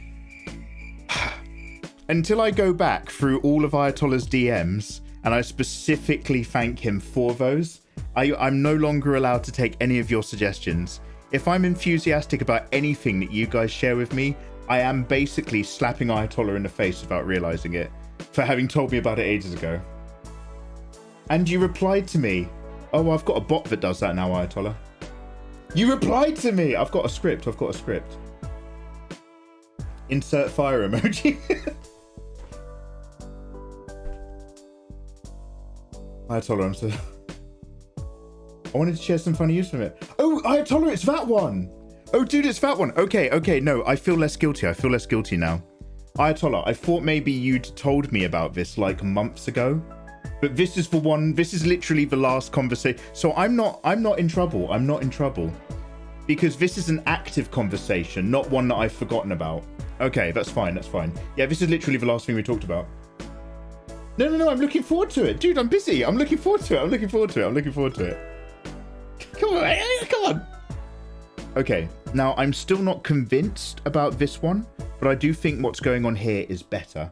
Until I go back through all of Ayatollah's DMs and I specifically thank him for those, I'm no longer allowed to take any of your suggestions. If I'm enthusiastic about anything that you guys share with me, I am basically slapping Ayatollah in the face without realizing it for having told me about it ages ago. And you replied to me. Oh, I've got a bot that does that now, Ayatollah. You replied to me. I've got a script. Insert fire emoji. Ayatollah, I wanted to share some funny news from it. Oh, Ayatollah, it's that one. Oh, dude, it's that one. Okay, no, I feel less guilty. Now. Ayatollah, I thought maybe you'd told me about this like months ago, but this is literally the last conversation. So I'm not in trouble. Because this is an active conversation, not one that I've forgotten about. Okay, that's fine. Yeah, this is literally the last thing we talked about. No, I'm looking forward to it. Dude, I'm busy. I'm looking forward to it. Come on. Okay, now I'm still not convinced about this one, but I do think what's going on here is better.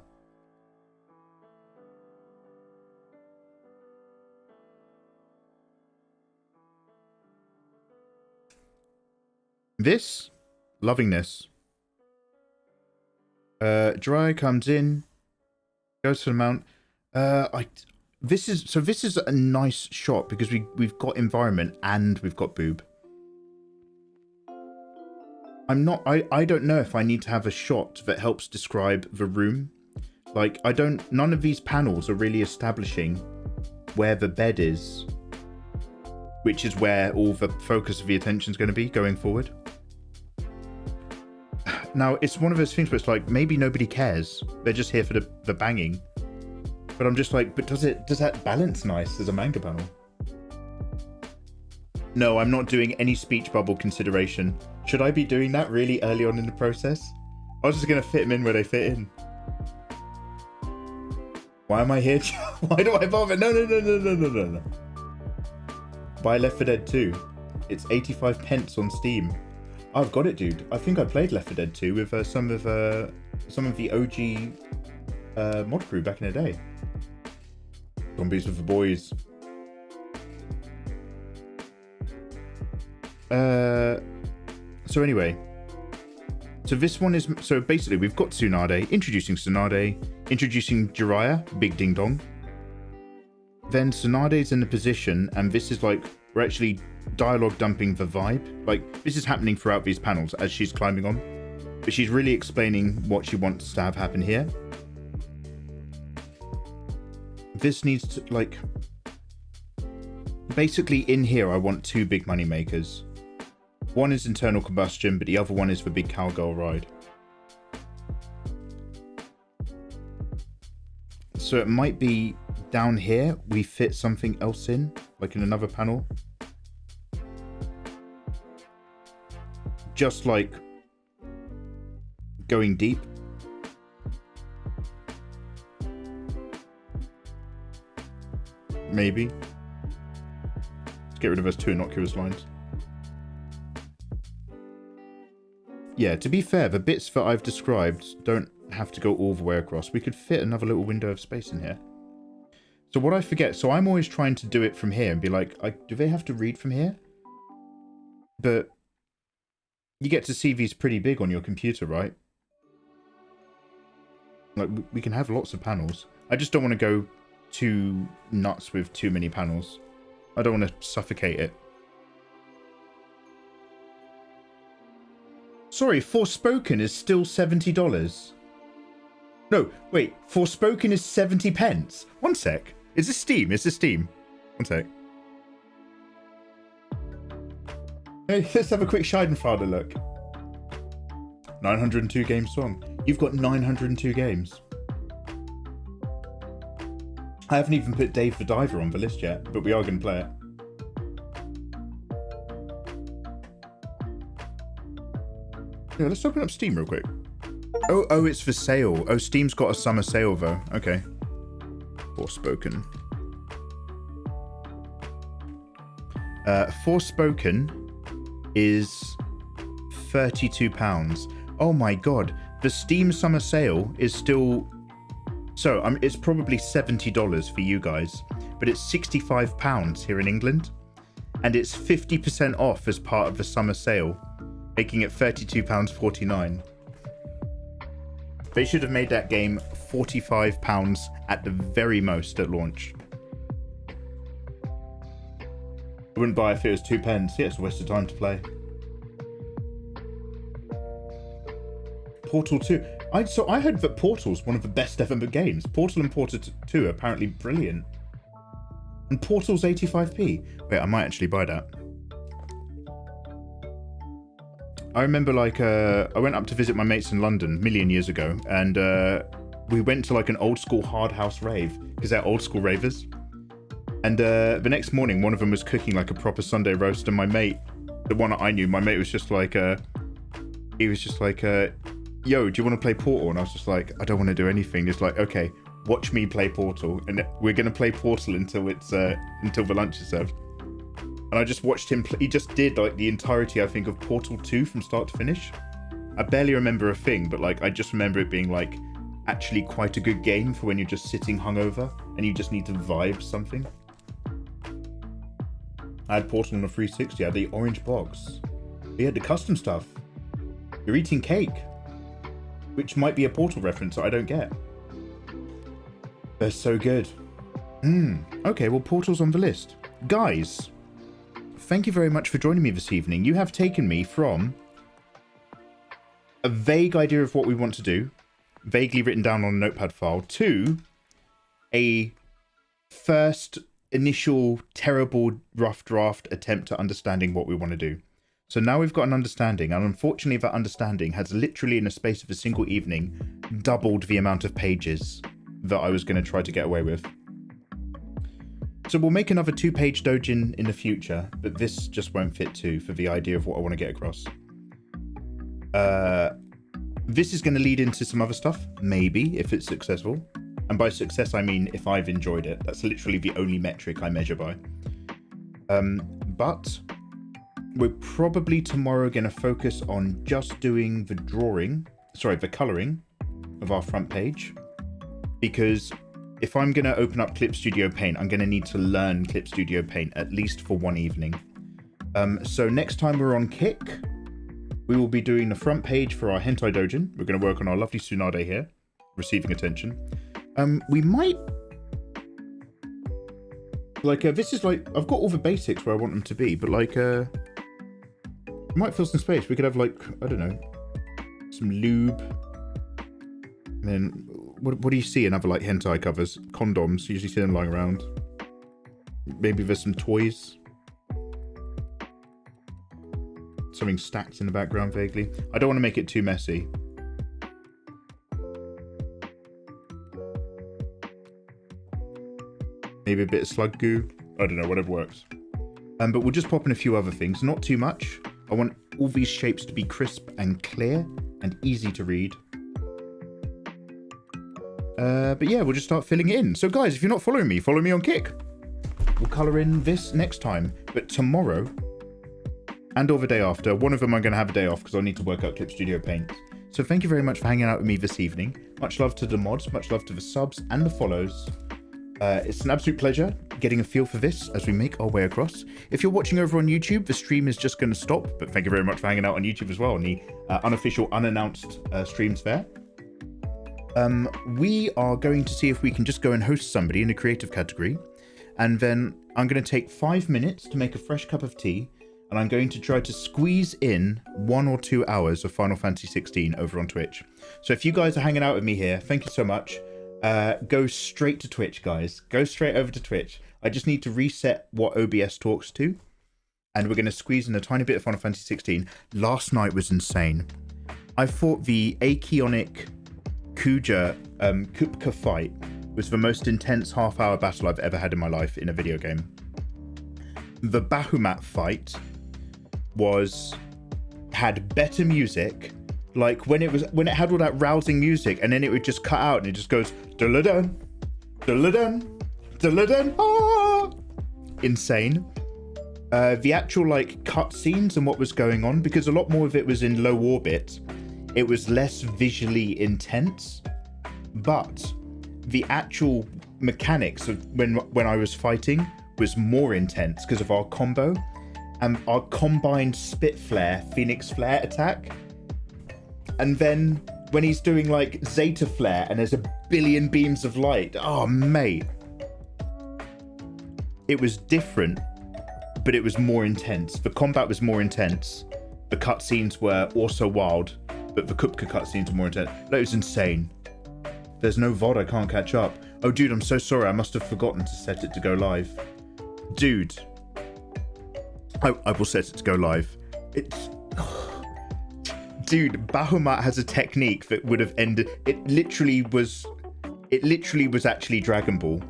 This, loving this. Dry comes in, goes to the mount. This is a nice shot because we've got environment and we've got boob. I don't know if I need to have a shot that helps describe the room. Like, none of these panels are really establishing where the bed is. which is where all the focus of the attention is going to be going forward. Now, it's one of those things where it's like, maybe nobody cares. They're just here for the banging. But I'm just like, but does that balance nice as a manga panel? No, I'm not doing any speech bubble consideration. Should I be doing that really early on in the process? I was just going to fit them in where they fit in. Why am I here? Why do I bother? No. Buy Left 4 Dead 2. It's 85 pence on Steam. I've got it, dude. I think I played Left 4 Dead 2 with some of the OG mod crew back in the day. Zombies with the boys. So anyway, so this one is, so basically we've got TSUNADE, introducing Jiraiya, big ding dong. Then TSUNADE's in the position, and this is like, we're actually dialogue dumping the vibe. Like, this is happening throughout these panels as she's climbing on, but she's really explaining what she wants to have happen here. This needs to, like, basically in here I want two big money makers. One is internal combustion, but the other one is the big cowgirl ride. So it might be down here we fit something else in, like in another panel. Just like going deep. Maybe. Let's get rid of those two innocuous lines. Yeah, to be fair, the bits that I've described don't have to go all the way across. We could fit another little window of space in here. So what I forget, so I'm always trying to do it from here and be like, do they have to read from here? But you get to see these pretty big on your computer, right? Like, we can have lots of panels. I just don't want to go too nuts with too many panels. I don't want to suffocate it. Sorry, Forspoken is still $70. No, wait, Forspoken is 70 pence. One sec. Is this Steam? Is this Steam? One sec. Hey, let's have a quick Schadenfreude look. 902 game song. You've got 902 games. I haven't even put Dave the Diver on the list yet, but we are going to play it. Yeah, let's open up Steam real quick. Oh, it's for sale. Oh, Steam's got a summer sale though. Okay. Forspoken. Forspoken is £32. Oh my god. The Steam summer sale is still... So, it's probably $70 for you guys, but it's £65 here in England, and it's 50% off as part of the summer sale, making it £32.49. They should have made that game £45 at the very most at launch. I wouldn't buy it if it was £2. Yeah, it's a waste of time to play. Portal 2. I heard that Portal's one of the best ever games. Portal and Portal 2 are apparently brilliant. And Portal's 85p. Wait, I might actually buy that. I remember, like, I went up to visit my mates in London a million years ago, and we went to, like, an old school hard house rave, because they're old school ravers. And the next morning, one of them was cooking, like, a proper Sunday roast, and my mate, the one that I knew, my mate was just like, he was just like, yo, do you want to play Portal? And I was just like, I don't want to do anything. It's like, okay, watch me play Portal, and we're going to play Portal until it's until the lunch is served. And I just watched him he just did, like, the entirety, I think, of Portal 2 from start to finish. I barely remember a thing, but, like, I just remember it being, like, actually quite a good game for when you're just sitting hungover and you just need to vibe something. I had Portal on a 360. I had the orange box. We had the custom stuff. You're eating cake, which might be a Portal reference that I don't get. They're so good. Okay, well, Portal's on the list. Guys, thank you very much for joining me this evening. You have taken me from a vague idea of what we want to do, vaguely written down on a notepad file, to a first initial terrible rough draft attempt at understanding what we want to do. So now we've got an understanding, and unfortunately that understanding has literally in the space of a single evening doubled the amount of pages that I was going to try to get away with. So we'll make another 2-page dojin in the future, but this just won't fit too for the idea of what I want to get across. This is going to lead into some other stuff, maybe, if it's successful. And by success, I mean if I've enjoyed it. That's literally the only metric I measure by. But we're probably tomorrow going to focus on just doing the colouring of our front page. Because if I'm going to open up Clip Studio Paint, I'm going to need to learn Clip Studio Paint at least for one evening. So next time we're on Kick, we will be doing the front page for our hentai dojin. We're going to work on our lovely TSUNADE here, receiving attention. We might... this is like... I've got all the basics where I want them to be, but we might fill some space. We could have I don't know, some lube. And then, what do you see in other hentai covers? Condoms. You usually see them lying around. Maybe there's some toys. Something stacked in the background vaguely. I don't want to make it too messy. Maybe a bit of slug goo. I don't know, whatever works. But we'll just pop in a few other things. Not too much. I want all these shapes to be crisp and clear and easy to read. But yeah, we'll just start filling it in. So guys, if you're not following me, follow me on Kick. We'll colour in this next time. But tomorrow, and or the day after, one of them I'm going to have a day off because I'll need to work out Clip Studio Paint. So thank you very much for hanging out with me this evening. Much love to the mods, much love to the subs and the follows. It's an absolute pleasure getting a feel for this as we make our way across. If you're watching over on YouTube, the stream is just going to stop, but thank you very much for hanging out on YouTube as well, on the unofficial, unannounced streams there. We are going to see if we can just go and host somebody in the creative category, and then I'm going to take 5 minutes to make a fresh cup of tea, and I'm going to try to squeeze in 1 or 2 hours of Final Fantasy 16 over on Twitch. So if you guys are hanging out with me here, thank you so much. Go straight to Twitch, guys. Go straight over to Twitch. I just need to reset what OBS talks to, and we're going to squeeze in a tiny bit of Final Fantasy 16. Last night was insane. I thought the Acheonic Kuja Kupka fight was the most intense half-hour battle I've ever had in my life in a video game. The Bahamut fight had better music. Like when it had all that rousing music, and then it would just cut out and it just goes dun dun dun, ah! Insane. The actual cutscenes and what was going on, because a lot more of it was in low orbit, it was less visually intense, but the actual mechanics of when I was fighting was more intense because of our combo and our combined Spit Flare, Phoenix Flare attack. And then when he's doing Zeta Flare and there's a billion beams of light, oh mate, it was different, but it was more intense. The combat was more intense. The cutscenes were also wild, but the Kupka cutscenes were more intense. That was insane. There's no VOD, I can't catch up. Oh dude, I'm so sorry, I must have forgotten to set it to go live. Dude, I will set it to go live. Dude, Bahamut has a technique that would have ended. It literally was actually Dragon Ball.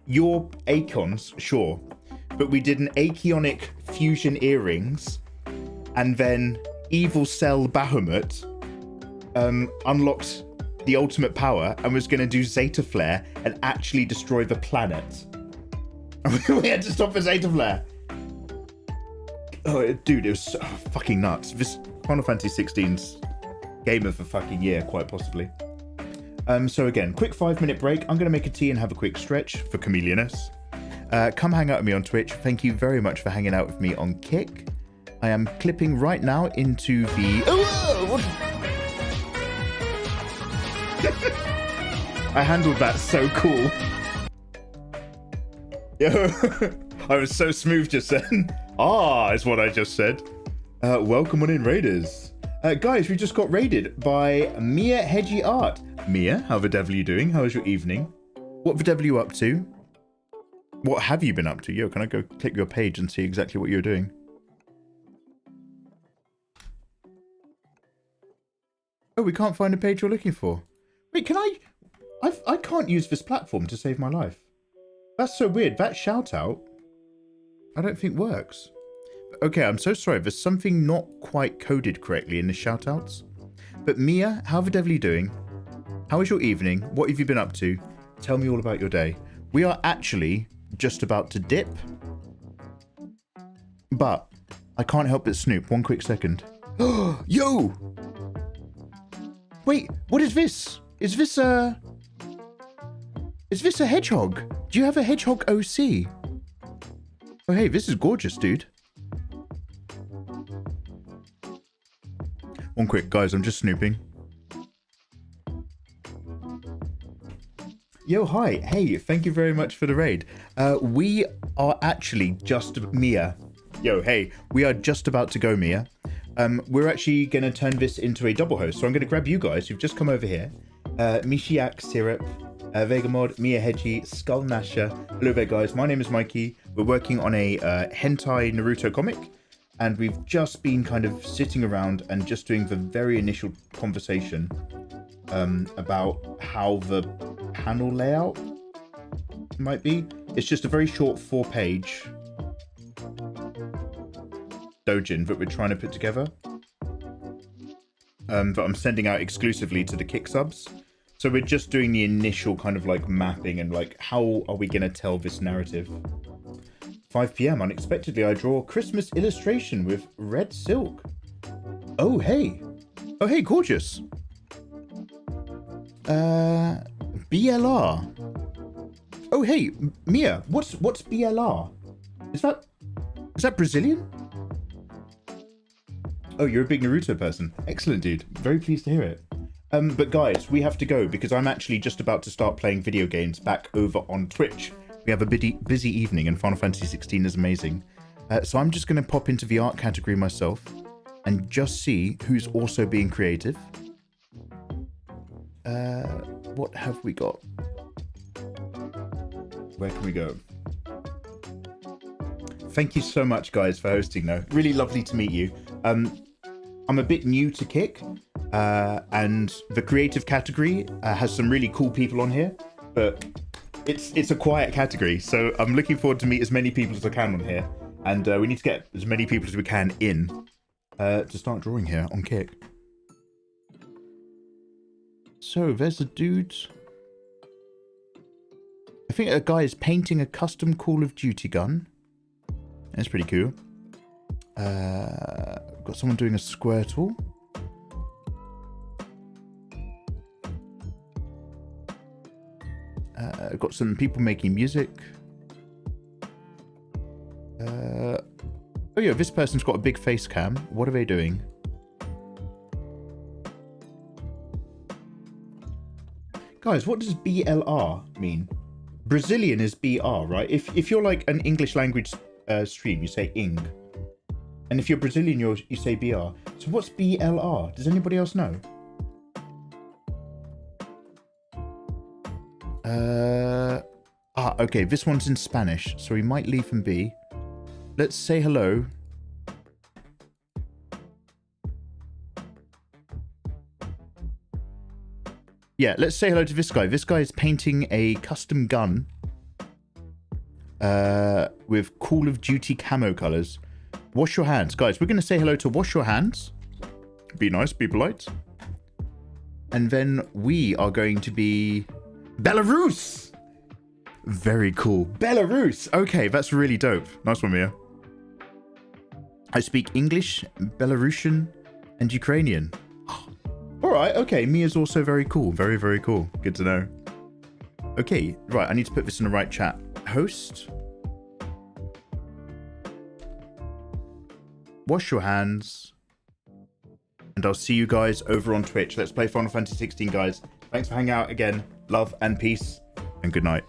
Your Acons, sure, but we did an Acheonic fusion earrings, and then Evil Cell Bahamut unlocked the ultimate power and was going to do Zeta Flare and actually destroy the planet. We had to stop for Zeta Flare. Oh, dude, it was so fucking nuts. This Final Fantasy 16's game of the fucking year, quite possibly. So again, quick 5-minute break. I'm going to make a tea and have a quick stretch for chameleonness. Come hang out with me on Twitch. Thank you very much for hanging out with me on Kick. I am clipping right now into the... I handled that so cool. Yo, I was so smooth just then. Ah, is what I just said. Welcome on in, Raiders. Guys, we just got raided by Mia Hedgy Art. Mia, how the devil are you doing? How was your evening? What the devil are you up to? What have you been up to? Yo, can I go click your page and see exactly what you're doing? Oh, we can't find a page you're looking for. Wait, can I can't use this platform to save my life. That's so weird. That shout out, I don't think works. Okay, I'm so sorry. There's something not quite coded correctly in the shout outs. But Mia, how the devil are you doing? How was your evening? What have you been up to? Tell me all about your day. We are actually just about to dip. But I can't help but snoop. One quick second. Yo! Wait, what is this? Is this a hedgehog? Do you have a hedgehog OC? Oh, hey, this is gorgeous, dude. One quick, guys, I'm just snooping. Yo, hi. Hey, thank you very much for the raid. We are actually just Mia. Yo, hey, we are just about to go, Mia. We're actually going to turn this into a double host. So I'm going to grab you guys who've just come over here. Mishiak Syrup, Vegamod, Mia Hedgie, Skull Nasher. Hello there, guys. My name is Mikey. We're working on a hentai Naruto comic. And we've just been kind of sitting around and just doing the very initial conversation about how the panel layout might be. It's just a very short 4-page dojin that we're trying to put together. That I'm sending out exclusively to the Kick subs. So we're just doing the initial kind of like mapping and like how are we going to tell this narrative. 5 p.m. unexpectedly I draw a Christmas illustration with red silk. Oh hey. Oh hey, gorgeous. BLR. Oh hey, Mia, what's BLR? Is that Brazilian? Oh, you're a big Naruto person. Excellent, dude. Very pleased to hear it. But guys, we have to go because I'm actually just about to start playing video games back over on Twitch. We have a busy evening and Final Fantasy 16 is amazing. So I'm just going to pop into the art category myself and just see who's also being creative. What have we got? Where can we go? Thank you so much, guys, for hosting, though. Really lovely to meet you. I'm a bit new to Kick, and the creative category has some really cool people on here, but it's a quiet category, so I'm looking forward to meet as many people as I can on here, and we need to get as many people as we can in to start drawing here on Kick. So there's a dude. I think a guy is painting a custom Call of Duty gun. That's pretty cool. Got someone doing a Squirtle. Got some people making music. Oh yeah, this person's got a big face cam. What are they doing? Guys, what does BLR mean? Brazilian is BR, right? If you're like an English language stream, you say ing. And if you're Brazilian, you say BR. So what's BLR? Does anybody else know? Okay, this one's in Spanish, so we might leave them be. Let's say hello. Yeah, let's say hello to this guy. This guy is painting a custom gun with Call of Duty camo colors. Wash your hands. Guys, we're going to say hello to Wash Your Hands. Be nice, be polite. And then we are going to be Belarus. Very cool. Belarus. Okay, that's really dope. Nice one, Mia. I speak English, Belarusian, and Ukrainian. All right, okay. Mia's also very cool. Very, very cool. Good to know. Okay, right. I need to put this in the right chat. Host. Wash your hands. And I'll see you guys over on Twitch. Let's play Final Fantasy 16, guys. Thanks for hanging out again. Love and peace. And good night.